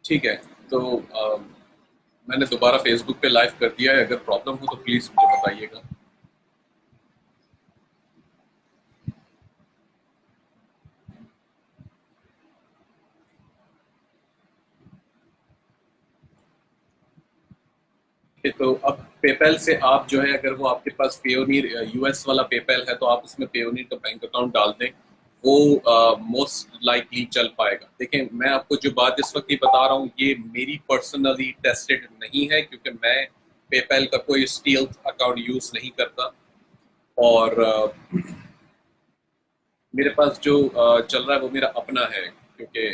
ठीक है। तो मैंने दोबारा फेसबुक पे लाइव कर दिया है, अगर प्रॉब्लम हो तो प्लीज मुझे बताइएगा। तो अब पेपैल से आप जो है, अगर वो आपके पास पेयोनीर यूएस वाला पेपैल है तो आप उसमें पेयोनीर का बैंक अकाउंट डाल दें, वो मोस्ट लाइकली चल पाएगा। देखिए, मैं आपको जो बात इस वक्त ये बता रहा हूँ ये मेरी पर्सनली टेस्टेड नहीं है, क्योंकि मैं पेपैल का कोई स्टील्थ अकाउंट यूज नहीं करता। और मेरे पास जो चल रहा है वो मेरा अपना है, क्योंकि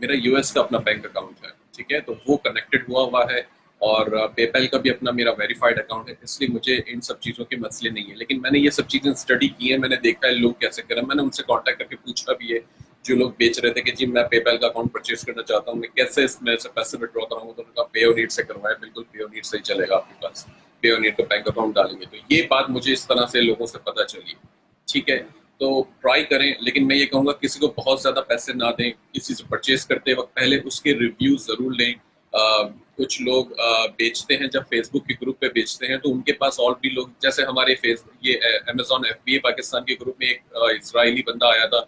मेरा यूएस का अपना बैंक अकाउंट है। ठीक है, तो वो कनेक्टेड हुआ हुआ है, और पेपैल का भी अपना मेरा वेरीफाइड अकाउंट है, इसलिए मुझे इन सब चीज़ों के मसले नहीं है। लेकिन मैंने ये सब चीज़ें स्टडी की है, मैंने देखा है लोग कैसे करें, मैंने उनसे कांटेक्ट करके पूछा भी है, जो लोग बेच रहे थे कि जी मैं पेपैल का अकाउंट परचेज करना चाहता हूँ, मैं कैसे इसमें से पैसे विड्रॉ कराऊंगा, तो उनका पेयोनीर से करवाया। बिल्कुल पेयोनीर से ही चलेगा आपके पास, पेयोनीर का बैंक अकाउंट डालेंगे। तो ये बात मुझे इस तरह से लोगों से पता चली। ठीक है, तो ट्राई करें, लेकिन मैं ये कहूँगा किसी को बहुत ज़्यादा पैसे ना दें। किसी से परचेज करते वक्त पहले उसके रिव्यू ज़रूर लें। कुछ लोग बेचते हैं, जब फेसबुक के ग्रुप पे बेचते हैं तो उनके पास और भी लोग, जैसे हमारे फेस ये अमेजॉन एफबीए पाकिस्तान के ग्रुप में एक इसराइली बंदा आया था।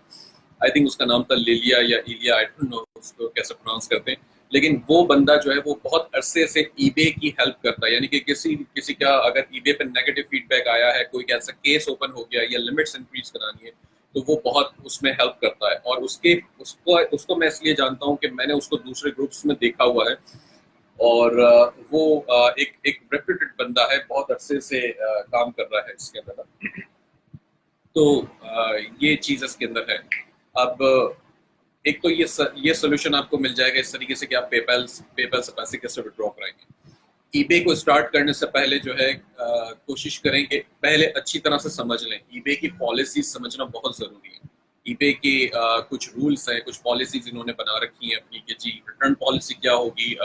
आई थिंक उसका नाम था लिलिया या इलिया, आई डोंट नो उसको कैसे प्रोनाउंस करते हैं। लेकिन वो बंदा जो है वो बहुत अरसे से ईबे की हेल्प करता है, यानी कि किसी किसी का अगर ईबे पे नेगेटिव फीडबैक आया है, कोई ऐसा केस ओपन हो गया या लिमिट्स इंक्रीज करानी है, तो वो बहुत उसमें हेल्प करता है। और उसके उसको उसको मैं इसलिए जानता हूँ कि मैंने उसको दूसरे ग्रुप्स में देखा हुआ है। और वो एक एक रेप्यूटेड बंदा है, बहुत अरसे से काम कर रहा है इसके अंदर। तो ये चीज इसके अंदर है। अब एक तो ये सोल्यूशन आपको मिल जाएगा इस तरीके से कि आप पेपैल पेपैल से पैसे कैसे विड्रॉ कराएंगे। ईबे को स्टार्ट करने से पहले जो है कोशिश करें कि पहले अच्छी तरह से समझ लें। ईबे की पॉलिसीज समझना बहुत जरूरी है। ईबे के कुछ रूल्स हैं, कुछ पॉलिसीज इन्होंने बना रखी हैं अपनी, कि जी रिटर्न पॉलिसी क्या होगी,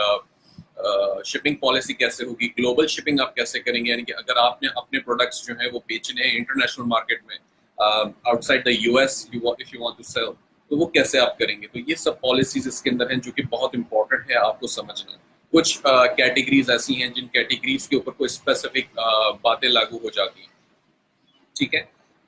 शिपिंग पॉलिसी कैसे होगी, ग्लोबल शिपिंग आप कैसे करेंगे, यानी कि अगर आपने अपने प्रोडक्ट्स जो है वो बेचने हैं इंटरनेशनल मार्केट में, outside the US, if you want to sell, तो वो कैसे आप करेंगे। तो ये सब पॉलिसीज इसके अंदर हैं जो कि बहुत इंपॉर्टेंट है आपको समझना। कुछ कैटेगरीज ऐसी हैं जिन कैटेगरीज के ऊपर कोई स्पेसिफिक बातें लागू हो जाती हैं। ठीक है,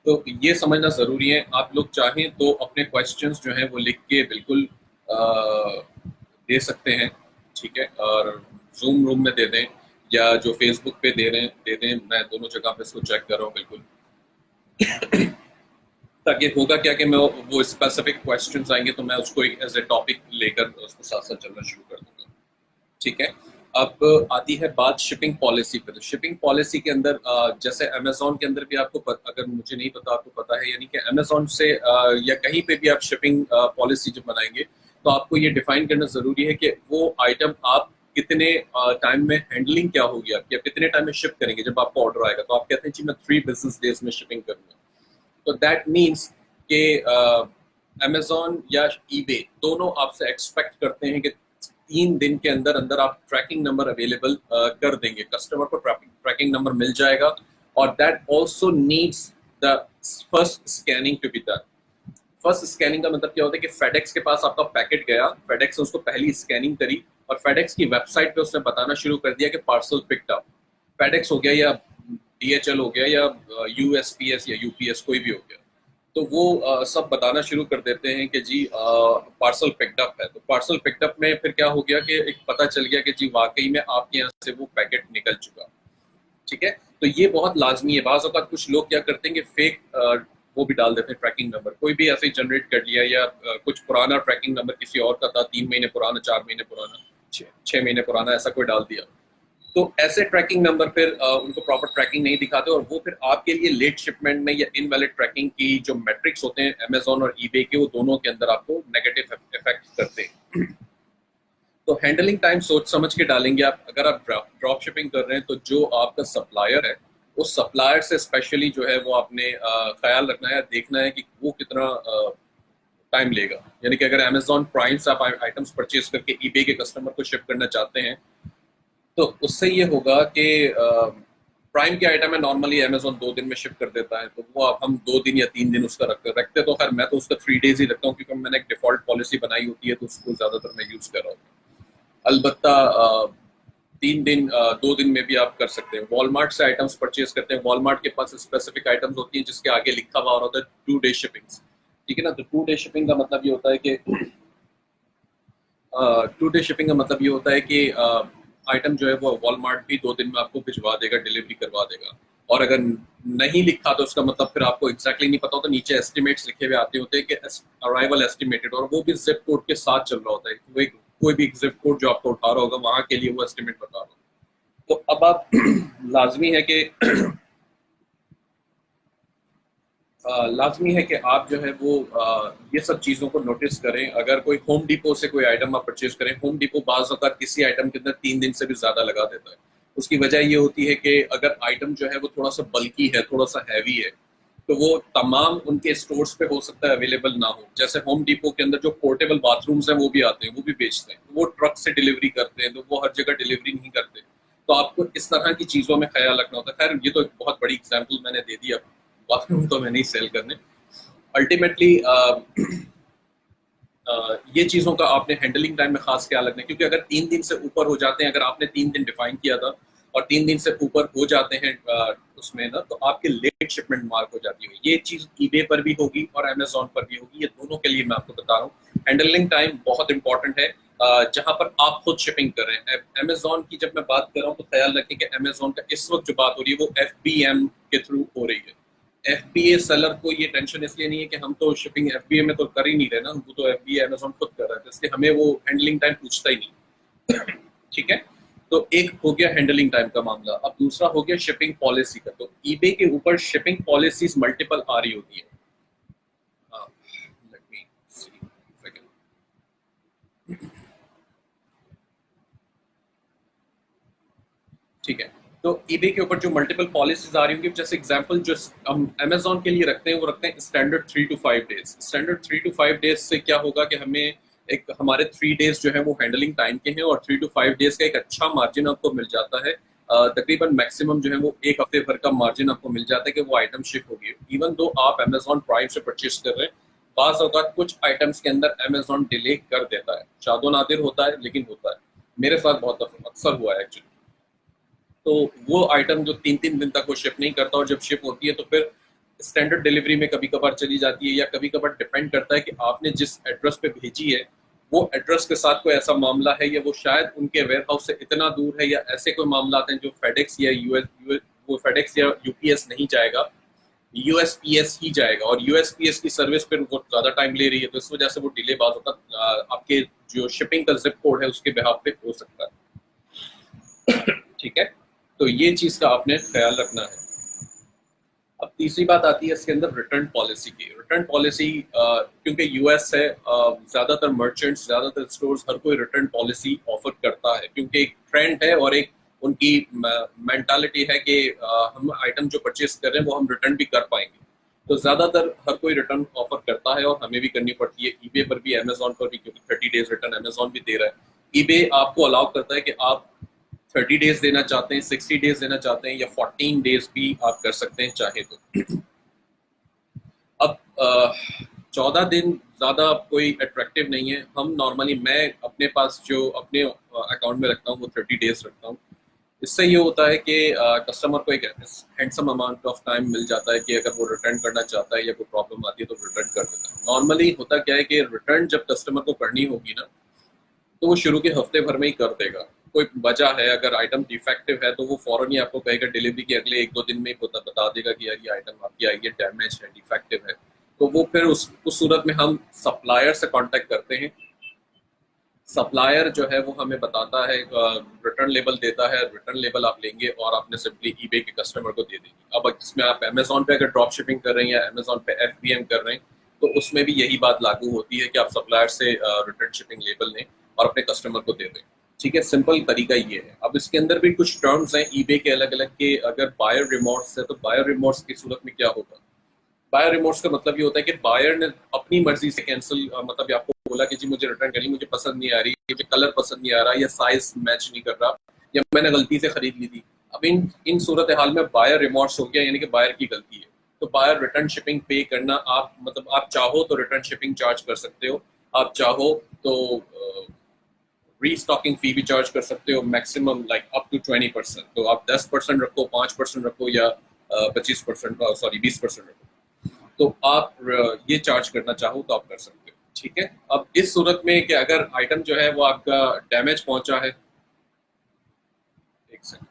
तो ये समझना जरूरी है। आप लोग चाहें तो अपने क्वेश्चंस जो हैं वो लिख के बिल्कुल दे सकते हैं। ठीक है, और जूम रूम में दे दें या जो फेसबुक पे दे रहे हैं दे दें, मैं दोनों जगह पे इसको चेक कर रहा हूँ बिल्कुल। ताकि होगा क्या कि मैं वो स्पेसिफिक क्वेश्चंस आएंगे तो मैं उसको एज ए टॉपिक लेकर उसको साथ साथ चलना शुरू कर दूंगा। ठीक है, अब आती है बात शिपिंग पॉलिसी पे। तो शिपिंग पॉलिसी के अंदर जैसे अमेजोन के अंदर भी आपको अगर मुझे नहीं पता आपको पता है, यानी कि अमेजोन से या कहीं पे भी आप शिपिंग पॉलिसी जब बनाएंगे तो आपको ये डिफाइन करना जरूरी है कि वो आइटम आप कितने टाइम में हैंडलिंग क्या होगी आपकी, आप कितने टाइम में शिप करेंगे। जब आपको ऑर्डर आएगा तो आप कहते हैं जी मैं 3 बिजनेस डेज में शिपिंग करूंगा, तो दैट मीन्स कि अमेजोन या ईबे दोनों आपसे एक्सपेक्ट करते हैं कि 3 दिन के अंदर अंदर आप ट्रैकिंग नंबर अवेलेबल कर देंगे, कस्टमर को ट्रैकिंग नंबर मिल जाएगा। और that also needs the first scanning to be done. First scanning का मतलब क्या होता है कि फेडेक्स के पास आपका पैकेट गया, फेडेक्स ने उसको पहली स्कैनिंग करी और फेडेक्स की वेबसाइट पे उसने बताना शुरू कर दिया कि पार्सल पिक्ड अप। फेडेक्स हो गया या डीएचएल हो गया या यूएसपीएस या यूपीएस, कोई भी हो गया, तो वो सब बताना शुरू कर देते हैं कि जी पार्सल पिक्ड अप है। तो पार्सल पिक्ड अप में फिर क्या हो गया कि एक पता चल गया कि जी वाकई में आपके यहाँ से वो पैकेट निकल चुका। ठीक है, तो ये बहुत लाजमी है। बाज़ औक़ात कुछ लोग क्या करते हैं कि फेक वो भी डाल देते हैं ट्रैकिंग नंबर, कोई भी ऐसे ही जनरेट कर लिया, या कुछ पुराना ट्रैकिंग नंबर किसी और का था, 3 महीने पुराना, 4 महीने पुराना, 6 महीने पुराना, ऐसा कोई डाल दिया। तो ऐसे ट्रैकिंग नंबर फिर उनको प्रॉपर ट्रैकिंग नहीं दिखाते, और वो फिर आपके लिए लेट शिपमेंट में या इनवैलिड ट्रैकिंग की जो मैट्रिक्स होते हैं अमेजोन और ईबे के, वो दोनों के अंदर आपको नेगेटिव इफेक्ट करते हैं। तो हैंडलिंग टाइम सोच समझ के डालेंगे आप। अगर आप ड्रॉप शिपिंग कर रहे हैं तो जो आपका सप्लायर है उस सप्लायर से स्पेशली जो है वो आपने ख्याल रखना है, देखना है कि वो कितना टाइम लेगा। यानी कि अगर अमेजोन प्राइम से आप आइटम्स परचेज करके ईबे के कस्टमर को शिप करना चाहते हैं तो उससे ये होगा कि प्राइम के आइटम है नॉर्मली अमेजोन 2 दिन में शिप कर देता है, तो वो अब हम 2 दिन या 3 दिन उसका रखते तो खैर मैं तो उसका 3 डेज ही रखता हूँ, क्योंकि मैंने एक डिफॉल्ट पॉलिसी बनाई होती है, तो उसको ज्यादातर मैं यूज कर रहा हूँ। अलबत्ता 3 दिन 2 दिन में भी आप कर सकते हैं। वॉलमार्ट से आइटम्स परचेज करते हैं, वॉलमार्ट के पास स्पेसिफिक आइटम्स होती हैं जिसके आगे लिखा हुआ होता है 2 डे शिपिंग। ठीक है ना, तो 2 डे शिपिंग का मतलब ये होता है कि 2 डे शिपिंग का मतलब ये होता है कि आइटम जो है वो वॉलमार्ट भी 2 दिन में आपको भिजवा देगा, डिलीवरी करवा देगा। और अगर नहीं लिखा तो उसका मतलब फिर आपको एग्जैक्टली नहीं पता होता, नीचे एस्टिमेट्स लिखे हुए आते होते हैं कि अराइवल एस्टिमेटेड, और वो भी जिप कोड के साथ चल रहा होता है। वो एक कोई भी जिप कोड जो आपको उठा रहा होगा वहां के लिए वो एस्टिमेट बता रहा होगा। तो अब आप लाजमी है कि लाजमी है कि आप जो है वो ये सब चीज़ों को नोटिस करें। अगर कोई होम डिपो से कोई आइटम आप परचेज करें, होम डिपो बाज़ औक़ात किसी आइटम के अंदर 3 दिन से भी ज़्यादा लगा देता है। उसकी वजह ये होती है कि अगर आइटम जो है वो थोड़ा सा बल्की है, थोड़ा सा हैवी है, तो वो तमाम उनके स्टोर्स पे हो सकता है अवेलेबल ना हो। जैसे होम डिपो के अंदर जो पोर्टेबल बाथरूम्स हैं वो भी आते हैं, वो भी बेचते हैं, वो ट्रक से डिलीवरी करते हैं, तो वो हर जगह डिलीवरी नहीं करते। तो आपको इस तरह की चीज़ों में ख्याल रखना होता है। खैर ये तो एक बहुत बड़ी एग्जाम्पल मैंने दे दी, अब बाथरूम तो मैं नहीं सेल करने। अल्टीमेटली ये चीज़ों का आपने हैंडलिंग टाइम में खास ख्याल रखना है, क्योंकि अगर 3 दिन से ऊपर हो जाते हैं, अगर आपने 3 दिन डिफाइन किया था और 3 दिन से ऊपर हो जाते हैं उसमें ना, तो आपके लेट शिपमेंट मार्क हो जाती है। ये चीज़ ईबे पर भी होगी और अमेजोन पर भी होगी, ये दोनों के लिए मैं आपको बता रहा हूँ। हैंडलिंग टाइम बहुत इंपॉर्टेंट है जहां पर आप खुद शिपिंग कर रहे हैं। अमेजोन की जब मैं बात कर रहा हूँ तो ख्याल रखें कि अमेजोन का इस वक्त जो बात हो रही है वो FBM के थ्रू हो रही है। FBA सेलर को ये टेंशन इसलिए नहीं है कि हम तो शिपिंग FBA में तो कर ही नहीं रहे ना, वो तो FBA अमेजोन खुद कर रहा है, तो इसलिए हमें वो हैंडलिंग टाइम पूछता ही नहीं। ठीक है, तो एक हो गया हैंडलिंग टाइम का मामला। अब दूसरा हो गया शिपिंग पॉलिसी का। तो ईबे के ऊपर शिपिंग पॉलिसीज मल्टीपल आ रही होती है। Let me see if I can. ठीक है, तो ईबे के ऊपर जो मल्टीपल पॉलिसीज आ रही होंगी, जैसे एग्जांपल जो हम अमेजोन के लिए रखते हैं वो रखते हैं standard 3 to 5 days. Standard 3 to 5 days से क्या होगा कि हमें एक हमारे 3 डेज जो है वो हैंडलिंग टाइम के हैं, और 3 to 5 डेज का एक अच्छा मार्जिन आपको मिल जाता है। तकरीबन मैक्सिमम जो है वो एक हफ्ते भर का मार्जिन आपको मिल जाता है कि वो आइटम शिप होगी। इवन दो आप अमेजोन प्राइम से परचेज कर रहे हैं, बाज़ औक़ात कुछ आइटम्स के अंदर अमेजोन डिले कर देता है, शादो नादिर होता है लेकिन होता है। मेरे साथ बहुत अक्सर हुआ है एक्चुअली। तो वो आइटम जो 3 दिन तक वो शिप नहीं करता, और जब शिप होती है तो फिर स्टैंडर्ड डिलीवरी में कभी कभार चली जाती है, या कभी कभार डिपेंड करता है कि आपने जिस एड्रेस पे भेजी है वो एड्रेस के साथ कोई ऐसा मामला है, या वो शायद उनके वेयर हाउस से इतना दूर है, या ऐसे कोई मामला आते हैं जो फेडेक्स या वो फेडेक्स या यूपीएस नहीं जाएगा, यूएसपीएस ही जाएगा, और यूएसपीएस की सर्विस फिर वो ज्यादा टाइम ले रही है, तो इस वजह से वो डिले बात होता आपके जो शिपिंग का जिप कोड है उसके बिहाफ पे हो सकता है। ठीक है, तो ये चीज का आपने ख्याल रखना है। अब तीसरी बात आती है इसके अंदर रिटर्न पॉलिसी की। रिटर्न पॉलिसी क्योंकि यूएस है, ज्यादातर मर्चेंट्स, ज्यादातर स्टोर्स, हर कोई रिटर्न पॉलिसी ऑफर करता है, क्योंकि एक ट्रेंड है और एक उनकी मेंटालिटी है कि हम आइटम जो परचेज कर रहे हैं वो हम रिटर्न भी कर पाएंगे। तो ज्यादातर हर कोई रिटर्न ऑफर करता है, और हमें भी करनी पड़ती है। ईबे पर भी, अमेजोन पर भी, क्योंकि 30 डेज रिटर्न अमेजोन भी दे रहा है। ईबे आपको अलाउ करता है कि आप 30 डेज देना चाहते हैं, 60 डेज देना चाहते हैं, या 14 डेज भी आप कर सकते हैं चाहे तो। अब 14 दिन ज्यादा कोई अट्रैक्टिव नहीं है। हम नॉर्मली, मैं अपने पास जो अपने अकाउंट में रखता हूँ वो 30 डेज रखता हूँ। इससे ये होता है कि कस्टमर को एक हैंडसम अमाउंट ऑफ टाइम मिल जाता है कि अगर वो रिटर्न करना चाहता है या कोई प्रॉब्लम आती है तो रिटर्न कर देता है। नॉर्मली होता क्या है कि रिटर्न जब कस्टमर को करनी होगी ना, तो वो शुरू के हफ्ते भर में ही कर देगा। कोई वजह है, अगर आइटम डिफेक्टिव है तो वो फौरन ही आपको कहेगा, डिलीवरी के अगले 1-2 दिन में ही बता देगा कि यार ये आइटम आपकी आई है, डैमेज है, डिफेक्टिव है। तो वो फिर उस सूरत में हम सप्लायर से कांटेक्ट करते हैं। सप्लायर जो है वो हमें बताता है, रिटर्न लेबल देता है, रिटर्न लेबल आप लेंगे और आपने सिंपली ईबे के कस्टमर को दे देंगे। अब इसमें आप अमेजोन पे अगर ड्रॉप शिपिंग कर रहे हैं या अमेजोन पे FBM कर रहे हैं, तो उसमें भी यही बात लागू होती है कि आप सप्लायर से रिटर्न शिपिंग लेबल लें और अपने कस्टमर को दे दें। ठीक है, सिंपल तरीका ये है। अब इसके अंदर भी कुछ टर्म्स हैं ईबे के अलग अलग के। अगर बायर रिमोर्स है तो बायर रिमोर्स की सूरत में क्या होगा? बायर रिमोर्स का मतलब ये होता है कि बायर ने अपनी मर्जी से कैंसिल, मतलब आपको बोला कि जी मुझे रिटर्न करनी, मुझे पसंद नहीं आ रही, मुझे कलर पसंद नहीं आ रहा, या साइज मैच नहीं कर रहा, या मैंने गलती से खरीद ली थी, अब इन सूरत हाल में बायर रिमोर्स हो गया, यानी कि बायर की गलती है, तो बायर रिटर्न शिपिंग पे करना, आप मतलब आप चाहो तो रिटर्न शिपिंग चार्ज कर सकते हो, आप चाहो तो रीस्टॉकिंग फी भी चार्ज कर सकते हो, मैक्सिमम लाइक अप टू 20%। तो आप 10% रखो, 5% रखो, या 25%, सॉरी 20% रखो, तो आप ये चार्ज करना चाहो तो आप कर सकते हो। ठीक है, अब इस सूरत में कि अगर आइटम जो है वो आपका डैमेज पहुंचा है, एक सेकंड,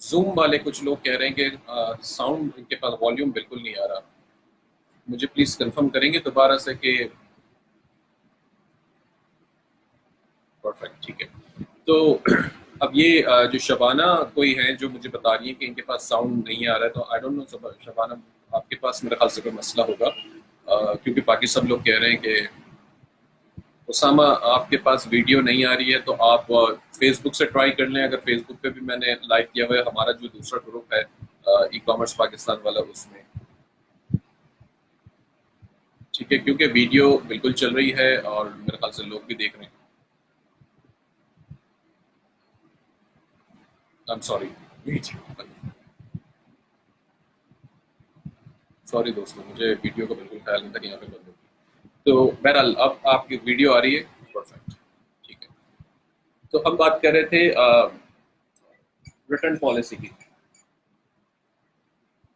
जूम वाले कुछ लोग कह रहे हैं कि साउंड इनके पास वॉल्यूम बिल्कुल नहीं आ रहा, मुझे प्लीज कंफर्म करेंगे दोबारा से कि परफेक्ट। ठीक है, तो अब ये जो शबाना कोई है जो मुझे बता रही है कि इनके पास साउंड नहीं आ रहा है, तो आई डोंट नो शबाना, आपके पास मेरे ख्याल से कोई मसला होगा, क्योंकि बाकी सब लोग कह रहे हैं कि उसामा आपके पास वीडियो नहीं आ रही है, तो आप फेसबुक से ट्राई कर लें। अगर फेसबुक पे भी मैंने लाइव किया हुआ है, हमारा जो दूसरा ग्रुप है ई कॉमर्स पाकिस्तान वाला, उसमें। ठीक है, क्योंकि वीडियो बिल्कुल चल रही है और मेरे ख्याल से लोग भी देख रहे हैं। आई एम सॉरी, सॉरी दोस्तों, मुझे वीडियो का बिल्कुल ख्याल नहीं था कि यहाँ पे बंद होगी। तो बहरहाल अब आपकी वीडियो आ रही है, परफेक्ट। ठीक है, तो हम बात कर रहे थे रिटर्न पॉलिसी की।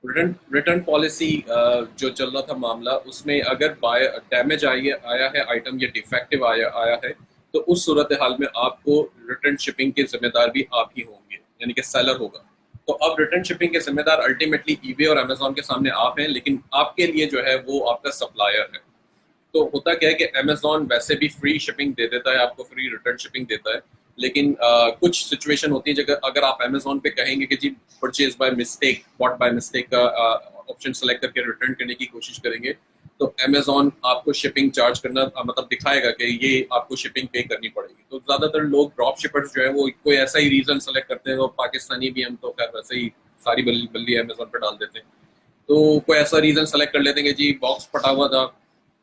रिटर्न रिटर्न पॉलिसी जो चल रहा था मामला, उसमें अगर बाय डैमेज आया है आइटम, या डिफेक्टिव आया आया है, तो उस सूरत हाल में आपको रिटर्न शिपिंग के जिम्मेदार भी आप ही होंगे, यानी कि सेलर होगा। तो अब रिटर्न शिपिंग के जिम्मेदार अल्टीमेटली ईबे और अमेजोन के सामने आप हैं, लेकिन आपके लिए जो है वो आपका सप्लायर है। तो होता क्या है कि अमेजोन वैसे भी फ्री शिपिंग दे देता है आपको, फ्री रिटर्न शिपिंग देता है, लेकिन कुछ सिचुएशन होती है जगह अगर आप अमेजोन पे कहेंगे कि जी purchase by mistake, bought by mistake का ऑप्शन सेलेक्ट करके रिटर्न करने की कोशिश करेंगे, तो अमेजोन आपको शिपिंग चार्ज करना मतलब दिखाएगा कि ये आपको शिपिंग पे करनी पड़ेगी। तो ज्यादातर लोग ड्रॉप शिपर्स जो है वो कोई ऐसा ही रीजन सेलेक्ट करते हैं, वो पाकिस्तानी भी हम तो खैर वैसे ही सारी बल्ली बल्ली अमेजोन पे डाल देते हैं। तो कोई ऐसा रीजन सेलेक्ट कर लेते हैं कि जी बॉक्स फटा हुआ था,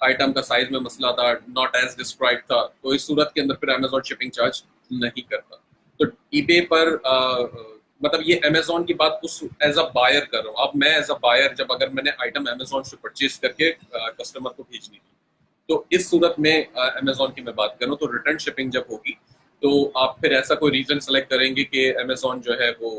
आइटम का साइज में मसला था, नॉट एज डिस्क्राइब था, तो इस सूरत के अंदर फिर अमेजोन शिपिंग चार्ज नहीं करता। तो ईबे पर मतलब ये अमेजोन की बात उस एज अ बायर कर रहा हूँ। अब मैं एज अ बायर, जब अगर मैंने आइटम अमेजोन से परचेज करके कस्टमर को भेजनी थी, तो इस सूरत में अमेजोन की मैं बात करूँ, तो रिटर्न शिपिंग जब होगी, तो आप फिर ऐसा कोई रीजन सेलेक्ट करेंगे कि अमेजोन जो है वो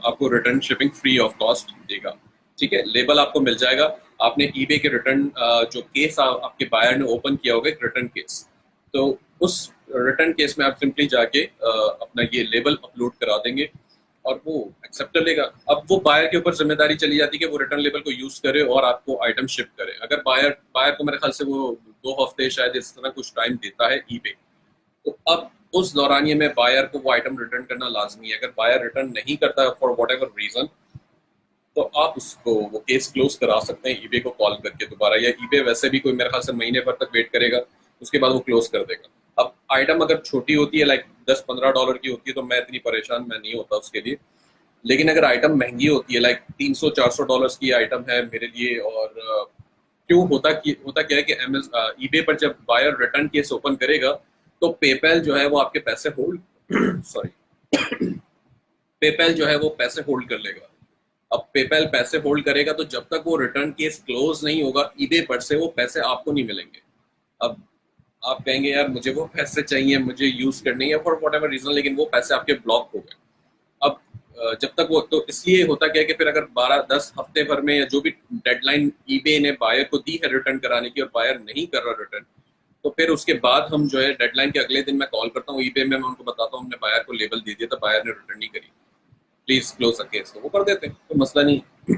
आपको return shipping free of cost देगा। ठीक है, लेबल आपको मिल जाएगा। आपने ईबे के रिटर्न जो केस आपके बायर ने ओपन किया होगा, एक रिटर्न केस, तो उस रिटर्न केस में आप सिंपली जाके अपना ये लेबल अपलोड करा देंगे और वो एक्सेप्ट कर लेगा। अब वो बायर के ऊपर जिम्मेदारी चली जाती है कि वो रिटर्न लेबल को यूज करे और आपको आइटम शिप करे। अगर बायर बायर को मेरे ख्याल से वो 2 हफ्ते शायद इस तरह कुछ टाइम देता है ईबे, तो अब उस दौरानिए में बायर को वो आइटम रिटर्न करना लाजमी है। अगर बायर रिटर्न नहीं करता फॉर वट एवर रीजन, तो आप उसको वो केस क्लोज करा सकते हैं ईबे को कॉल करके दोबारा, या ईबे वैसे भी कोई मेरे ख्याल से महीने भर तक वेट करेगा, उसके बाद वो क्लोज कर देगा। अब आइटम अगर छोटी होती है, लाइक $10-15 की होती है, तो मैं इतनी परेशान मैं नहीं होता उसके लिए। लेकिन अगर आइटम महंगी होती है, लाइक $300-400 की आइटम है मेरे लिए, और क्यों होता क्या है कि ईबे पर जब बायर रिटर्न केस ओपन करेगा, तो पेपैल जो है वो आपके पैसे होल्ड सॉरी पेपैल जो है वो पैसे होल्ड कर लेगा। अब पेपैल पैसे होल्ड करेगा, तो जब तक वो रिटर्न केस क्लोज नहीं होगा ईबे पर से, वो पैसे आपको नहीं मिलेंगे। अब आप कहेंगे यार मुझे वो पैसे चाहिए, मुझे यूज करनी है फॉर वट एवर रीजन, लेकिन वो पैसे आपके ब्लॉक हो गए। अब जब तक वो, तो इसलिए होता क्या है कि फिर अगर 12-10 हफ्ते भर में, या जो भी डेडलाइन ईबे ने बायर को दी है रिटर्न कराने की, और बायर नहीं कर रहा रिटर्न, तो फिर उसके बाद हम जो है डेडलाइन के अगले दिन मैं कॉल करता हूँ ईबे में, मैं उनको बताता हूँ हमने बायर को लेबल दे दिया था, बायर ने रिटर्न नहीं करी, प्लीज क्लोज द केस, तो वो कर देते हैं, तो मसला नहीं।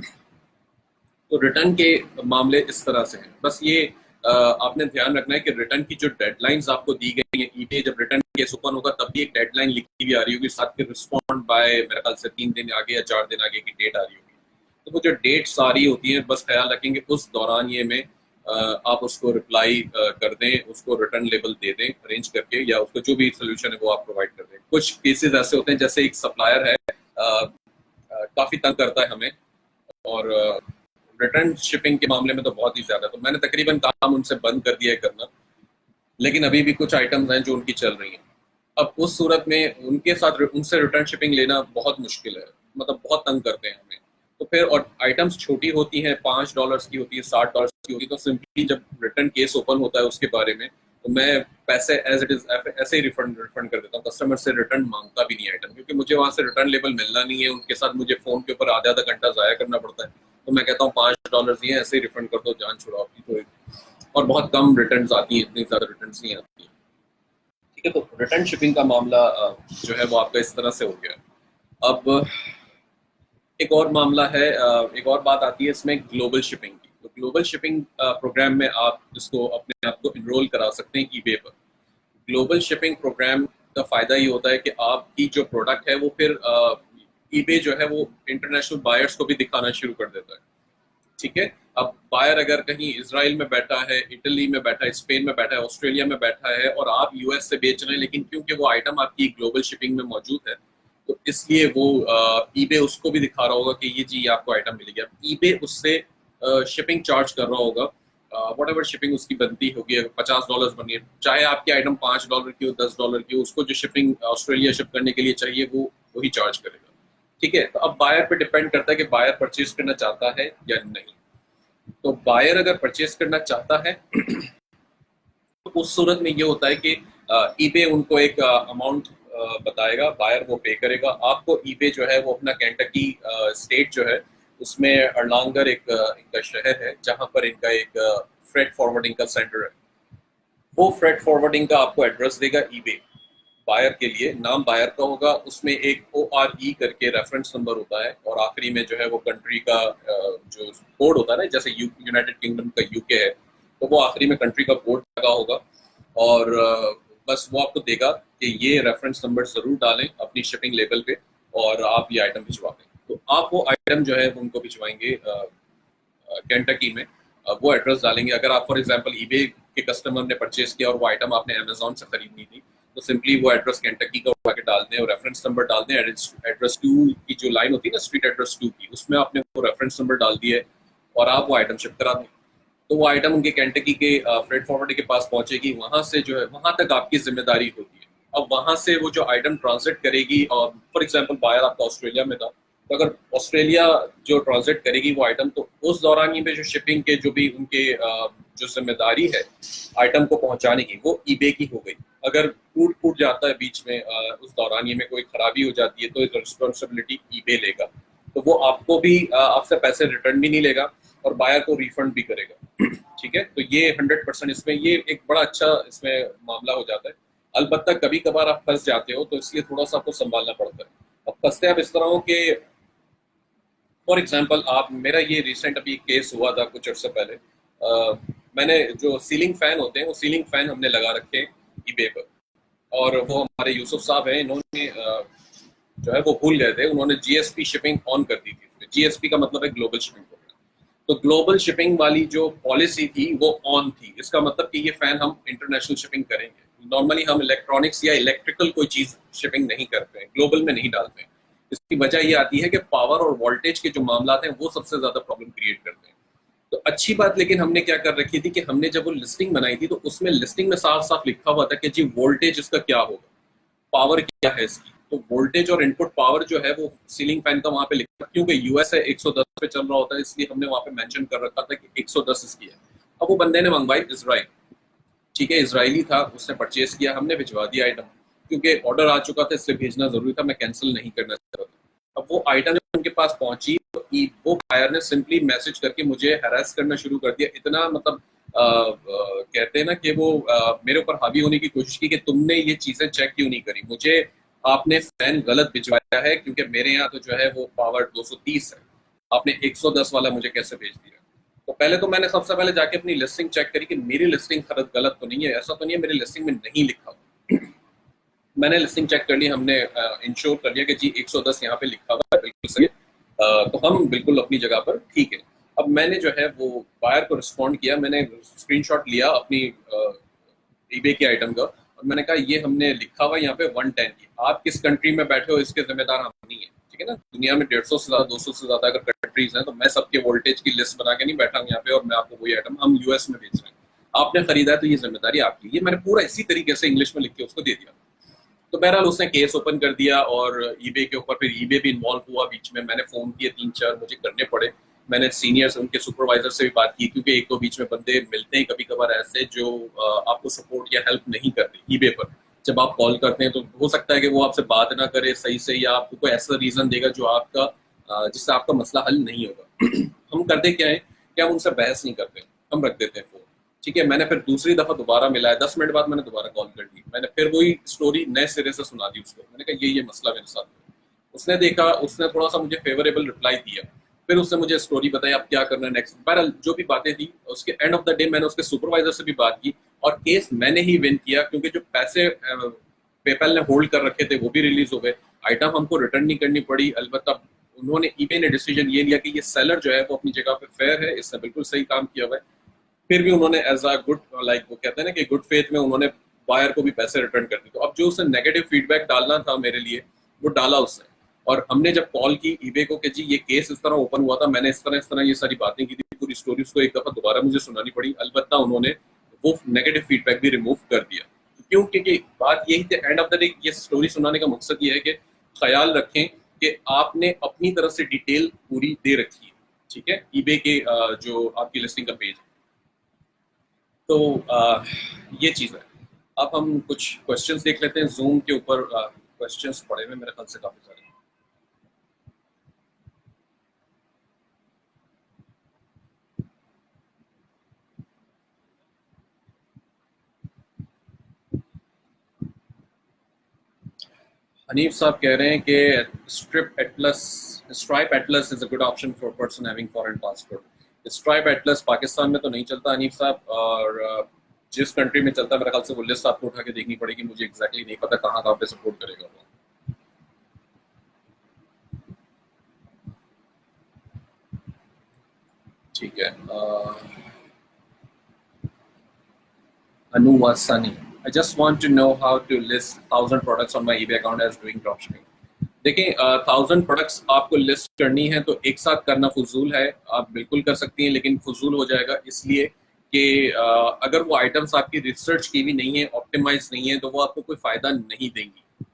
तो रिटर्न के मामले इस तरह से हैं। बस ये आपने ध्यान रखना है कि रिटर्न की जो डेडलाइंस आपको दी गई हैं ईबे, जब रिटर्न केस ओपन होगा तब भी एक डेडलाइन लिखी हुई आ रही होगी साथ के, रिस्पॉन्ड बाय मेरे ख्याल से 3 दिन आगे या 4 दिन आगे की डेट आ रही होगी। तो वो जो डेट्स आ रही होती हैं, बस ख्याल रखेंगे उस दौरान ये में आप उसको रिप्लाई कर दें, उसको रिटर्न लेबल दे दें अरेंज करके, या उसको जो भी सोल्यूशन है वो आप प्रोवाइड कर दें। कुछ केसेस ऐसे होते हैं, जैसे एक सप्लायर है काफी तंग करता है हमें, और रिटर्न शिपिंग के मामले में तो बहुत ही ज्यादा, तो मैंने तकरीबन काम उनसे बंद कर दिया है करना। लेकिन अभी भी कुछ आइटम्स हैं जो उनकी चल रही हैं। अब उस सूरत में उनके साथ उनसे रिटर्न शिपिंग लेना बहुत मुश्किल है, मतलब बहुत तंग करते हैं हमें। तो फिर और आइटम्स छोटी होती हैं, $5 की होती है, $60 की होती है, तो सिंपली जब रिटर्न केस ओपन होता है उसके बारे में, तो मैं पैसे एज इट इज ऐसे ही रिफंड रिफंड कर देता हूँ। कस्टमर से रिटर्न मांगता भी नहीं आइटम, क्योंकि मुझे वहां से रिटर्न लेबल मिलना नहीं है, उनके साथ मुझे फोन के ऊपर आधा आधा घंटा जाया करना पड़ता है। तो मैं कहता हूँ $5 दिए, ऐसे ही रिफंड कर दो, जान छुड़ाओ अपनी। तो और बहुत कम रिटर्न आती है, इतनी ज्यादा रिटर्न नहीं आती है। ठीक है, तो रिटर्न शिपिंग का मामला जो है वो आपका इस तरह से हो गया। अब एक और मामला है, एक और बात आती है इसमें ग्लोबल शिपिंग की। तो ग्लोबल शिपिंग प्रोग्राम में आप इसको अपने आप को इनरोल करा सकते हैं ईबे पर। ग्लोबल शिपिंग प्रोग्राम का फायदा ये होता है कि आपकी जो प्रोडक्ट है वो फिर ईबे जो है वो इंटरनेशनल बायर्स को भी दिखाना शुरू कर देता है। ठीक है, अब बायर अगर कहीं इसराइल में बैठा है, इटली में बैठा है, स्पेन में बैठा है, ऑस्ट्रेलिया में बैठा है, और आप यूएस से बेच रहे हैं, लेकिन क्योंकि वो आइटम आपकी ग्लोबल शिपिंग में मौजूद है, तो इसलिए वो ईबे उसको भी दिखा रहा होगा कि ये जी आपको आइटम मिलेगी। अब ईबे उससे शिपिंग चार्ज कर रहा होगा, वट एवर शिपिंग उसकी बनती होगी, $50 बनी है, चाहे आपकी आइटम $5 की हो, $10 की हो, उसको जो शिपिंग ऑस्ट्रेलिया शिप करने के लिए चाहिए वो वही चार्ज करेगा। ठीक है, तो अब बायर पे डिपेंड करता है कि बायर परचेज करना चाहता है या नहीं। तो बायर अगर परचेज करना चाहता है तो उस सूरत में ये होता है कि ईबे उनको एक अमाउंट बताएगा, बायर वो पे करेगा आपको। ईबे जो है वो अपना केंटकी स्टेट जो है उसमें अर्लांगर एक इनका शहर है जहां पर इनका एक फ्रेट फॉरवर्डिंग का सेंटर है। वो फ्रेट फॉरवर्डिंग का आपको एड्रेस देगा ईबे बायर के लिए, नाम बायर का होगा, उसमें एक ORE करके रेफरेंस नंबर होता है, और आखिरी में जो है वो कंट्री का जो कोड होता है ना, जैसे यूनाइटेड किंगडम का यूके है, तो वो आखिरी में कंट्री का कोड लगा होगा। और बस वो आपको देगा कि ये रेफरेंस नंबर जरूर डालें अपनी शिपिंग लेवल पे, और आप ये आइटम भिजवा दें। तो आप वो आइटम जो है वो उनको भिजवाएंगे केंटकी में। वो एड्रेस डालेंगे। अगर आप फॉर एग्जांपल ईबे के कस्टमर ने परचेज किया और वो आइटम आपने अमेजोन से खरीदनी थी, तो सिंपली वो एड्रेस केंटकी का उठा के डाल दें और रेफरेंस नंबर डाल दें। एड्रेस 2 की जो लाइन होती है ना, स्ट्रीट एड्रेस 2 की, उसमें आपने वो रेफरेंस नंबर डाल दिया है और आप वो आइटम शिप करा दें। तो वो आइटम उनके केंटकी के फ्रेट फॉरवर्डर के पास पहुंचेगी, वहां से जो है वहां तक आपकी जिम्मेदारी होती है। अब वहां से वो जो आइटम ट्रांजिट करेगी, और फॉर एग्जांपल बायर आपका ऑस्ट्रेलिया में था, तो अगर ऑस्ट्रेलिया जो ट्रांजिट करेगी वो आइटम, तो उस दौरान ही में जो शिपिंग के जो भी उनके जो जिम्मेदारी है आइटम को पहुंचाने की, वो ईबे की हो गई। अगर टूट फूट जाता है बीच में, उस दौरान में कोई खराबी हो जाती है, तो रिस्पॉन्सिबिलिटी ईबे लेगा। तो वो आपको भी आपसे पैसे रिटर्न भी नहीं लेगा और बायर को रिफंड भी करेगा। ठीक है, तो ये 100% इसमें ये एक बड़ा अच्छा इसमें मामला हो जाता है। अलबत्ता कभी कभार आप फंस जाते हो, तो इसलिए थोड़ा सा आपको संभालना पड़ता है। अब फंसते आप इस तरह हो कि फॉर एग्जांपल आप, मेरा ये रिसेंट अभी केस हुआ था कुछ अर्से पहले। मैंने जो सीलिंग फैन होते हैं वो सीलिंग फैन हमने लगा रखे ईबे पर, और वो हमारे यूसुफ साहब हैं, इन्होंने जो है वो भूल गए थे, उन्होंने जीएसपी शिपिंग ऑन कर दी थी। जीएसपी का मतलब है ग्लोबल शिपिंग प्रोग्राम। तो ग्लोबल शिपिंग वाली जो पॉलिसी थी वो ऑन थी, इसका मतलब कि ये फैन हम इंटरनेशनल शिपिंग करेंगे। नॉर्मली हम इलेक्ट्रॉनिक्स या इलेक्ट्रिकल कोई चीज शिपिंग नहीं करते हैं, ग्लोबल में नहीं डालते हैं। इसकी वजह ये आती है कि पावर और वोल्टेज के जो मामला हैं वो सबसे ज्यादा प्रॉब्लम क्रिएट करते हैं। तो अच्छी बात, लेकिन हमने क्या कर रखी थी कि हमने जब वो लिस्टिंग बनाई थी तो उसमें लिस्टिंग में साफ साफ लिखा हुआ था कि जी वोल्टेज इसका क्या होगा, पावर क्या है इसकी। तो वोल्टेज और इनपुट पावर जो है वो सीलिंग फैन का वहां पे लिखा, क्योंकि यूएस है 110 पे चल रहा होता है, इसलिए हमने वहां पे मेंशन कर रखा था कि 110 इसकी है। अब वो बंदे ने मंगवाई इसराइल, ठीक है, इसराइली था, उसने परचेज किया, हमने भिजवा दिया आइटम, क्योंकि ऑर्डर आ चुका था इसलिए भेजना जरूरी था, मैं कैंसिल नहीं करना चाहता था। अब वो आइटम जब उनके पास पहुंची तो वो बायर ने सिंपली मैसेज करके मुझे हैरेस करना शुरू कर दिया। इतना मतलब कहते हैं ना कि वो मेरे ऊपर हावी होने की कोशिश की कि तुमने ये चीजें चेक क्यों नहीं करी, मुझे आपने फैन गलत भिजवाया है, क्योंकि मेरे यहाँ तो जो है वो पावर 230 है, आपने 110 वाला मुझे कैसे भेज दिया। तो पहले तो मैंने सबसे पहले जाके अपनी लिस्टिंग चेक करी कि मेरी लिस्टिंग गलत तो नहीं है, ऐसा तो नहीं है मेरी लिस्टिंग में नहीं लिखा हुआ। मैंने लिस्टिंग चेक कर ली, हमने इंश्योर कर लिया कि जी 110 यहाँ पे लिखा हुआ है, बिल्कुल सही। तो हम बिल्कुल अपनी जगह पर ठीक है। अब मैंने जो है वो बायर को रिस्पॉन्ड किया, मैंने स्क्रीनशॉट लिया अपनी ईबे के आइटम का, और मैंने कहा ये हमने लिखा हुआ यहाँ पे 110 की, आप किस कंट्री में बैठे हो इसके जिम्मेदार हम नहीं है। ठीक है ना, दुनिया में 150 से ज्यादा 200 से ज्यादा अगर कंट्रीज हैं, तो मैं सबके वोल्टेज की लिस्ट बना के नहीं बैठा हूँ यहाँ पे और मैं आपको वही आइटम हम यूएस में बेच रहे हैं, आपने खरीदा है तो ये जिम्मेदारी आपकी। ये मैंने पूरा इसी तरीके से इंग्लिश में लिख के उसको दे दिया। तो बहरहाल उसने केस ओपन कर दिया और ईबे के ऊपर फिर ईबे भी इन्वॉल्व हुआ बीच में। मैंने फोन किए 3-4 मुझे करने पड़े। मैंने सीनियर्स उनके सुपरवाइजर से भी बात की, क्योंकि एक दो बीच में बंदे मिलते हैं कभी कभार ऐसे जो आपको सपोर्ट या हेल्प नहीं करते ईबे पर। जब आप कॉल करते हैं तो हो सकता है कि वो आपसे बात ना करे सही से, या आपको कोई ऐसा रीजन देगा जो आपका जिससे आपका मसला हल नहीं होगा। हम करते क्या है कि हम उनसे बहस नहीं करते, हम रख देते हैं फोन। ठीक है, मैंने फिर दूसरी दफा दोबारा मिला है, 10 मिनट बाद मैंने दोबारा कॉल कर दी। मैंने फिर वही स्टोरी नए सिरे से सुना दी उसको। मैंने कहा ये मसला मेरे साथ है। उसने देखा, उसने थोड़ा सा मुझे फेवरेबल रिप्लाई दिया। फिर उसने मुझे स्टोरी बताई आप क्या करना है नेक्स्ट। बहरहाल जो भी बातें थी उसके एंड ऑफ द डे मैंने उसके सुपरवाइजर से भी बात की और केस मैंने ही विन किया, क्योंकि जो पैसे पेपैल ने होल्ड कर रखे थे वो भी रिलीज हो गए। आइटम हमको रिटर्न नहीं करनी पड़ी। अलबत्ता उन्होंने ईबे ने डिसीजन ये लिया कि ये सेलर जो है वो अपनी जगह पे फेयर है, इसने बिल्कुल सही काम किया हुआ है। फिर भी उन्होंने एज अ गुड लाइक वो कहते हैं ना कि गुड फेथ में उन्होंने बायर को भी पैसे रिटर्न कर दिए। तो अब जो उसने नेगेटिव फीडबैक डालना था मेरे लिए वो डाला उसने। और हमने जब कॉल की ईबे को कि जी ये केस इस तरह ओपन हुआ था, मैंने इस तरह ये सारी बातें की थी, पूरी स्टोरी उसको एक दफा दोबारा मुझे सुनानी पड़ी। अलबत्ता उन्होंने वो नेगेटिव फीडबैक भी रिमूव कर दिया। क्यों? क्योंकि बात यही थी, एंड ऑफ द डे ये स्टोरी सुनाने का मकसद ये है कि ख्याल रखें कि आपने अपनी तरफ से डिटेल पूरी दे रखी है। ठीक है, ईबे के जो आपकी लिस्टिंग का पेज है। तो ये चीज़ है। अब हम कुछ क्वेश्चंस देख लेते हैं। जूम के ऊपर क्वेश्चंस पड़े हुए मेरे ख्याल से काफी सारे। हनीफ साहब कह रहे हैं कि stripe Atlas is a good option for person having foreign passport. Stripe Atlas Pakistan में तो नहीं चलता हनीफ साहब, और जिस कंट्री में चलता है मेरे ख्याल से वो लिस्ट आपको उठा के देखनी पड़ेगी। मुझे एग्जैक्टली नहीं पता कहाँ कहाँ पे सपोर्ट करेगा वो। ठीक है, Anuvasani. I just want to know how to list 1,000 products on my eBay account as doing dropshipping. देखिए, 1,000 प्रोडक्ट्स आपको लिस्ट करनी है तो एक साथ करना फजूल है। आप बिल्कुल कर सकती हैं, लेकिन फजूल हो जाएगा इसलिए कि अगर वो आइटम्स आपकी रिसर्च की भी नहीं है, ऑप्टिमाइज नहीं है, तो वो आपको कोई फायदा नहीं देंगी।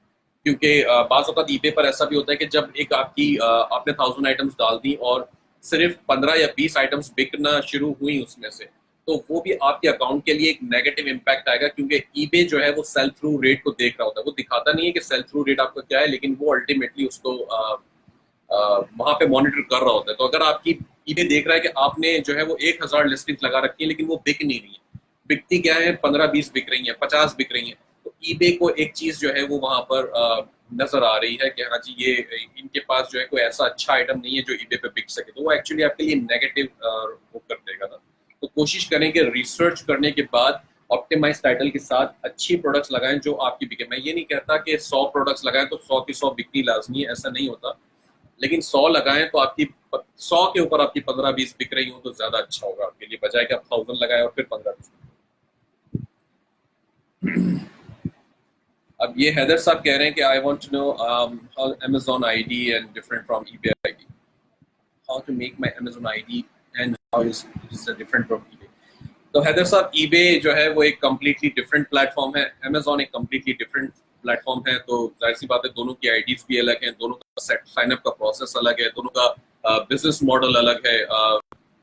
क्योंकि बाज़ औक़ात ईबे पर ऐसा भी होता है कि जब एक आपने 1,000 आइटम्स डाल दी और सिर्फ 15 या 20 आइटम्स बिकना शुरू हुई उसमें से, तो वो भी आपके अकाउंट के लिए एक नेगेटिव इम्पैक्ट आएगा। क्योंकि ईबे जो है वो सेल थ्रू रेट को देख रहा होता है। वो दिखाता नहीं है कि सेल थ्रू रेट आपका क्या है, लेकिन वो अल्टीमेटली उसको वहां पे मॉनिटर कर रहा होता है। तो अगर आपकी ईबे देख रहा है कि आपने जो है वो 1,000 लिस्टिंग लगा रखी है लेकिन वो बिक नहीं रही है, बिकती क्या है 15-20 बिक रही है, 50 बिक रही है, तो ईबे को एक चीज जो है वो वहां पर नजर आ रही है कि हाँ जी ये इनके पास जो है कोई ऐसा अच्छा आइटम नहीं है जो ईबे पे बिक सके। तो वो एक्चुअली आपके लिए नेगेटिव वो कर देगा ना। तो कोशिश करें कि रिसर्च करने के बाद ऑप्टिमाइज टाइटल के साथ अच्छी प्रोडक्ट्स लगाएं जो आपकी बिके। मैं ये नहीं कहता कि 100 प्रोडक्ट्स लगाएं तो 100 की 100 बिकनी लाजमी है, ऐसा नहीं होता। लेकिन 100 लगाएं तो आपकी 100 के ऊपर आपकी 15-20 बिक रही हो तो ज्यादा अच्छा होगा आपके लिए, बजाय कि आप 1000 लगाएं और फिर 15-20। अब ये हैदर साहब कह रहे हैं कि I want to know how Amazon ID and different from eBay ID, how to make my Amazon ID and how is it different from eBay। तो हैदर साहब, eBay जो है वो एक कम्प्लीटली डिफरेंट प्लेटफॉर्म है, Amazon एक कम्प्लीटली डिफरेंट प्लेटफॉर्म है। तो जाहिर सी बात है दोनों की आईडीज भी अलग हैं, दोनों का साइन अप का प्रोसेस अलग है, दोनों का बिजनेस मॉडल अलग है।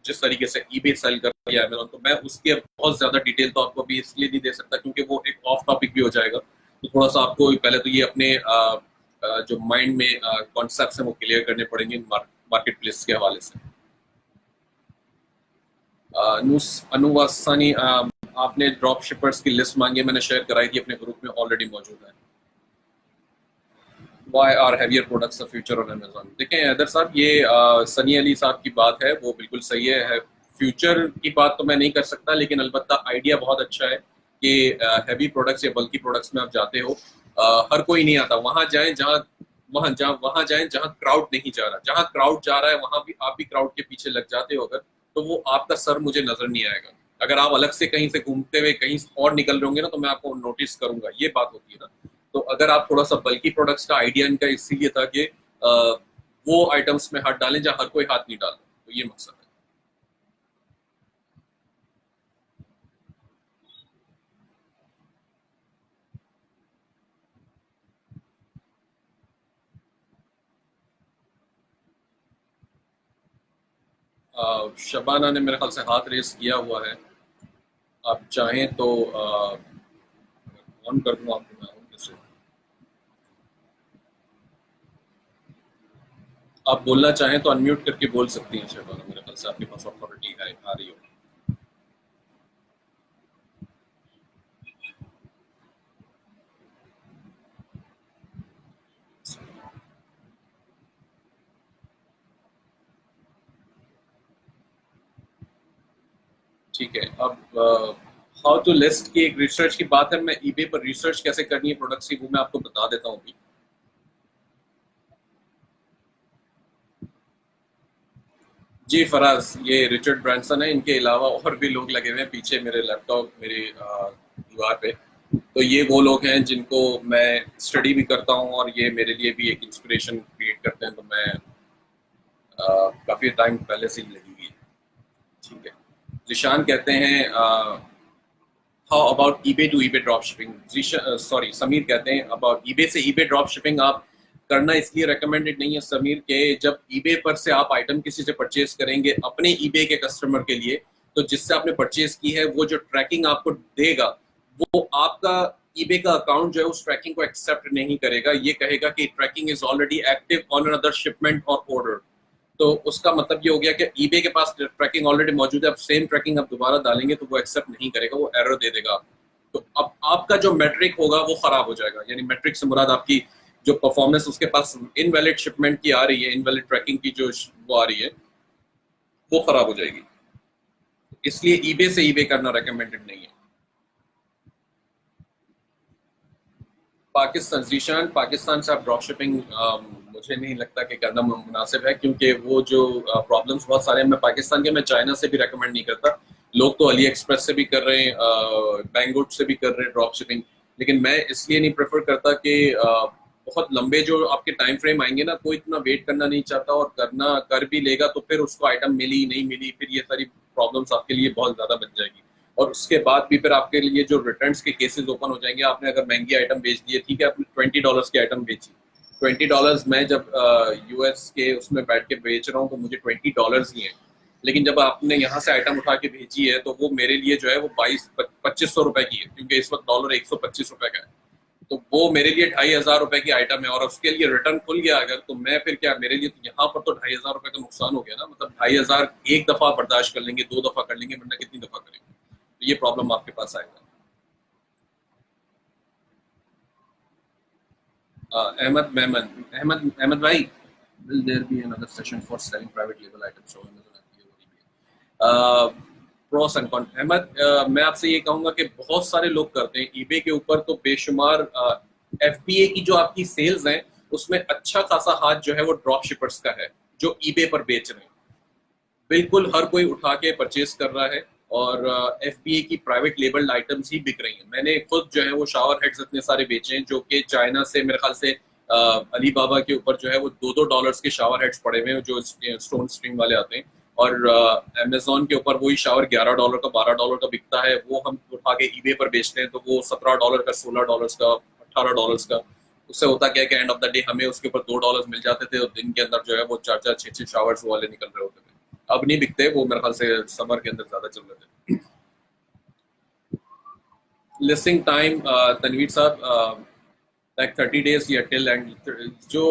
जिस तरीके से eBay सेल कर रही है Amazon, तो मैं उसके बहुत ज्यादा डिटेल तो आपको भी इसलिए नहीं दे सकता क्योंकि वो एक ऑफ टॉपिक भी हो जाएगा। तो थोड़ा सा आपको पहले तो ये अपने जो माइंड में कॉन्सेप्ट है वो क्लियर करने पड़ेंगे मार्केट प्लेस के हवाले से। अनुवासानी, आपने ड्रॉप शिपर्स की लिस्ट मांगी, मैंने शेयर कराई थी अपने ग्रुप में, ऑलरेडी मौजूद है। Why are heavier products the future on Amazon? देखें हैदर साहब, ये सनी अली साहब की बात है, वो बिल्कुल सही है। फ्यूचर की बात तो मैं नहीं कर सकता, लेकिन अलबत्ता आइडिया बहुत अच्छा है कि हैवी प्रोडक्ट्स या बल्कि प्रोडक्ट्स में आप जाते हो। हर कोई नहीं आता, वहां जाएं जहां क्राउड नहीं जा रहा। जहां क्राउड जा रहा है वहां भी आप भी क्राउड के पीछे लग जाते हो अगर, तो वो आपका सर मुझे नजर नहीं आएगा। अगर आप अलग से कहीं से घूमते हुए कहीं और निकल रहे होंगे ना, तो मैं आपको नोटिस करूंगा। ये बात होती है ना। तो अगर आप थोड़ा सा बल्कि प्रोडक्ट्स का आइडिया इनका इसीलिए था कि वो आइटम्स में हाथ डालें जहां हर कोई हाथ नहीं डाले, तो ये मकसद है। शबाना ने मेरे ख्याल से हाथ रेस किया हुआ है, आप चाहें तो ऑन कर दूं आपको मैं जैसे। आप बोलना चाहें तो अनम्यूट करके बोल सकती हैं शबाना, मेरे ख्याल से आपके पास अथॉरिटी है, आ रही हो। ठीक है, अब हाउ टू लिस्ट की एक रिसर्च की बात है, मैं ईबे पर रिसर्च कैसे करनी है प्रोडक्ट्स की वो मैं आपको बता देता हूँ अभी। जी फराज, ये रिचर्ड ब्रांसन है, इनके अलावा और भी लोग लगे हुए हैं पीछे मेरे लैपटॉप, मेरी दीवार पे। तो ये वो लोग हैं जिनको मैं स्टडी भी करता हूँ और ये मेरे लिए भी एक इंस्पिरेशन क्रिएट करते हैं, तो मैं काफ़ी टाइम पहले से ही लगी हुई है। ठीक है, जिशान कहते हैं how about eBay to eBay drop shipping. Sorry, Sameer कहते हैं अबाउट ईबे से ईबे ड्रॉप शिपिंग आप करना इसलिए रिकमेंडेड नहीं है समीर के, जब ईबे पर से आप आइटम किसी से परचेज करेंगे अपने ईबे के कस्टमर के लिए, तो जिससे आपने परचेज की है वो जो ट्रैकिंग आपको देगा वो आपका ईबे का अकाउंट जो है उस ट्रैकिंग को एक्सेप्ट नहीं करेगा, ये कहेगा कि tracking is already active on another shipment और ऑर्डर। तो उसका मतलब ये हो गया कि ईबे के पास ट्रैकिंग ऑलरेडी मौजूद है, अब सेम ट्रैकिंग आप दोबारा डालेंगे तो वो एक्सेप्ट नहीं करेगा, वो एरर दे देगा। तो अब आपका जो मैट्रिक होगा वो खराब हो जाएगा, यानी मैट्रिक से मुराद आपकी जो परफॉर्मेंस उसके पास इनवैलिड शिपमेंट की आ रही है, इनवैलिड ट्रैकिंग की जो वो आ रही है वो खराब हो जाएगी। इसलिए ईबे से ईबे करना रिकमेंडेड नहीं है। पाकिस्तान, जीशान पाकिस्तान से आप ड्रॉप शिपिंग मुझे नहीं लगता कि करना मुनासिब है, क्योंकि वो जो प्रॉब्लम्स बहुत सारे हैं, मैं पाकिस्तान के, मैं चाइना से भी रेकमेंड नहीं करता। लोग तो अली एक्सप्रेस से भी कर रहे हैं, बैंगुड से भी कर रहे हैं ड्रॉप शिपिंग, लेकिन मैं इसलिए नहीं प्रेफर करता कि बहुत लंबे जो आपके टाइम फ्रेम आएंगे ना, कोई इतना वेट करना नहीं चाहता, और करना कर भी लेगा तो फिर उसको आइटम मिली नहीं मिली, फिर ये सारी प्रॉब्लम्स आपके लिए बहुत ज्यादा बन जाएगी। और उसके बाद भी फिर आपके लिए जो रिटर्न्स के केसेस ओपन हो जाएंगे। आपने अगर महंगी आइटम बेच दी है, ठीक है, आपने $20 की आइटम बेची, $20 मैं जब यूएस के उसमें बैठ के बेच रहा हूँ तो मुझे $20 ही है, लेकिन जब आपने यहाँ से आइटम उठा के भेजी है तो वो मेरे लिए जो है वो 2200-2500 रुपए की है, क्योंकि इस वक्त डॉलर $125 का है। तो वो मेरे लिए $2500 की आइटम है, और उसके लिए रिटर्न खुल गया अगर, तो मैं फिर क्या, मेरे लिए तो यहाँ पर तो $2500 का नुकसान हो गया ना। मतलब 2500 एक दफा बर्दाश्त कर लेंगे, 2 दफा कर लेंगे, वरना कितनी दफा करेंगे, तो ये प्रॉब्लम आपके पास आएगा। अहमद मेमन, अहमद भाई, will there be another session for selling private label items on Amazon FBA और eBay? Pros and con, Ahmed मैं आपसे ये कहूंगा कि बहुत सारे लोग करते हैं ईबे के ऊपर तो बेशुमार एफबीए की जो आपकी सेल्स हैं उसमें अच्छा खासा हाथ जो है वो ड्रॉप शिपर्स का है, जो ईबे पर बेच रहे हैं। बिल्कुल हर कोई उठा के परचेज कर रहा है, और एफबीए की प्राइवेट लेबल्ड आइटम्स ही बिक रही हैं। मैंने खुद जो है वो शावर हेड्स इतने सारे बेचे हैं जो कि चाइना से, मेरे ख्याल से अली बाबा के ऊपर जो है वो $2-2 के शावर हेड्स पड़े हुए हैं जो स्टोन स्ट्रिंग वाले आते हैं, और अमेजोन के ऊपर वही शावर $11 का, $12 का बिकता है, वो हम उठा के ईबे पर बेचते हैं तो वो $17 का, $16 का, $18 का। उससे होता क्या है कि एंड ऑफ द डे हमें उसके ऊपर $2 मिल जाते थे, और दिन के अंदर जो है वो 4-4 6-6 शावर्स वाले निकल रहे होते थे। अब नहीं बिकते वो, मेरे ख्याल से समर के अंदर ज्यादा चल रहे थे। लिस्टिंग टाइम, तनवीर साहब, लाइक 30 डेज या टिल एंड, जो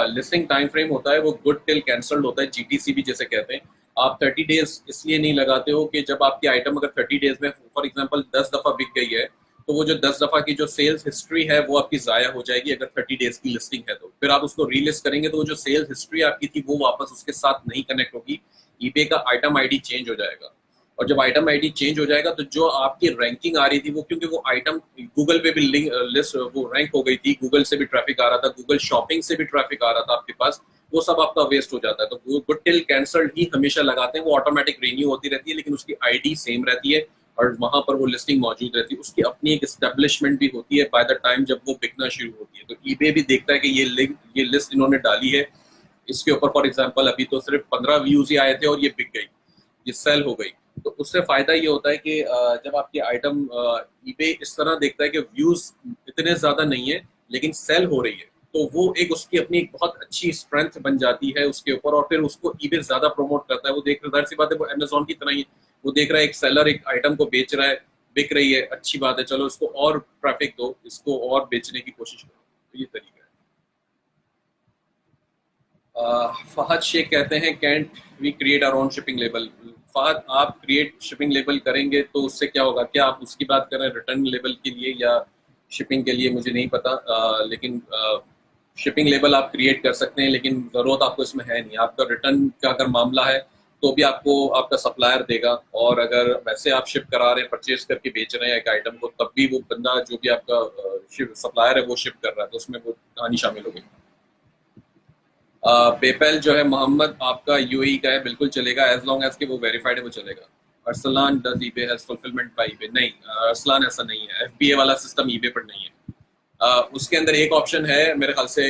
लिस्टिंग टाइम फ्रेम होता है वो गुड टिल कैंसल्ड होता है, जीटीसीबी जैसे कहते हैं। आप 30 डेज इसलिए नहीं लगाते हो कि जब आपकी आइटम अगर 30 डेज में फॉर एग्जांपल 10 दफा बिक गई है, तो वो जो 10 दफा की जो सेल्स हिस्ट्री है वो आपकी जाया हो जाएगी। अगर 30 डेज की लिस्टिंग है तो फिर आप उसको रीलिस्ट करेंगे तो वो जो सेल्स हिस्ट्री आपकी थी वो वापस उसके साथ नहीं कनेक्ट होगी, ईबे का आइटम आईडी चेंज हो जाएगा। और जब आइटम आईडी चेंज हो जाएगा तो जो आपकी रैंकिंग आ रही थी वो, क्योंकि वो आइटम गूगल पे भी लिंक लिस्ट वो रैंक हो गई थी, गूगल से भी ट्रैफिक आ रहा था, गूगल शॉपिंग से भी ट्रैफिक आ रहा था आपके पास, वो सब आपका वेस्ट हो जाता है। तो गुड टिल कैंसल्ड ही हमेशा लगाते हैं, वो ऑटोमेटिक रिन्यू होती रहती है, लेकिन उसकी आईडी सेम रहती है और वहां पर वो लिस्टिंग मौजूद रहती है, उसकी अपनी एक एस्टेब्लिशमेंट भी होती है बाय द टाइम जब वो बिकना शुरू होती है। तो ईबे भी देखता है कि ये लिस्ट इन्होंने डाली है, इसके ऊपर फॉर एग्जाम्पल अभी तो सिर्फ 15 व्यूज ही आए थे और ये बिक गई, ये सेल हो गई। तो उससे फायदा ये होता है कि जब आपकी आइटम ईबे इस तरह देखता है कि व्यूज इतने ज्यादा नहीं है लेकिन सेल हो रही है, तो वो एक उसकी अपनी एक बहुत अच्छी स्ट्रेंथ बन जाती है उसके ऊपर, और फिर उसको ईबे ज्यादा प्रमोट करता है। वो देख रहा है, सी बात है, वो अमेजोन की तरह ही वो देख रहा है एक सेलर एक आइटम को बेच रहा है, बिक रही है, अच्छी बात है, चलो इसको और ट्रैफिक दो, इसको और बेचने की कोशिश करो। तो ये तरीका है। फहद शेख कहते हैं can't we create our own shipping label. Fahad, आप क्रिएट शिपिंग लेबल करेंगे तो उससे क्या होगा? क्या आप उसकी बात कर रहे हैं रिटर्न लेबल के लिए या शिपिंग के लिए, मुझे नहीं पता। लेकिन शिपिंग लेबल आप क्रिएट कर सकते हैं, लेकिन ज़रूरत आपको इसमें है नहीं। आपका रिटर्न का अगर मामला है तो भी आपको आपका सप्लायर देगा, और अगर वैसे आप शिप करा रहे हैं, परचेज करके बेच रहे हैं एक आइटम को, तब भी वो बंदा जो भी आपका सप्लायर है वो शिप कर रहा है, तो उसमें वो कहानी शामिल होगी। पेपैल जो है मोहम्मद आपका यूएई का है, बिल्कुल चलेगा, एज लॉन्ग एज के वो वेरीफाइड है वो चलेगा। Arsalan does eBay has fulfilment bye eBay? नहीं अरसलान, ऐसा नहीं है, एफबीए वाला सिस्टम ईबे पर नहीं है। उसके अंदर एक ऑप्शन है मेरे ख्याल से,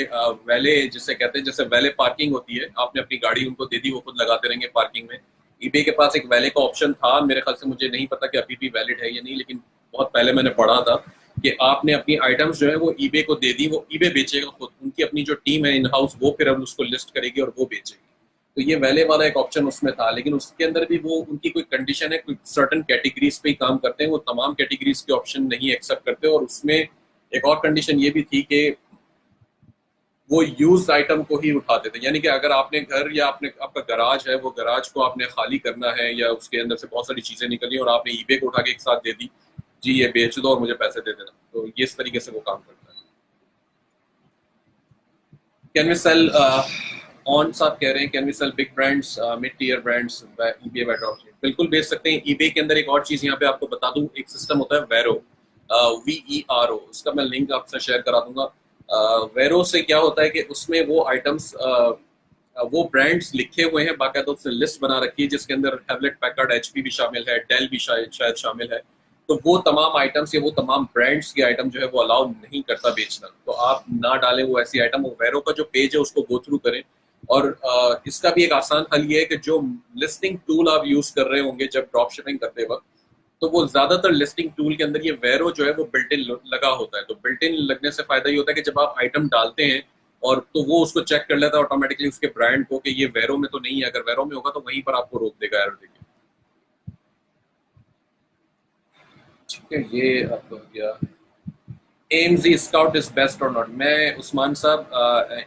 वैले जिसे कहते हैं, जैसे वैले पार्किंग होती है, आपने अपनी गाड़ी उनको दे दी, वो खुद लगाते रहेंगे पार्किंग में। ईबे के पास एक वैले का ऑप्शन था मेरे ख्याल से, मुझे नहीं पता कि अभी भी वैलिड है या नहीं, लेकिन बहुत पहले मैंने पढ़ा था कि आपने अपनी आइटम्स जो है वो ईबे को दे दी, वो ईबे बेचेगा खुद, उनकी अपनी जो टीम है इन हाउस, वो फिर अब उसको लिस्ट करेगी और वो बेचेगी। तो ये वैले वाला एक ऑप्शन उसमें था, लेकिन उसके अंदर भी वो उनकी कोई कंडीशन है, कोई सर्टन कैटेगरीज पे ही काम करते हैं, वो तमाम कैटेगरीज के ऑप्शन नहीं एक्सेप्ट करते। और उसमें एक और कंडीशन ये भी थी कि वो यूज आइटम को ही उठाते थे, यानी कि अगर आपने घर या आपने आपका गराज है, वो गराज को आपने खाली करना है या उसके अंदर से बहुत सारी चीजें निकली और आपने ईबे को उठा के एक साथ दे दी, जी ये बेच दो और मुझे पैसे दे देना, तो ये इस तरीके से वो काम करता है। कैन वी सेल ऑन साहब कह रहे हैं can we sell big brands mid tier brands eBay by dropshipping? बिल्कुल बेच सकते हैं। ईबे के अंदर एक और चीज यहाँ पे आपको बता दूं, एक सिस्टम होता है वेरो, VERO, उसका मैं लिंक आपसे शेयर करा दूंगा। वेरो से क्या होता है कि उसमें वो आइटम्स, वो ब्रांड्स लिखे हुए हैं, बाकायदा उससे लिस्ट बना रखी है जिसके अंदर हैवलेट पैकर्ड HP भी शामिल है, डेल भी शायद शामिल है। तो वो तमाम आइटम्स या वो तमाम ब्रांड्स के आइटम जो है वो अलाउ नहीं करता बेचना, तो आप ना डालें वो ऐसी आइटम। वो वेरो का जो पेज है उसको गो थ्रू करें। और इसका भी एक आसान हल ये है कि जो लिस्टिंग टूल आप यूज कर रहे होंगे जब ड्रॉप शिपिंग करते वक्त, तो वो ज्यादातर लिस्टिंग टूल के अंदर ये वेरो जो है वो बिल्ट इन लगा होता है। तो बिल्ट इन लगने से फायदा ये होता है कि जब आप आइटम डालते हैं और तो वो उसको चेक कर लेता है ऑटोमेटिकली उसके ब्रांड को कि ये वेरो में तो नहीं है, अगर वेरो में होगा तो वहीं पर आपको रोक देगा एरर देके। ठीक है, ये आपको हो गया। AMZ स्काउट इज बेस्ट और नॉट? मैं उस्मान साहब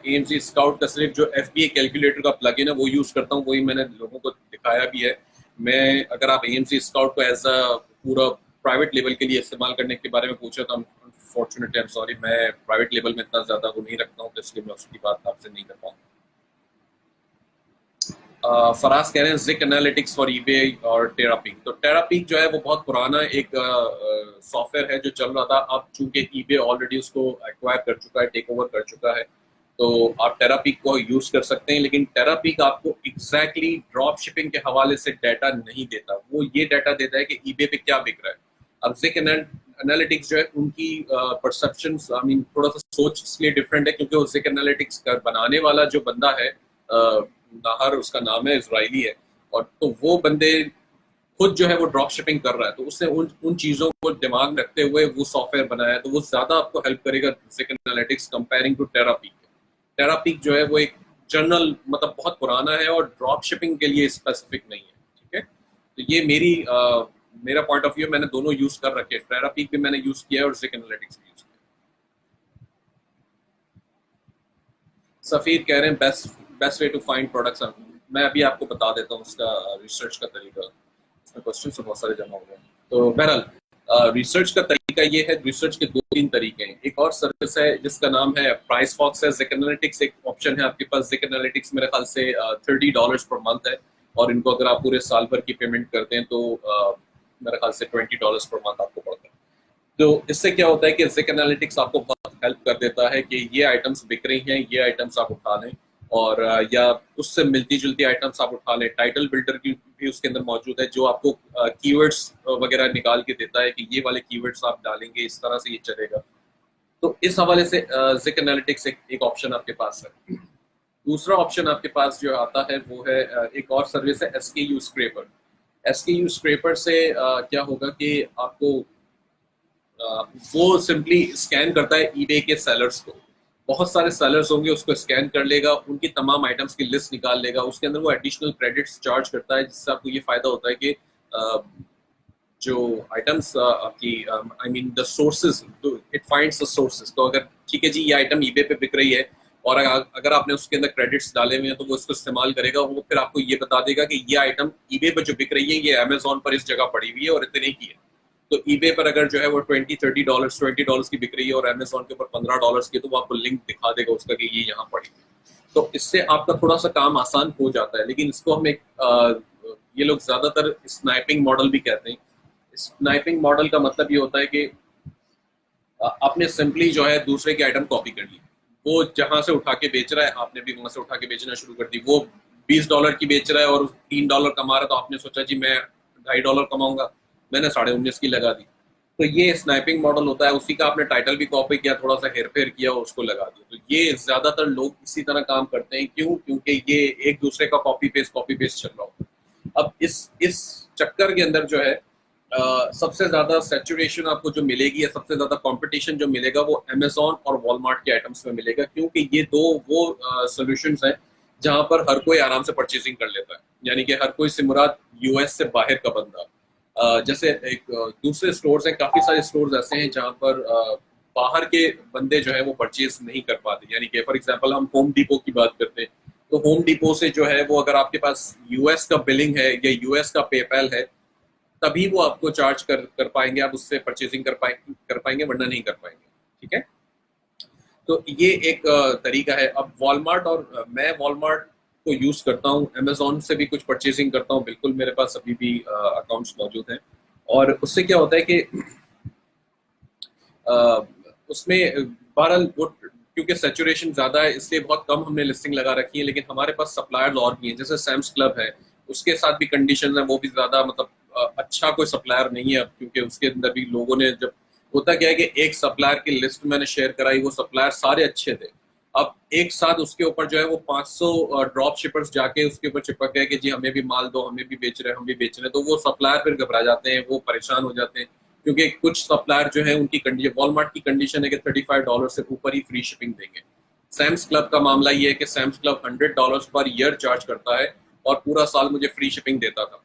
AMZ स्काउट का सिर्फ जो FBA कैलकुलेटर का प्लगइन है वो यूज करता हूँ, वही मैंने लोगों को दिखाया भी है। मैं अगर आप AMZ स्काउट को एज अ पूरा प्राइवेट लेवल के लिए इस्तेमाल करने के बारे में पूछे तो अनफॉर्चुनेटली आई एम सॉरी, मैं प्राइवेट लेवल में इतना ज्यादा वो नहीं रखता हूँ, तो इसलिए मैं उसकी बात आपसे नहीं कर पाऊँ। फराज कह रहे हैं जिक एनालिटिक्स फॉर ईबे और टेरापीक। तो टेरापीक जो है वो बहुत पुराना एक सॉफ्टवेयर है जो चल रहा था, अब चूंकि ईबे ऑलरेडी उसको एक्वायर कर चुका है, टेक ओवर कर चुका है, तो आप टेरापीक को यूज कर सकते हैं। लेकिन टेरापीक आपको एग्जैक्टली ड्रॉप शिपिंग के हवाले से डाटा नहीं देता, वो ये डाटा देता है कि ईबे पे क्या बिक रहा है। अब जिक एनालिटिक्स जो है उनकी परसेप्शन आई मीन थोड़ा सा सोच इसलिए डिफरेंट है क्योंकि वो जिक एनालिटिक्स का बनाने वाला जो बंदा है, नाहर उसका नाम है, इजरायली है, और तो वो बंदे खुद जो है वो ड्रॉप शिपिंग कर रहा है, तो उसने उन चीजों को दिमाग में रखते हुए वो सॉफ्टवेयर बनाया है, तो वो ज्यादा आपको हेल्प करेगा जिक एनालिटिक्स कंपेयरिंग टू टेरापीक। टेरापीक जो है वो एक जनरल मतलब बहुत पुराना है और ड्रॉप शिपिंग के लिए स्पेसिफिक नहीं है। ठीक है, तो ये मेरा पॉइंट ऑफ व्यू, मैंने दोनों यूज कर रखे हैं, टेरापीक भी मैंने यूज किया है और जिक एनालिटिक्स भी यूज किया। सफीर कह रहे हैं best way to find products. मैं अभी आपको बता देता हूँ उसका रिसर्च का तरीका, इसमें क्वेश्चन तो बहुत सारे जमा हो गए हैं। तो बहरहाल रिसर्च का तरीका ये है, रिसर्च के 2-3 तरीके हैं। एक और सर्विस है जिसका नाम है प्राइस फॉक्स है, जिक एनालिटिक्स एक ऑप्शन है आपके पास। जिक एनालिटिक्स मेरे ख्याल से $30 पर मंथ है, और इनको अगर आप पूरे साल भर की पेमेंट करते हैं तो मेरे ख्याल से $20 पर मंथ आपको पड़ता है। तो इससे क्या होता है कि जिक एनालिटिक्स आपको बहुत हेल्प कर देता है कि ये आइटम्स बिक रही हैं, ये आइटम्स आप उठा लें, और या उससे मिलती जुलती आइटम्स आप उठा लें। टाइटल बिल्डर की भी उसके अंदर मौजूद है जो आपको कीवर्ड्स वगैरह निकाल के देता है कि ये वाले कीवर्ड्स आप डालेंगे इस तरह से ये चलेगा। तो इस हवाले से जिक एनालिटिक्स एक ऑप्शन आपके पास है। दूसरा ऑप्शन आपके पास जो आता है वो है एक और सर्विस है SKU स्क्रैपर। SKU स्क्रैपर से क्या होगा कि आपको वो सिंपली स्कैन करता है ईबे के सेलर्स को। बहुत सारे सेलर्स होंगे, उसको स्कैन कर लेगा, उनकी तमाम आइटम्स की लिस्ट निकाल लेगा, उसके अंदर वो एडिशनल क्रेडिट्स चार्ज करता है, जिससे आपको ये फायदा होता है कि जो आइटम्स आपकी I mean the sources, it finds the sources. तो अगर ठीक है जी ये आइटम ईबे पे बिक रही है और अगर आपने उसके अंदर क्रेडिट्स डाले हुए हैं तो वो इसको इस्तेमाल करेगा, वो फिर आपको ये बता देगा कि ये आइटम ईबे पर जो बिक रही है ये अमेजोन पर इस जगह पड़ी हुई है और इतने की है। तो ईबे पर अगर जो है वो $20-30 $20 की बिक रही है और अमेजोन के ऊपर $15 की, तो वो आपको लिंक दिखा देगा उसका कि ये यहाँ पड़ी है। तो इससे आपका थोड़ा सा काम आसान हो जाता है। लेकिन इसको हम एक ये लोग ज्यादातर स्नाइपिंग मॉडल भी कहते हैं। स्नाइपिंग मॉडल का मतलब ये होता है कि आपने सिंपली जो है दूसरे की आइटम कॉपी कर ली, वो जहां से उठा के बेच रहा है आपने भी वहां से उठा के बेचना शुरू कर दी। वो $20 की बेच रहा है और $3 कमा रहा है, तो आपने सोचा जी मैं $2.5 कमाऊंगा, मैंने 19.5 की लगा दी। तो ये स्नाइपिंग मॉडल होता है, उसी का आपने टाइटल भी कॉपी किया, थोड़ा सा हेर फेर किया, उसको लगा दिया। तो ये ज्यादातर लोग इसी तरह काम करते हैं। क्यों? क्योंकि ये एक दूसरे का कॉपी पेस्ट चल रहा होता है। अब इस चक्कर के अंदर जो है सबसे ज्यादा सैचुरेशन आपको जो मिलेगी या सबसे ज्यादा कंपटीशन जो मिलेगा वो अमेजोन और वॉलमार्ट के आइटम्स में मिलेगा, क्योंकि ये दो वो सॉल्यूशंस हैं जहां पर हर कोई आराम से परचेसिंग कर लेता है। यानी कि हर कोई से मुराद यूएस से बाहर का बंदा। जैसे एक दूसरे स्टोर्स हैं, काफी सारे स्टोर्स ऐसे हैं जहां पर बाहर के बंदे जो है वो परचेज नहीं कर पाते। यानी कि फॉर एग्जांपल हम होम डिपो की बात करते हैं, तो होम डिपो से जो है वो अगर आपके पास यूएस का बिलिंग है या यूएस का पेपैल है तभी वो आपको चार्ज कर पाएंगे, आप उससे परचेसिंग कर पाएंगे, वरना नहीं कर पाएंगे। ठीक है, तो ये एक तरीका है। अब वॉलमार्ट और मैं वॉलमार्ट को यूज करता हूँ, अमेजोन से भी कुछ परचेसिंग करता हूँ, बिल्कुल मेरे पास अभी भी अकाउंट्स मौजूद हैं। और उससे क्या होता है कि उसमें बहरहाल वो क्योंकि सैचुरेशन ज्यादा है इसलिए बहुत कम हमने लिस्टिंग लगा रखी है, लेकिन हमारे पास सप्लायर्स और भी हैं। जैसे सैम्स क्लब है, उसके साथ भी कंडीशन है, वो भी ज्यादा मतलब अच्छा कोई सप्लायर नहीं है अब, क्योंकि उसके अंदर भी लोगों ने जब होता क्या है कि एक सप्लायर की लिस्ट मैंने शेयर कराई, वो सप्लायर सारे अच्छे थे, अब एक साथ उसके ऊपर जो है वो 500 ड्रॉप शिपर्स जाके उसके ऊपर चिपक गए कि जी हमें भी माल दो, हमें भी बेच रहे हैं, हम भी बेच रहे हैं। तो वो सप्लायर फिर घबरा जाते हैं, वो परेशान हो जाते हैं, क्योंकि कुछ सप्लायर जो है उनकी कंडीशन, वॉलमार्ट की कंडीशन है कि $35 से ऊपर ही फ्री शिपिंग देंगे। सैम्स क्लब का मामला ये है कि Sam's club $100 per year charge करता है और पूरा साल मुझे फ्री शिपिंग देता था,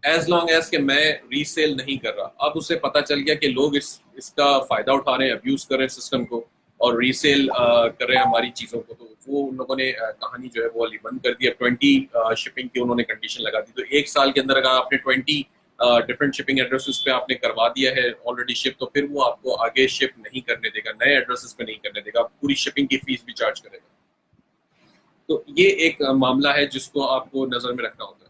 एज लॉन्ग एज कि मैं रीसेल नहीं कर रहा। अब उसे पता चल गया कि लोग इसका फायदा उठा रहे हैं, अब्यूज कर रहे हैं सिस्टम को और रीसेल कर रहे हैं हमारी चीजों को, तो वो उन लोगों ने कहानी जो है वो वाली बंद कर दी। 20 शिपिंग की उन्होंने कंडीशन लगा दी। तो एक साल के अंदर अगर आपने 20 डिफरेंट शिपिंग एड्रेसेस पे आपने करवा दिया है ऑलरेडी शिप, तो फिर वो आपको आगे शिप नहीं करने देगा, नए एड्रेसेस पे नहीं करने देगा, पूरी शिपिंग की फीस भी चार्ज करेगा। तो ये एक मामला है जिसको आपको नजर में रखना होता है।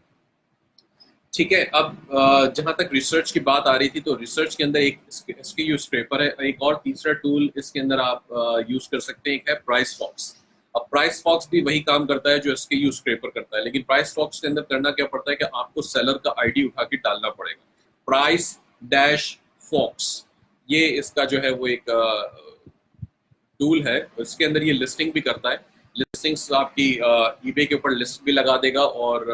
ठीक है, अब जहां तक रिसर्च की बात आ रही थी, तो रिसर्च के अंदर एक SKU स्क्रैपर है, एक और तीसरा टूल इसके अंदर आप यूज कर सकते हैं, एक है प्राइस फॉक्स। अब प्राइस फॉक्स भी वही काम करता है जो SKU स्क्रैपर करता है, लेकिन प्राइस फॉक्स के अंदर करना क्या पड़ता है कि आपको सेलर का आईडी उठा के डालना पड़ेगा, प्राइस डैश फॉक्स, ये इसका जो है वो एक टूल है। इसके अंदर ये लिस्टिंग भी करता है, लिस्टिंग्स आपकी ईबे के ऊपर लिस्ट भी लगा देगा और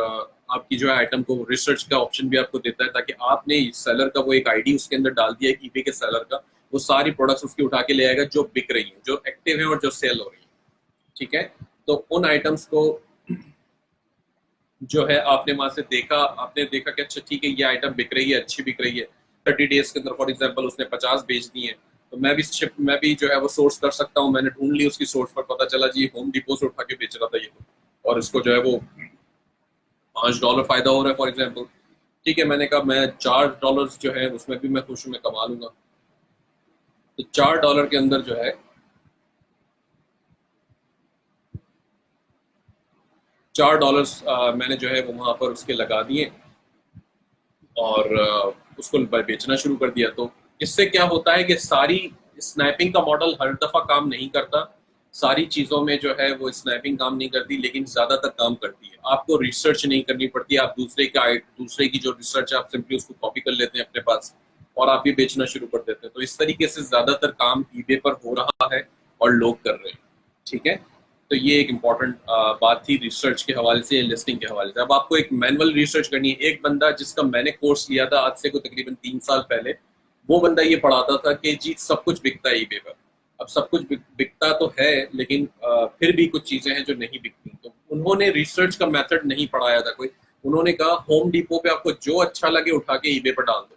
आपकी जो है आइटम को रिसर्च का ऑप्शन भी आपको देता है, ताकि आपने सेलर का वो एक आईडी उसके अंदर डाल दिया है ईबे के सेलर का, वो सारी प्रोडक्ट्स उसकी उठा के ले आएगा जो बिक रही है, जो एक्टिव है और जो सेल हो रही है। ठीक है, तो उन आइटम्स को जो है आपने वहां से देखा, आपने देखा कि अच्छा ठीक है ये आइटम बिक रही है, अच्छी बिक रही है, 30 डेज के अंदर फॉर एग्जाम्पल उसने 50 बेच दी है, तो मैं भी जो है वो सोर्स कर सकता हूँ। मैंने ढूंढ ली उसकी सोर्स पर, पता चला जी होम डिपो से उठा के बेच रहा था ये, और इसको जो है वो $5 फायदा हो रहा है फॉर एग्जाम्पल। ठीक है, मैंने कहा मैं $4 जो है उसमें भी मैं खुश हूँ, मैं कमा लूंगा। तो $4 के अंदर जो है $4 मैंने जो है वो वहां पर उसके लगा दिए और उसको बेचना शुरू कर दिया। तो इससे क्या होता है कि सारी स्नैपिंग का मॉडल हर दफा काम नहीं करता, सारी चीजों में जो है वो स्नैपिंग काम नहीं करती, लेकिन ज्यादातर काम करती है। आपको रिसर्च नहीं करनी पड़ती, आप दूसरे की जो रिसर्च है आप सिंपली उसको कॉपी कर लेते हैं अपने पास और आप भी बेचना शुरू कर देते हैं। तो इस तरीके से ज्यादातर काम ईबे पर हो रहा है और लोग कर रहे हैं। ठीक है, तो ये एक इम्पॉर्टेंट बात थी रिसर्च के हवाले से, लिस्टिंग के हवाले से। अब आपको एक मैनुअल रिसर्च करनी है। एक बंदा जिसका मैंने कोर्स लिया था आज से को तकरीबन 3 साल पहले, वो बंदा ये पढ़ाता था कि जी सब कुछ बिकता है ईबे पर। अब सब कुछ बिकता तो है, लेकिन फिर भी कुछ चीजें हैं जो नहीं बिकती। तो उन्होंने रिसर्च का मेथड नहीं पढ़ाया था कोई। उन्होंने कहा होम डिपो पे आपको जो अच्छा लगे उठा के ईबे पर डाल दो,